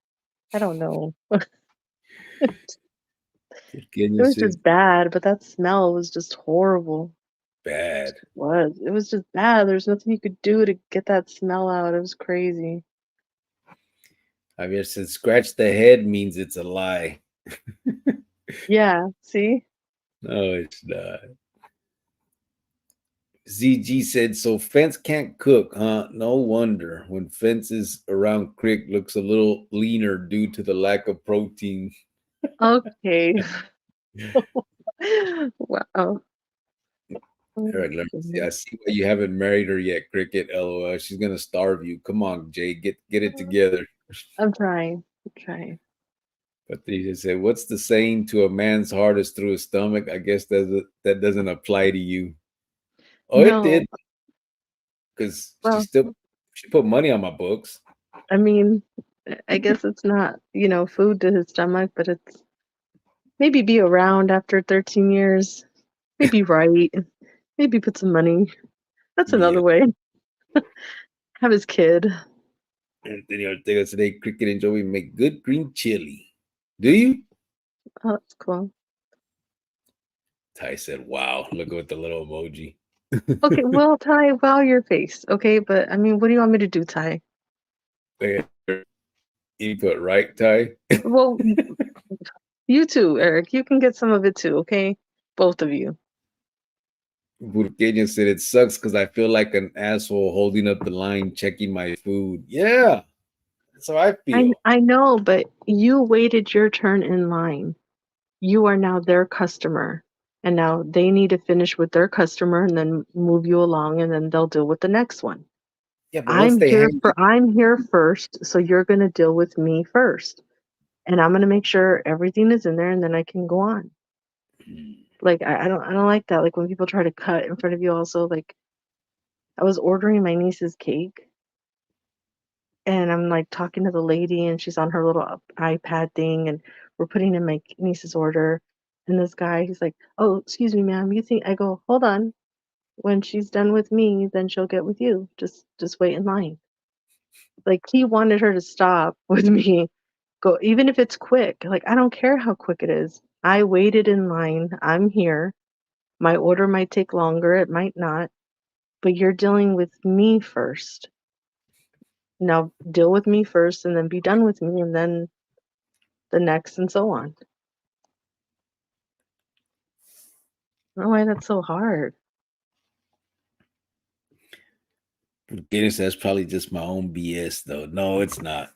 I don't know. It Virginia was said, just bad, but that smell was just horrible. bad. It was just bad. There's nothing you could do to get that smell out. It was crazy. Javier said, scratch the head means it's a lie. Yeah, see? No, it's not. ZG said, so Fence can't cook, huh? No wonder. When Fence's around Crick looks a little leaner due to the lack of protein. Okay. Wow. Eric, let me see. I see why you haven't married her yet, Cricket. LOL. She's gonna starve you. Come on, Jay. Get it together. I'm trying. I'm trying. But they just said, what's the saying to a man's heart is through his stomach? I guess that doesn't apply to you. Oh, it No. did. Because Well, she put money on my books. I mean, I guess it's not, food to his stomach, but it's maybe be around after 13 years. Maybe right. Maybe put some money. That's Yeah. another way. Have his kid. Anthony Ortega today, Cricket and Joey make good green chili. Do you? Oh, that's cool. Ty said, wow, look at the little emoji. Okay, well, Ty, wow your face. Okay, but I mean, what do you want me to do, Ty? You put right, Ty? Well, you too, Eric. You can get some of it too, okay? Both of you. Burqueño said, it sucks because I feel like an asshole holding up the line checking my food. Yeah, that's how I feel. I know, but you waited your turn in line. You are now their customer. And now they need to finish with their customer and then move you along and then they'll deal with the next one. Yeah, but once they hang, I'm here first, so you're going to deal with me first. And I'm going to make sure everything is in there and then I can go on. Like I don't like that. Like when people try to cut in front of you also, like I was ordering my niece's cake and I'm like talking to the lady and she's on her little iPad thing and we're putting in my niece's order and this guy he's like, "Oh, excuse me, ma'am. You think?" I go, "Hold on. When she's done with me, then she'll get with you. Just wait in line." Like he wanted her to stop with me. Go even if it's quick. Like I don't care how quick it is. I waited in line. I'm here. My order might take longer, it might not, but you're dealing with me first. Now deal with me first and then be done with me and then the next and so on. I don't know why that's so hard. Guinness, that's probably just my own BS though. No, it's not.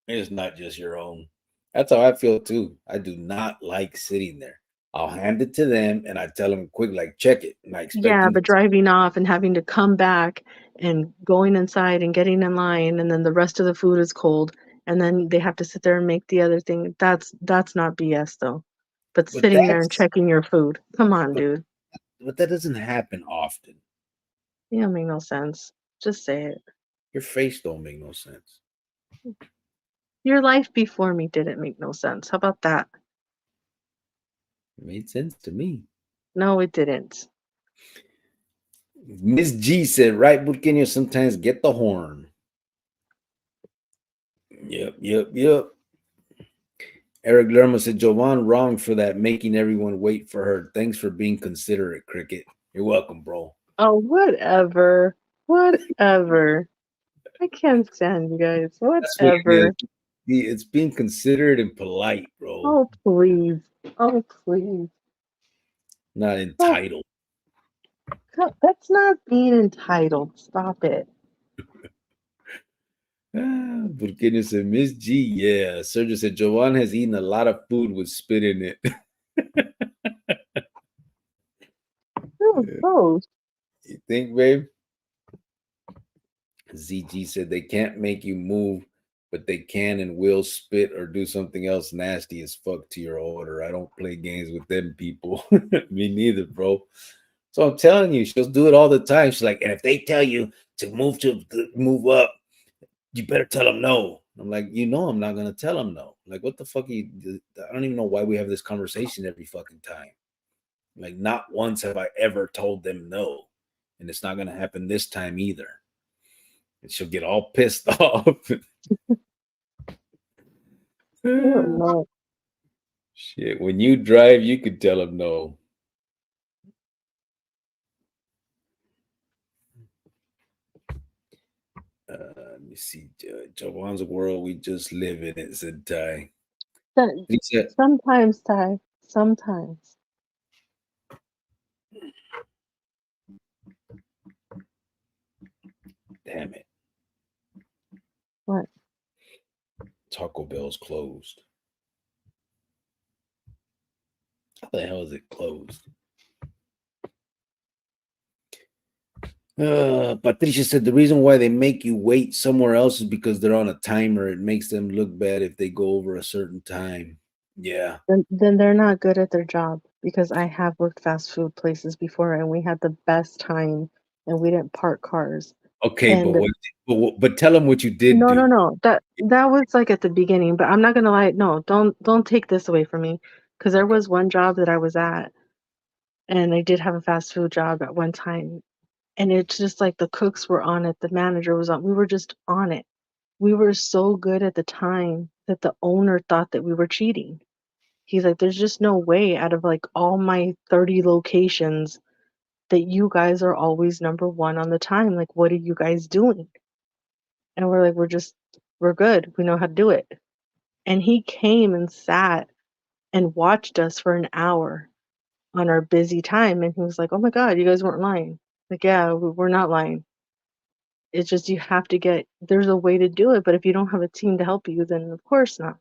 It's not just your own. That's how I feel too. I do not like sitting there. I'll hand it to them and I tell them quick, like, check it. And I expect Yeah, them but to. driving off and having to come back and going inside and getting in line and then the rest of the food is cold and then they have to sit there and make the other thing. That's not BS though. But But sitting there and that's checking your food. Come on, but, dude. but that doesn't happen often. You don't make no sense. Just say it. Your face don't make no sense. Your life before me didn't make no sense. How about that? It made sense to me. No, it didn't. Miss G said, right, Burkina, sometimes get the horn. Yep. Eric Lerma said, Jovan wrong for that, making everyone wait for her. Thanks for being considerate, Cricket. You're welcome, bro. Oh, whatever. Whatever. I can't stand you guys. That's what it is. Whatever. It's being considerate and polite, bro. Oh, please. Oh, please. Not Oh, entitled. that's not being entitled. Stop it. Burkina said, Miss G, yeah. Sergio said, Jovan has eaten a lot of food with spit in it. Oh, gross. You think, babe? ZG said they can't make you move, but they can and will spit or do something else nasty as fuck to your order. I don't play games with them people. Me neither, bro. So I'm telling you, she'll do it all the time. She's like, and if they tell you to move up, you better tell them no. I'm like, you know, I'm not gonna tell them no. Like, what the fuck are you? I don't even know why we have this conversation every fucking time. Like, not once have I ever told them no, and it's not gonna happen this time either. And she'll get all pissed off. Oh, no. Shit, when you drive, you could tell them no. Let me see. Jawan's world, we just live in it, said Ty. He said, Sometimes, Ty. Sometimes. damn it, What? Taco Bell's closed. How the hell is it closed? Patricia said the reason why they make you wait somewhere else is because they're on a timer. It makes them look bad if they go over a certain time. Yeah. Then they're not good at their job because I have worked fast food places before and we had the best time and we didn't park cars. Okay, And but tell them what you did no, do. no, no. That was like at the beginning, but I'm not gonna lie. No, don't take this away from me because there Okay. was one job that I was at and I did have a fast food job at one time. And it's just like the cooks were on it, the manager was on. We were just on it. We were so good at the time that the owner thought that we were cheating. He's like, there's just no way out of like all my 30 locations that you guys are always number one on the time. Like, what are you guys doing? And we're like, we're good. We know how to do it. And he came and sat and watched us for an hour on our busy time. And he was like, oh my God, you guys weren't lying. Like, yeah, we're not lying. It's just you have to there's a way to do it. But if you don't have a team to help you, then of course not.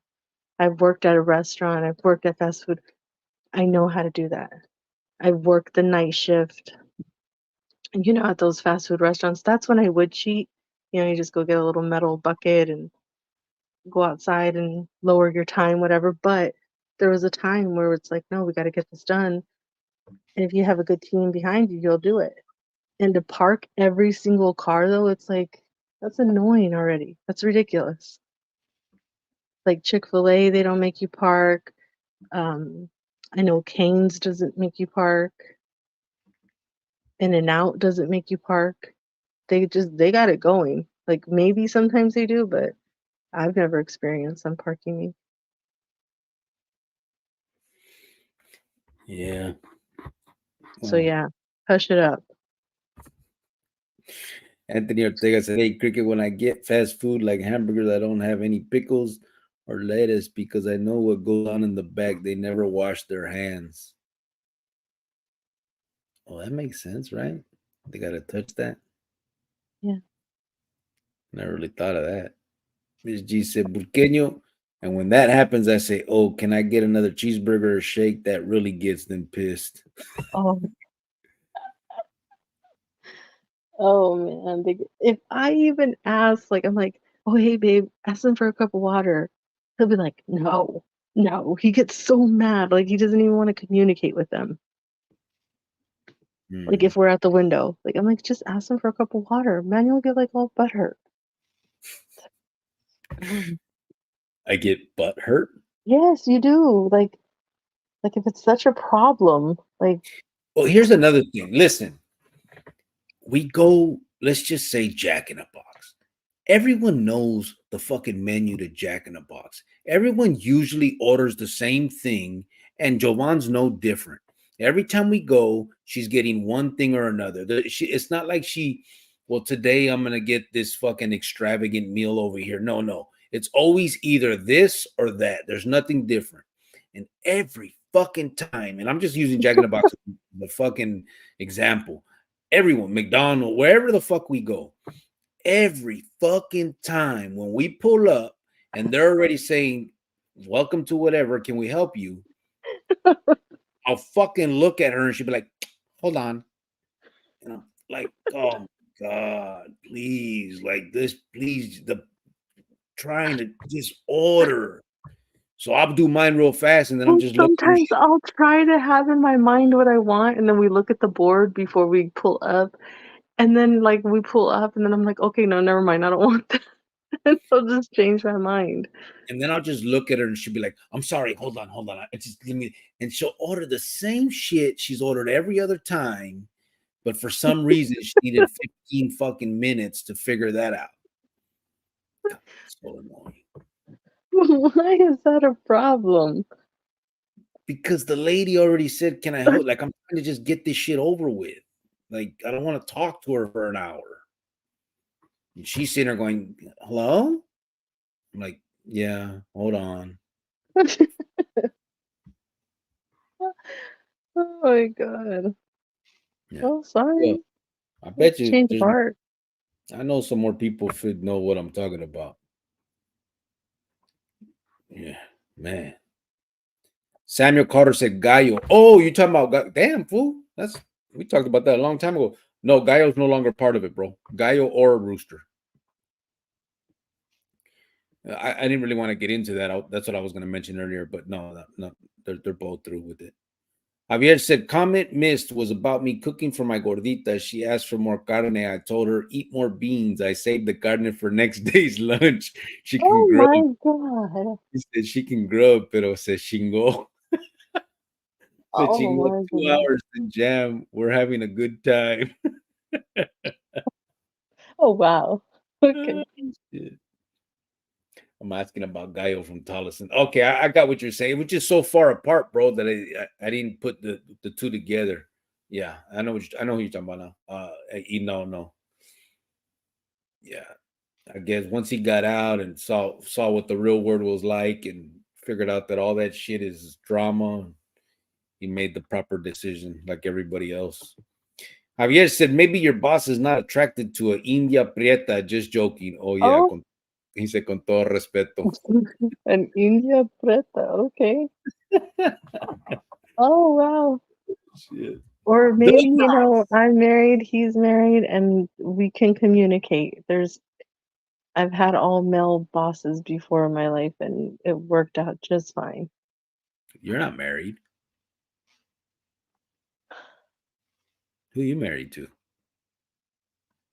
I've worked at a restaurant, I've worked at fast food. I know how to do that. I worked the night shift. And at those fast food restaurants, that's when I would cheat. You just go get a little metal bucket and go outside and lower your time, whatever. But there was a time where it's like, no, we got to get this done. And if you have a good team behind you, you'll do it. And to park every single car, though, it's like, that's annoying already. That's ridiculous. Like Chick-fil-A, they don't make you park. Um, I know Cane's doesn't make you park. In-N-Out doesn't make you park. They got it going. Like maybe sometimes they do, but I've never experienced them parking me. Yeah. So yeah, hush it up. Anthony Ortega said, "Hey, Cricket, when I get fast food like hamburgers, I don't have any pickles or lettuce because I know what goes on in the back. They never wash their hands." Oh, that makes sense, right? They got to touch that. Yeah. Never really thought of that. Miss G said, "Burqueño." And when that happens, I say, "Oh, can I get another cheeseburger or shake?" That really gets them pissed. Oh, oh man. If I even ask, like, I'm like, oh, hey, babe, ask them for a cup of water. He'll be like, no, no. He gets so mad. Like, he doesn't even want to communicate with them. Like, if we're at the window, like, I'm like, just ask them for a cup of water. Man, you'll get like all butthurt. I get butt hurt. Yes, you do. Like if it's such a problem, like, Well, here's another thing. Listen, we go, let's just say Jack in a Box. Everyone knows the fucking menu to Jack in a Box. Everyone usually orders the same thing, and Joanne's no different. Every time we go, she's getting one thing or another. It's not like well, today I'm going to get this fucking extravagant meal over here. No, no. It's always either this or that. There's nothing different. And every fucking time, and I'm just using Jack in the Box, the fucking example. Everyone, McDonald's, wherever the fuck we go, every fucking time when we pull up and they're already saying, "Welcome to whatever, can we help you?" I'll fucking look at her and she'll be like, "Hold on." And I'm like, "Oh my God, please, like this, please, trying to just order." So I'll do mine real fast and then I'm well, just looking. sometimes I'll try to have in my mind what I want, and then we look at the board before we pull up, and then like we pull up, and then I'm like, okay, no, never mind, I don't want that. And I'll just change my mind. And then I'll just look at her and she'll be like, "I'm sorry, hold on, hold on. It's just give me," and she'll order the same shit she's ordered every other time. But for some reason, she needed 15 fucking minutes to figure that out. God, so annoying. Why is that a problem? Because the lady already said, "Can I hold?" Like, I'm trying to just get this shit over with. Like, I don't want to talk to her for an hour. And she's sitting there going, "Hello?" I'm like, "Yeah, hold on." Oh my God. Yeah. Oh, Well, sorry. I bet Let's you change part. I know some more people should know what I'm talking about. Yeah, man. Samuel Carter said Gallo. Oh, you talking about damn fool? We talked about that a long time ago. No, Gallo's no longer part of it, bro. Gallo or a rooster. I didn't really want to get into that. That's what I was going to mention earlier, but no, they're both through with it. Javier said, "Comment missed was about me cooking for my gordita. She asked for more carne. I told her, eat more beans. I saved the carne for next day's lunch. She can Oh grub." my God. She said she can grub, pero se chingó. Se Oh chingó my 2 God. hours in jam. We're having a good time. Oh wow. Okay. Shit. I'm asking about Gallo from Tolleson. Okay, I got what you're saying. We're just so far apart, bro, that I didn't put the two together. Yeah, I know who you're talking about now. No. Yeah. I guess once he got out and saw what the real world was like and figured out that all that shit is drama, he made the proper decision like everybody else. Javier said, "Maybe your boss is not attracted to a India Prieta." Just joking. Oh, yeah. Oh, He said, "Con todo respeto." an India preta. Okay. Oh wow. Shit. Or The maybe, I'm married, he's married, and we can communicate. I've had all male bosses before in my life, and it worked out just fine. You're not married. Who you married to?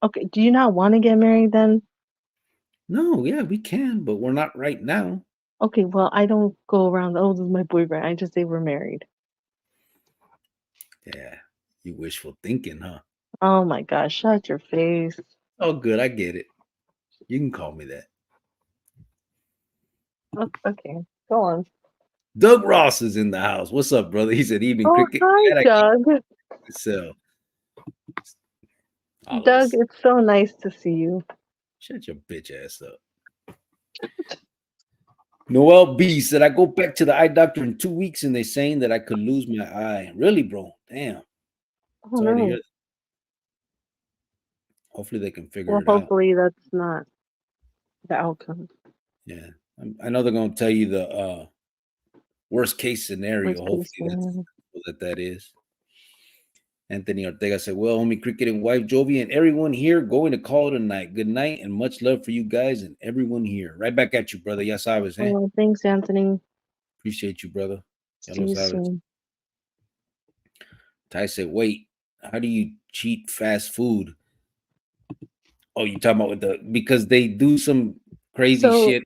Okay, do you not want to get married then? No, yeah, we can, but we're not right now. Okay, well, I don't go around, oh, this is my boyfriend. I just say we're married. Yeah, you wishful thinking, huh? Oh my gosh, shut your face. Oh, good, I get it. You can call me that. Okay, go on. Doug Ross is in the house. What's up, brother? He said, "Evening Oh, cricket." hi, Glad I Doug. can sell all of Doug, this. it's so nice to see you. Shut your bitch ass up. Noel B said, "I go back to the eye doctor in 2 weeks, and they're saying that I could lose my eye." Really, bro? Damn. Oh Sorry to hear no. that. Hopefully, they can figure Well, it out. hopefully that's not the outcome. Yeah, I know they're gonna tell you the worst case scenario. Worst case Hopefully, that's scenario. what that is. Anthony Ortega said, "Well, homie, cricket and wife Jovi and everyone here going to call it a night. Good night and much love for you guys and everyone here." Right back at you, brother. Yes, I was, eh? Oh, thanks, Anthony. Appreciate you, brother. Ya See lo you sabes. soon. Ty said, "Wait, how do you cheat fast food?" Oh, you talking about with the because they do some crazy So shit.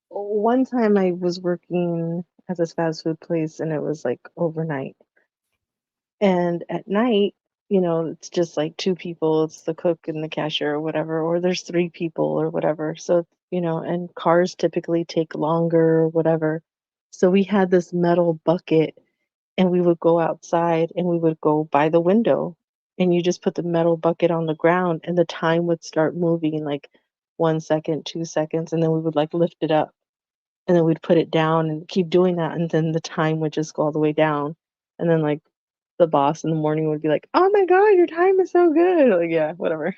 one time I was working at this fast food place and it was like overnight. And at night, it's just like two people, it's the cook and the cashier or whatever, or there's three people or whatever. So, and cars typically take longer or whatever. So we had this metal bucket and we would go outside and we would go by the window and you just put the metal bucket on the ground and the time would start moving like 1 second, 2 seconds, and then we would like lift it up and then we'd put it down and keep doing that and then the time would just go all the way down. And then like the boss in the morning would be like, "Oh my God, your time is so good." Like, yeah, whatever.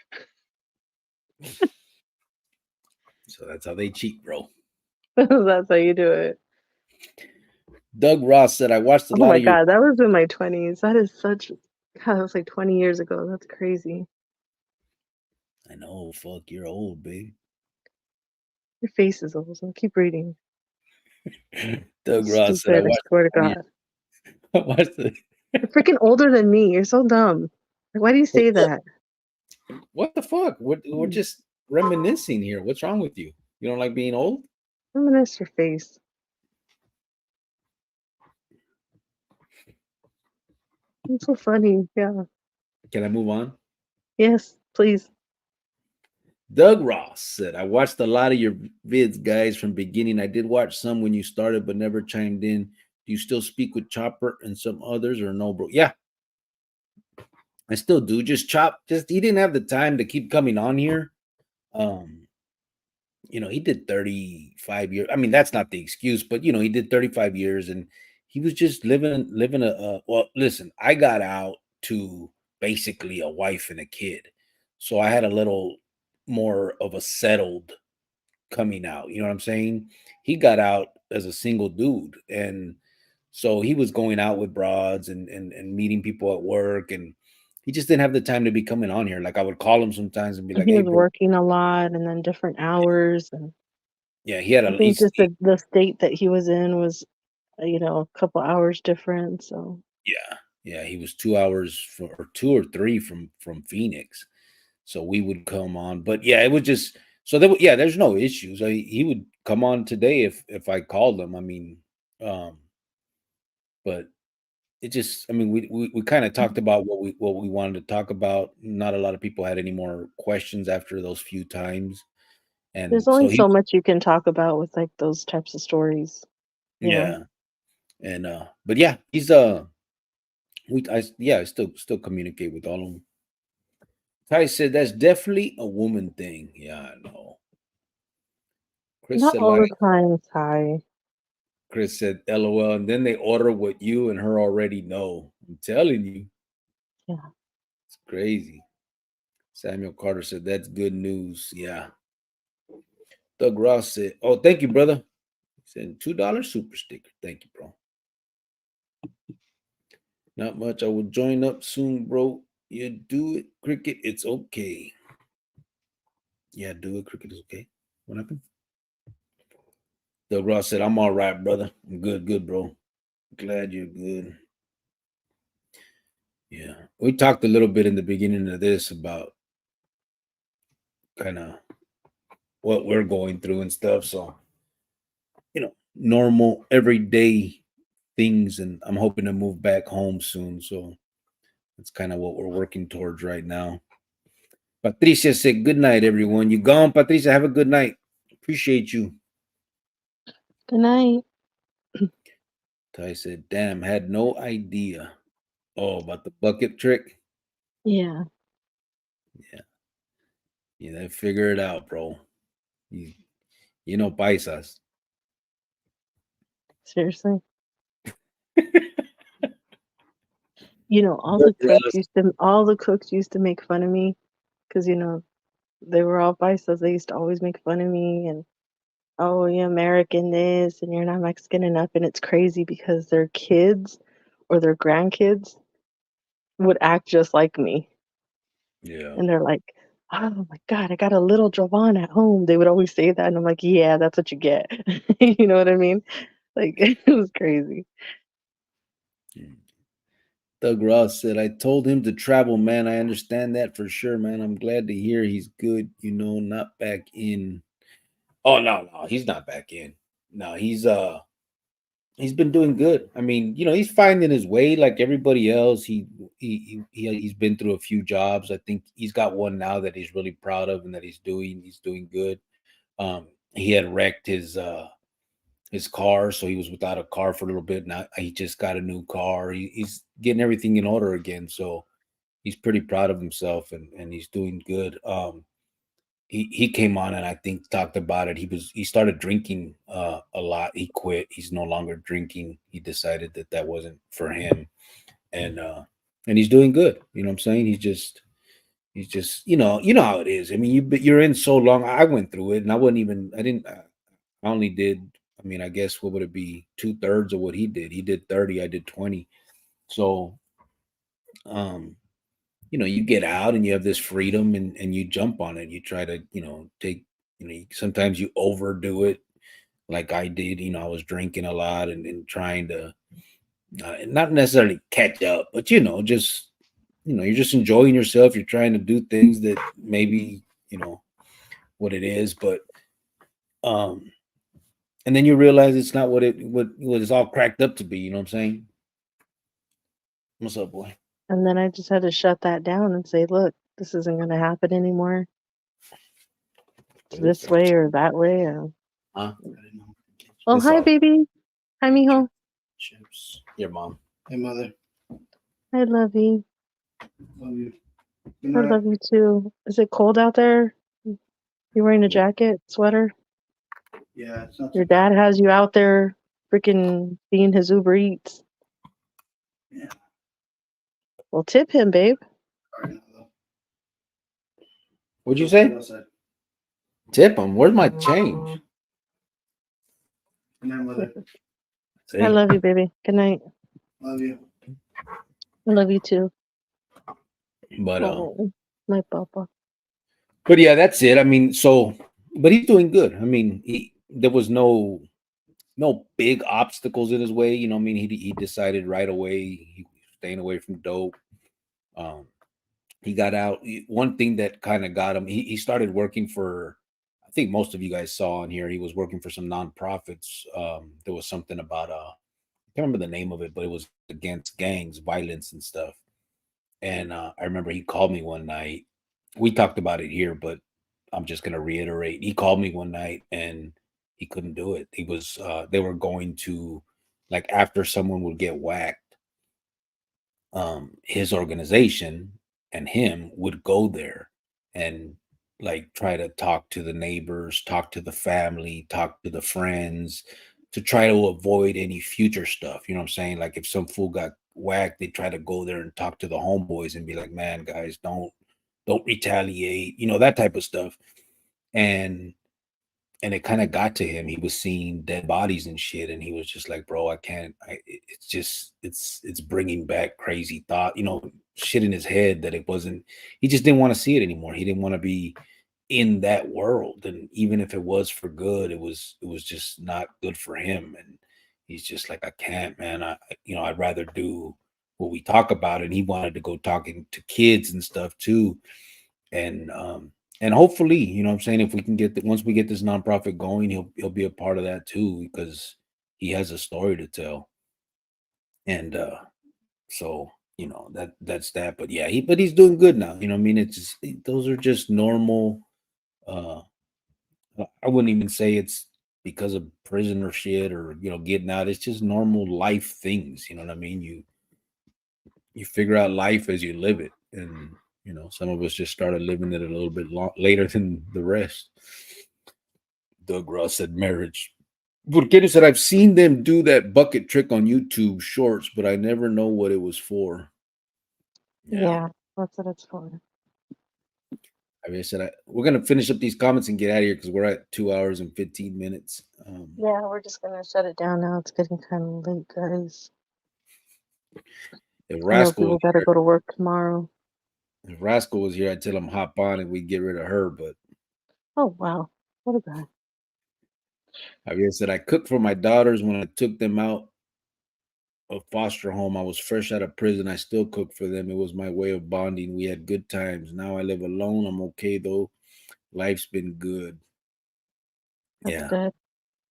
So that's how they cheat, bro. That's how you do it. Doug Ross said, "I watched a Oh lot my of your." God, that was in my 20s. That is such, God, that was like 20 years ago. That's crazy. I know, fuck, you're old, babe. Your face is old, so keep reading. Doug Ross said, "I Stupid, I watched swear to a lot of God. your, I watched the You're freaking older than me. You're so dumb. Like, why do you say that? what the fuck? We're just reminiscing here. What's wrong with you? You don't like being old?" Reminisce your face. It's so funny. Yeah. Can I move on? Yes, please. Doug Ross said, "I watched a lot of your vids, guys, from beginning. I did watch some when you started, but never chimed in. Do you still speak with Chopper and some others, or no, bro?" Yeah, I still do. Just Chop. Just he didn't have the time to keep coming on here. Um, he did 35 years. I mean, that's not the excuse, but he did 35 years and he was just living well, listen, I got out to basically a wife and a kid. So I had a little more of a settled coming out. You know what I'm saying? He got out as a single dude. And so he was going out with broads and meeting people at work. And he just didn't have the time to be coming on here. Like I would call him sometimes and be And like, he "Hey, was bro." working a lot and then different hours. And Yeah, he had I a think just the state that he was in was, a couple hours different. So yeah, he was 2 hours or 2 or 3 from Phoenix. So we would come on. But yeah, it was just so there yeah, there's no issues. He would come on today if I called him. I mean, um, but it just I mean, we kind of talked about what we wanted to talk about. Not a lot of people had any more questions after those few times. there's And only so he so much you can talk about with like those types of stories, you know. yeah. And but yeah, he's I still communicate with all of them. Ty said that's definitely a woman thing. Yeah, I know. Chris Not said all the like time, Ty. Chris said LOL, and then they order what you and her already know. I'm telling you, Yeah. it's crazy. Samuel Carter said that's good news. Yeah. Doug Ross said, "Oh, thank you, brother." He said $2 super sticker. Thank you, bro. Not much. I will join up soon, bro. You do it, cricket. It's okay. Yeah, do it, cricket. Is okay. What happened? Doug Ross said, "I'm all right, brother. I'm good, bro." Glad you're good. Yeah. We talked a little bit in the beginning of this about kind of what we're going through and stuff. So, normal everyday things. And I'm hoping to move back home soon. So that's kind of what we're working towards right now. Patricia said, good night, everyone. You gone, Patricia? Have a good night. Appreciate you. Good night. Ty said, damn, had no idea. Oh, about the bucket trick? Yeah, Yeah. Yeah, they figure it out, bro. You, you know, paisas. seriously. You know, Good Russ. all the cooks used to make fun of me because they were all paisas. They used to always make fun of me and oh, you're American this and you're not Mexican enough. And it's crazy because their kids or their grandkids would act just like me. Yeah. And they're like, oh my God, I got a little Jovan at home. They would always say that. And I'm like, yeah, that's what you get. You know what I mean? Like, it was crazy. Doug Ross said, I told him to travel, man. I understand that for sure, man. I'm glad to hear he's good, not back in. Oh no, he's not back in. No, he's been doing good. I mean, he's finding his way like everybody else. He's been through a few jobs. I think he's got one now that he's really proud of and that he's doing good. He had wrecked his car, so he was without a car for a little bit. Now he just got a new car. He's getting everything in order again, so he's pretty proud of himself and he's doing good. He came on and I think talked about it. He started drinking a lot. He quit. He's no longer drinking. He decided that wasn't for him, and he's doing good. You know what I'm saying? He's just you know how it is. I mean, you're in so long. I went through it, and I didn't. I only did. I mean, I guess what would it be? 2/3 of what he did. He did 30. I did 20. So, um, you get out and you have this freedom and you jump on it. You try to, take, sometimes you overdo it like I did. I was drinking a lot and trying to not necessarily catch up, but, just, you're just enjoying yourself. You're trying to do things that maybe, what it is, but, um, and then you realize it's not what it's all cracked up to be. You know what I'm saying? What's up, boy? And then I just had to shut that down and say, look, this isn't going to happen anymore. It's this way or that way. Huh? Oh, It's hi, all baby. Hi, mijo. chips. Your mom. Hey, mother. I love you. Love you. Good I night. love you too. Is it cold out there? You wearing a jacket, sweater? Yeah, it's not Your too bad. dad has you out there freaking being his Uber Eats. Yeah. Well, tip him, babe. All right, now, though. What'd you Go sit say? outside. Tip him. Where's my change? Good night, mother. I love you, baby. Good night. Love you. I love you too. But Oh, my papa. yeah, that's it. I mean, but he's doing good. I mean, there was no big obstacles in his way. I mean, he decided right away he was staying away from dope. Um, he got out. One thing that kind of got him, he started working for. I think most of you guys saw on here. He was working for some nonprofits. There was something about I can't remember the name of it, but it was against gangs, violence, and stuff. And I remember he called me one night. We talked about it here, but I'm just gonna reiterate. He called me one night and he couldn't do it. They were going to, like, after someone would get whacked, his organization and him would go there and like try to talk to the neighbors, talk to the family, talk to the friends to try to avoid any future stuff. You know what I'm saying? Like if some fool got whacked, they try to go there and talk to the homeboys and be like, man, guys, don't retaliate, that type of stuff. And it kind of got to him. He was seeing dead bodies and shit, and he was just like, "Bro, I can't. It's just it's bringing back crazy thought, shit in his head that it wasn't. He just didn't want to see it anymore. He didn't want to be in that world, and even if it was for good, it was just not good for him. And he's just like, I can't, man. I'd rather do what we talk about. And he wanted to go talking to kids and stuff too. And hopefully, what I'm saying, if we can once we get this nonprofit going, he'll be a part of that too, because he has a story to tell. And so that's that. But yeah, he's doing good now. I mean, it's just, those are just normal. uh I wouldn't even say it's because of prison or shit, or getting out. It's just normal life things. You know what I mean? You figure out life as you live it, and some of us just started living it a little bit later than the rest. Doug Ross said marriage. Burkini said, I've seen them do that bucket trick on YouTube shorts, but I never know what it was for. Yeah, that's what it's for. I mean, I said, we're going to finish up these comments and get out of here because we're at 2 hours and 15 minutes. Yeah, we're just going to shut it down now. It's getting kind of late, guys. If I know Rascal people got to go to work tomorrow. If Rascal was here, I'd tell him hop on and we'd get rid of her. But oh, wow. What a guy. I said, I cooked for my daughters when I took them out of foster home. I was fresh out of prison. I still cooked for them. It was my way of bonding. We had good times. Now I live alone. I'm okay though. Life's been good. That's good.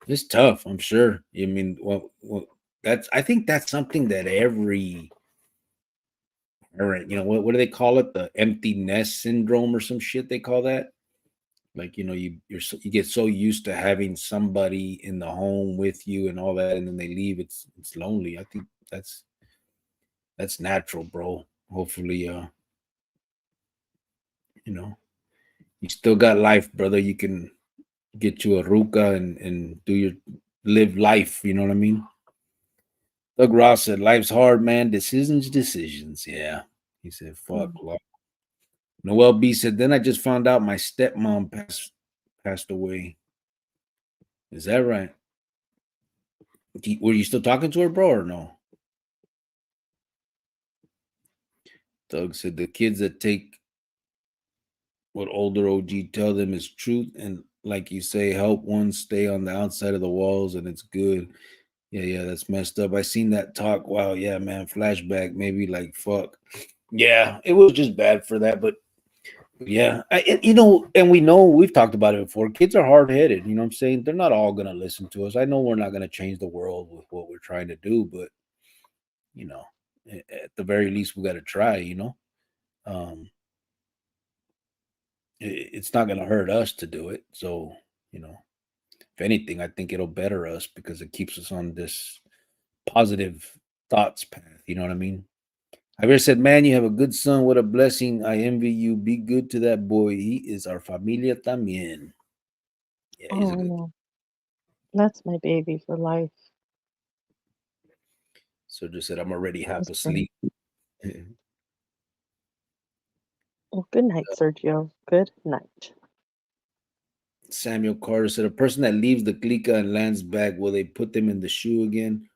It's tough, I'm sure. I mean, well, I think that's something that every parent, what do they call it? The empty nest syndrome or some shit they call that. Like, you get so used to having somebody in the home with you and all that, and then they leave. It's lonely. I think that's natural, bro. Hopefully, you still got life, brother. You can get you a ruka and live life. You know what I mean? Doug Ross said, life's hard, man. Decisions. Yeah. He said, fuck. Noel B said, then I just found out my stepmom passed away. Is that right? Were you still talking to her, bro, or no? Doug said, the kids that take what older OG tell them is truth, and like you say, help one stay on the outside of the walls, and it's good. Yeah, that's messed up. I seen that talk. Wow, yeah, man. Flashback, maybe like fuck. Yeah, it was just bad for that, but yeah, and we know we've talked about it before. Kids are hard headed. You know what I'm saying? They're not all gonna listen to us. I know we're not gonna change the world with what we're trying to do, but at the very least, we got to try. It's not gonna hurt us to do it. So, if anything, I think it'll better us because it keeps us on this positive thoughts path. You know what I mean? Javier said, man, you have a good son. What a blessing. I envy you. Be good to that boy. He is our familia también. Yeah, he's a good. No. That's my baby for life. So just said, I'm already half asleep. Well, good night, Sergio. Good night. Samuel Carter said, a person that leaves the clica and lands back, will they put them in the shoe again?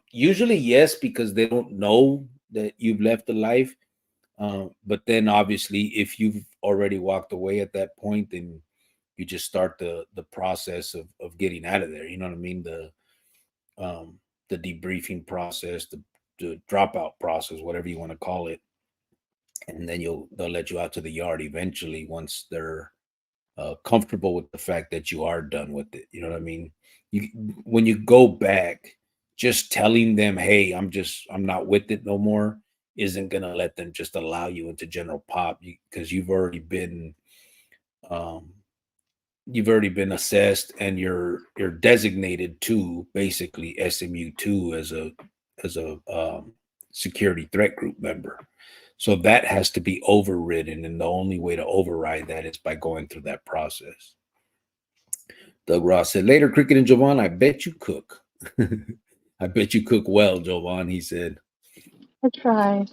Usually yes, because they don't know that you've left the life. But then obviously if you've already walked away at that point, then you just start the process of getting out of there. You know what I mean? The debriefing process, the dropout process, whatever you want to call it. And then they'll let you out to the yard eventually once they're comfortable with the fact that you are done with it. You know what I mean? When you go back, just telling them, hey, I'm not with it no more, isn't gonna let them just allow you into general pop, because you've already been assessed, and you're designated to basically SMU2 as a security threat group member. So that has to be overridden, and the only way to override that is by going through that process. Doug Ross said, later, Cricket and Jovan, I bet you cook. I bet you cook well, Jovan, he said. I try.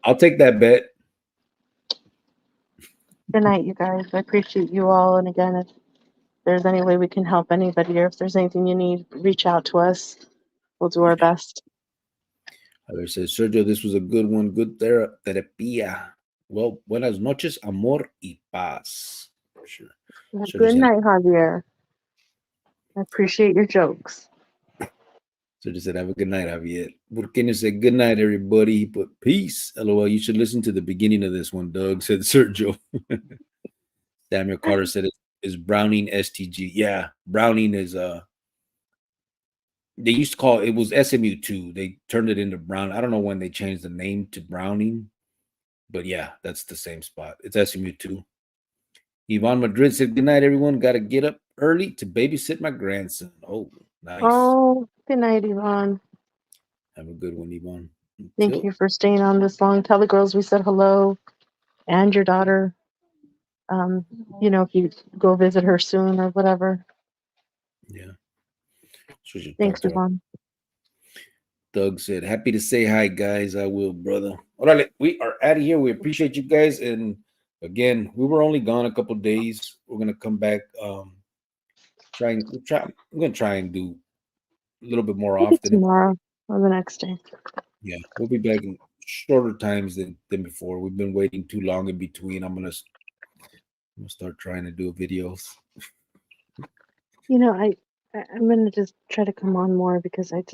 I'll take that bet. Good night, you guys. I appreciate you all. And again, if there's any way we can help anybody, or if there's anything you need, reach out to us. We'll do our best. I said, Sergio, this was a good one. Good terapia. Well, buenas noches, amor y paz. For sure. Good night, Javier. I appreciate your jokes. So just said, have a good night, Javier. Burkina said, good night, everybody. He put peace. LOL. You should listen to the beginning of this one, Doug, said Sergio. Samuel Carter said, is Browning STG? Yeah, Browning is they used to call it was SMU2. They turned it into Brown. I don't know when they changed the name to Browning, but yeah, that's the same spot. It's SMU2. Yvonne Madrid said, good night, everyone. Got to get up early to babysit my grandson. Oh, nice. Oh, good night, Yvonne. Have a good one, Yvonne. Thank you for staying on this long. Tell the girls we said hello and your daughter. If you go visit her soon or whatever. Yeah. Thanks, Yvonne. Doug said, happy to say hi, guys. I will, brother. All right, we are out of here. We appreciate you guys. And again, we were only gone a couple days. We're gonna come back. I'm gonna try and do a little bit more often tomorrow or the next day. Yeah, we'll be back in shorter times than before. We've been waiting too long in between. I'm gonna start trying to do videos. I'm gonna just try to come on more because I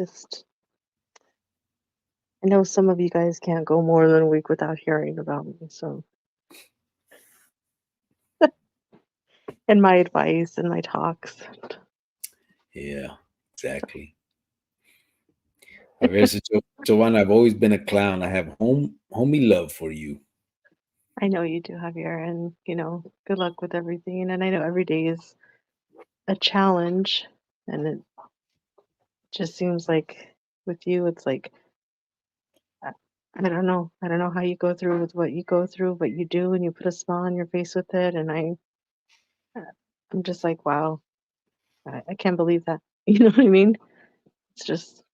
know some of you guys can't go more than a week without hearing about me. So, and my advice and my talks. Yeah, exactly. Joanna, I've always been a clown. I have homie love for you. I know you do, Javier, and good luck with everything. And I know every day is a challenge, and it just seems like with you, it's like I don't know how you go through with what you go through, but you do, and you put a smile on your face with it. And I'm just like, wow, I can't believe that. You know what I mean? It's just,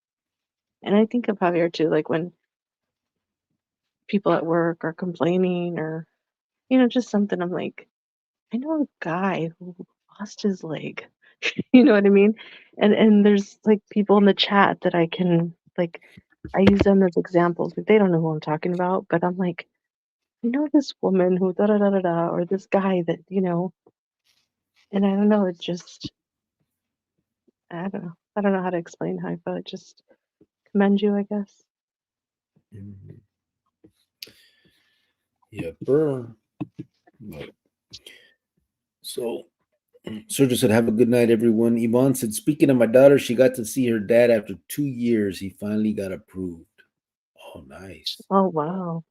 and I think of Javier too, like when people at work are complaining or, just something, I'm like, I know a guy who lost his leg. You know what I mean? And there's like people in the chat that I can like, I use them as examples, but they don't know who I'm talking about. But I'm like, this woman who da da da da da, or this guy that, and I don't know, it just, I don't know. I don't know how to explain how I feel. It just commend you, I guess. Mm-hmm. Yeah, burr. So Sergio said, have a good night, everyone. Yvonne said, speaking of my daughter, she got to see her dad after 2 years. He finally got approved. Oh, nice. Oh, wow.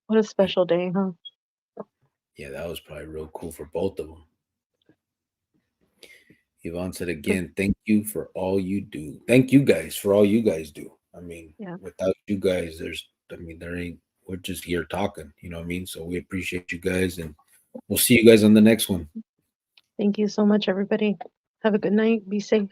What a special day, huh? Yeah, that was probably real cool for both of them. Yvonne said again, thank you for all you do. Thank you guys for all you guys do. I mean, without you guys, we're just here talking, you know what I mean? So we appreciate you guys, and we'll see you guys on the next one. Thank you so much, everybody. Have a good night. Be safe.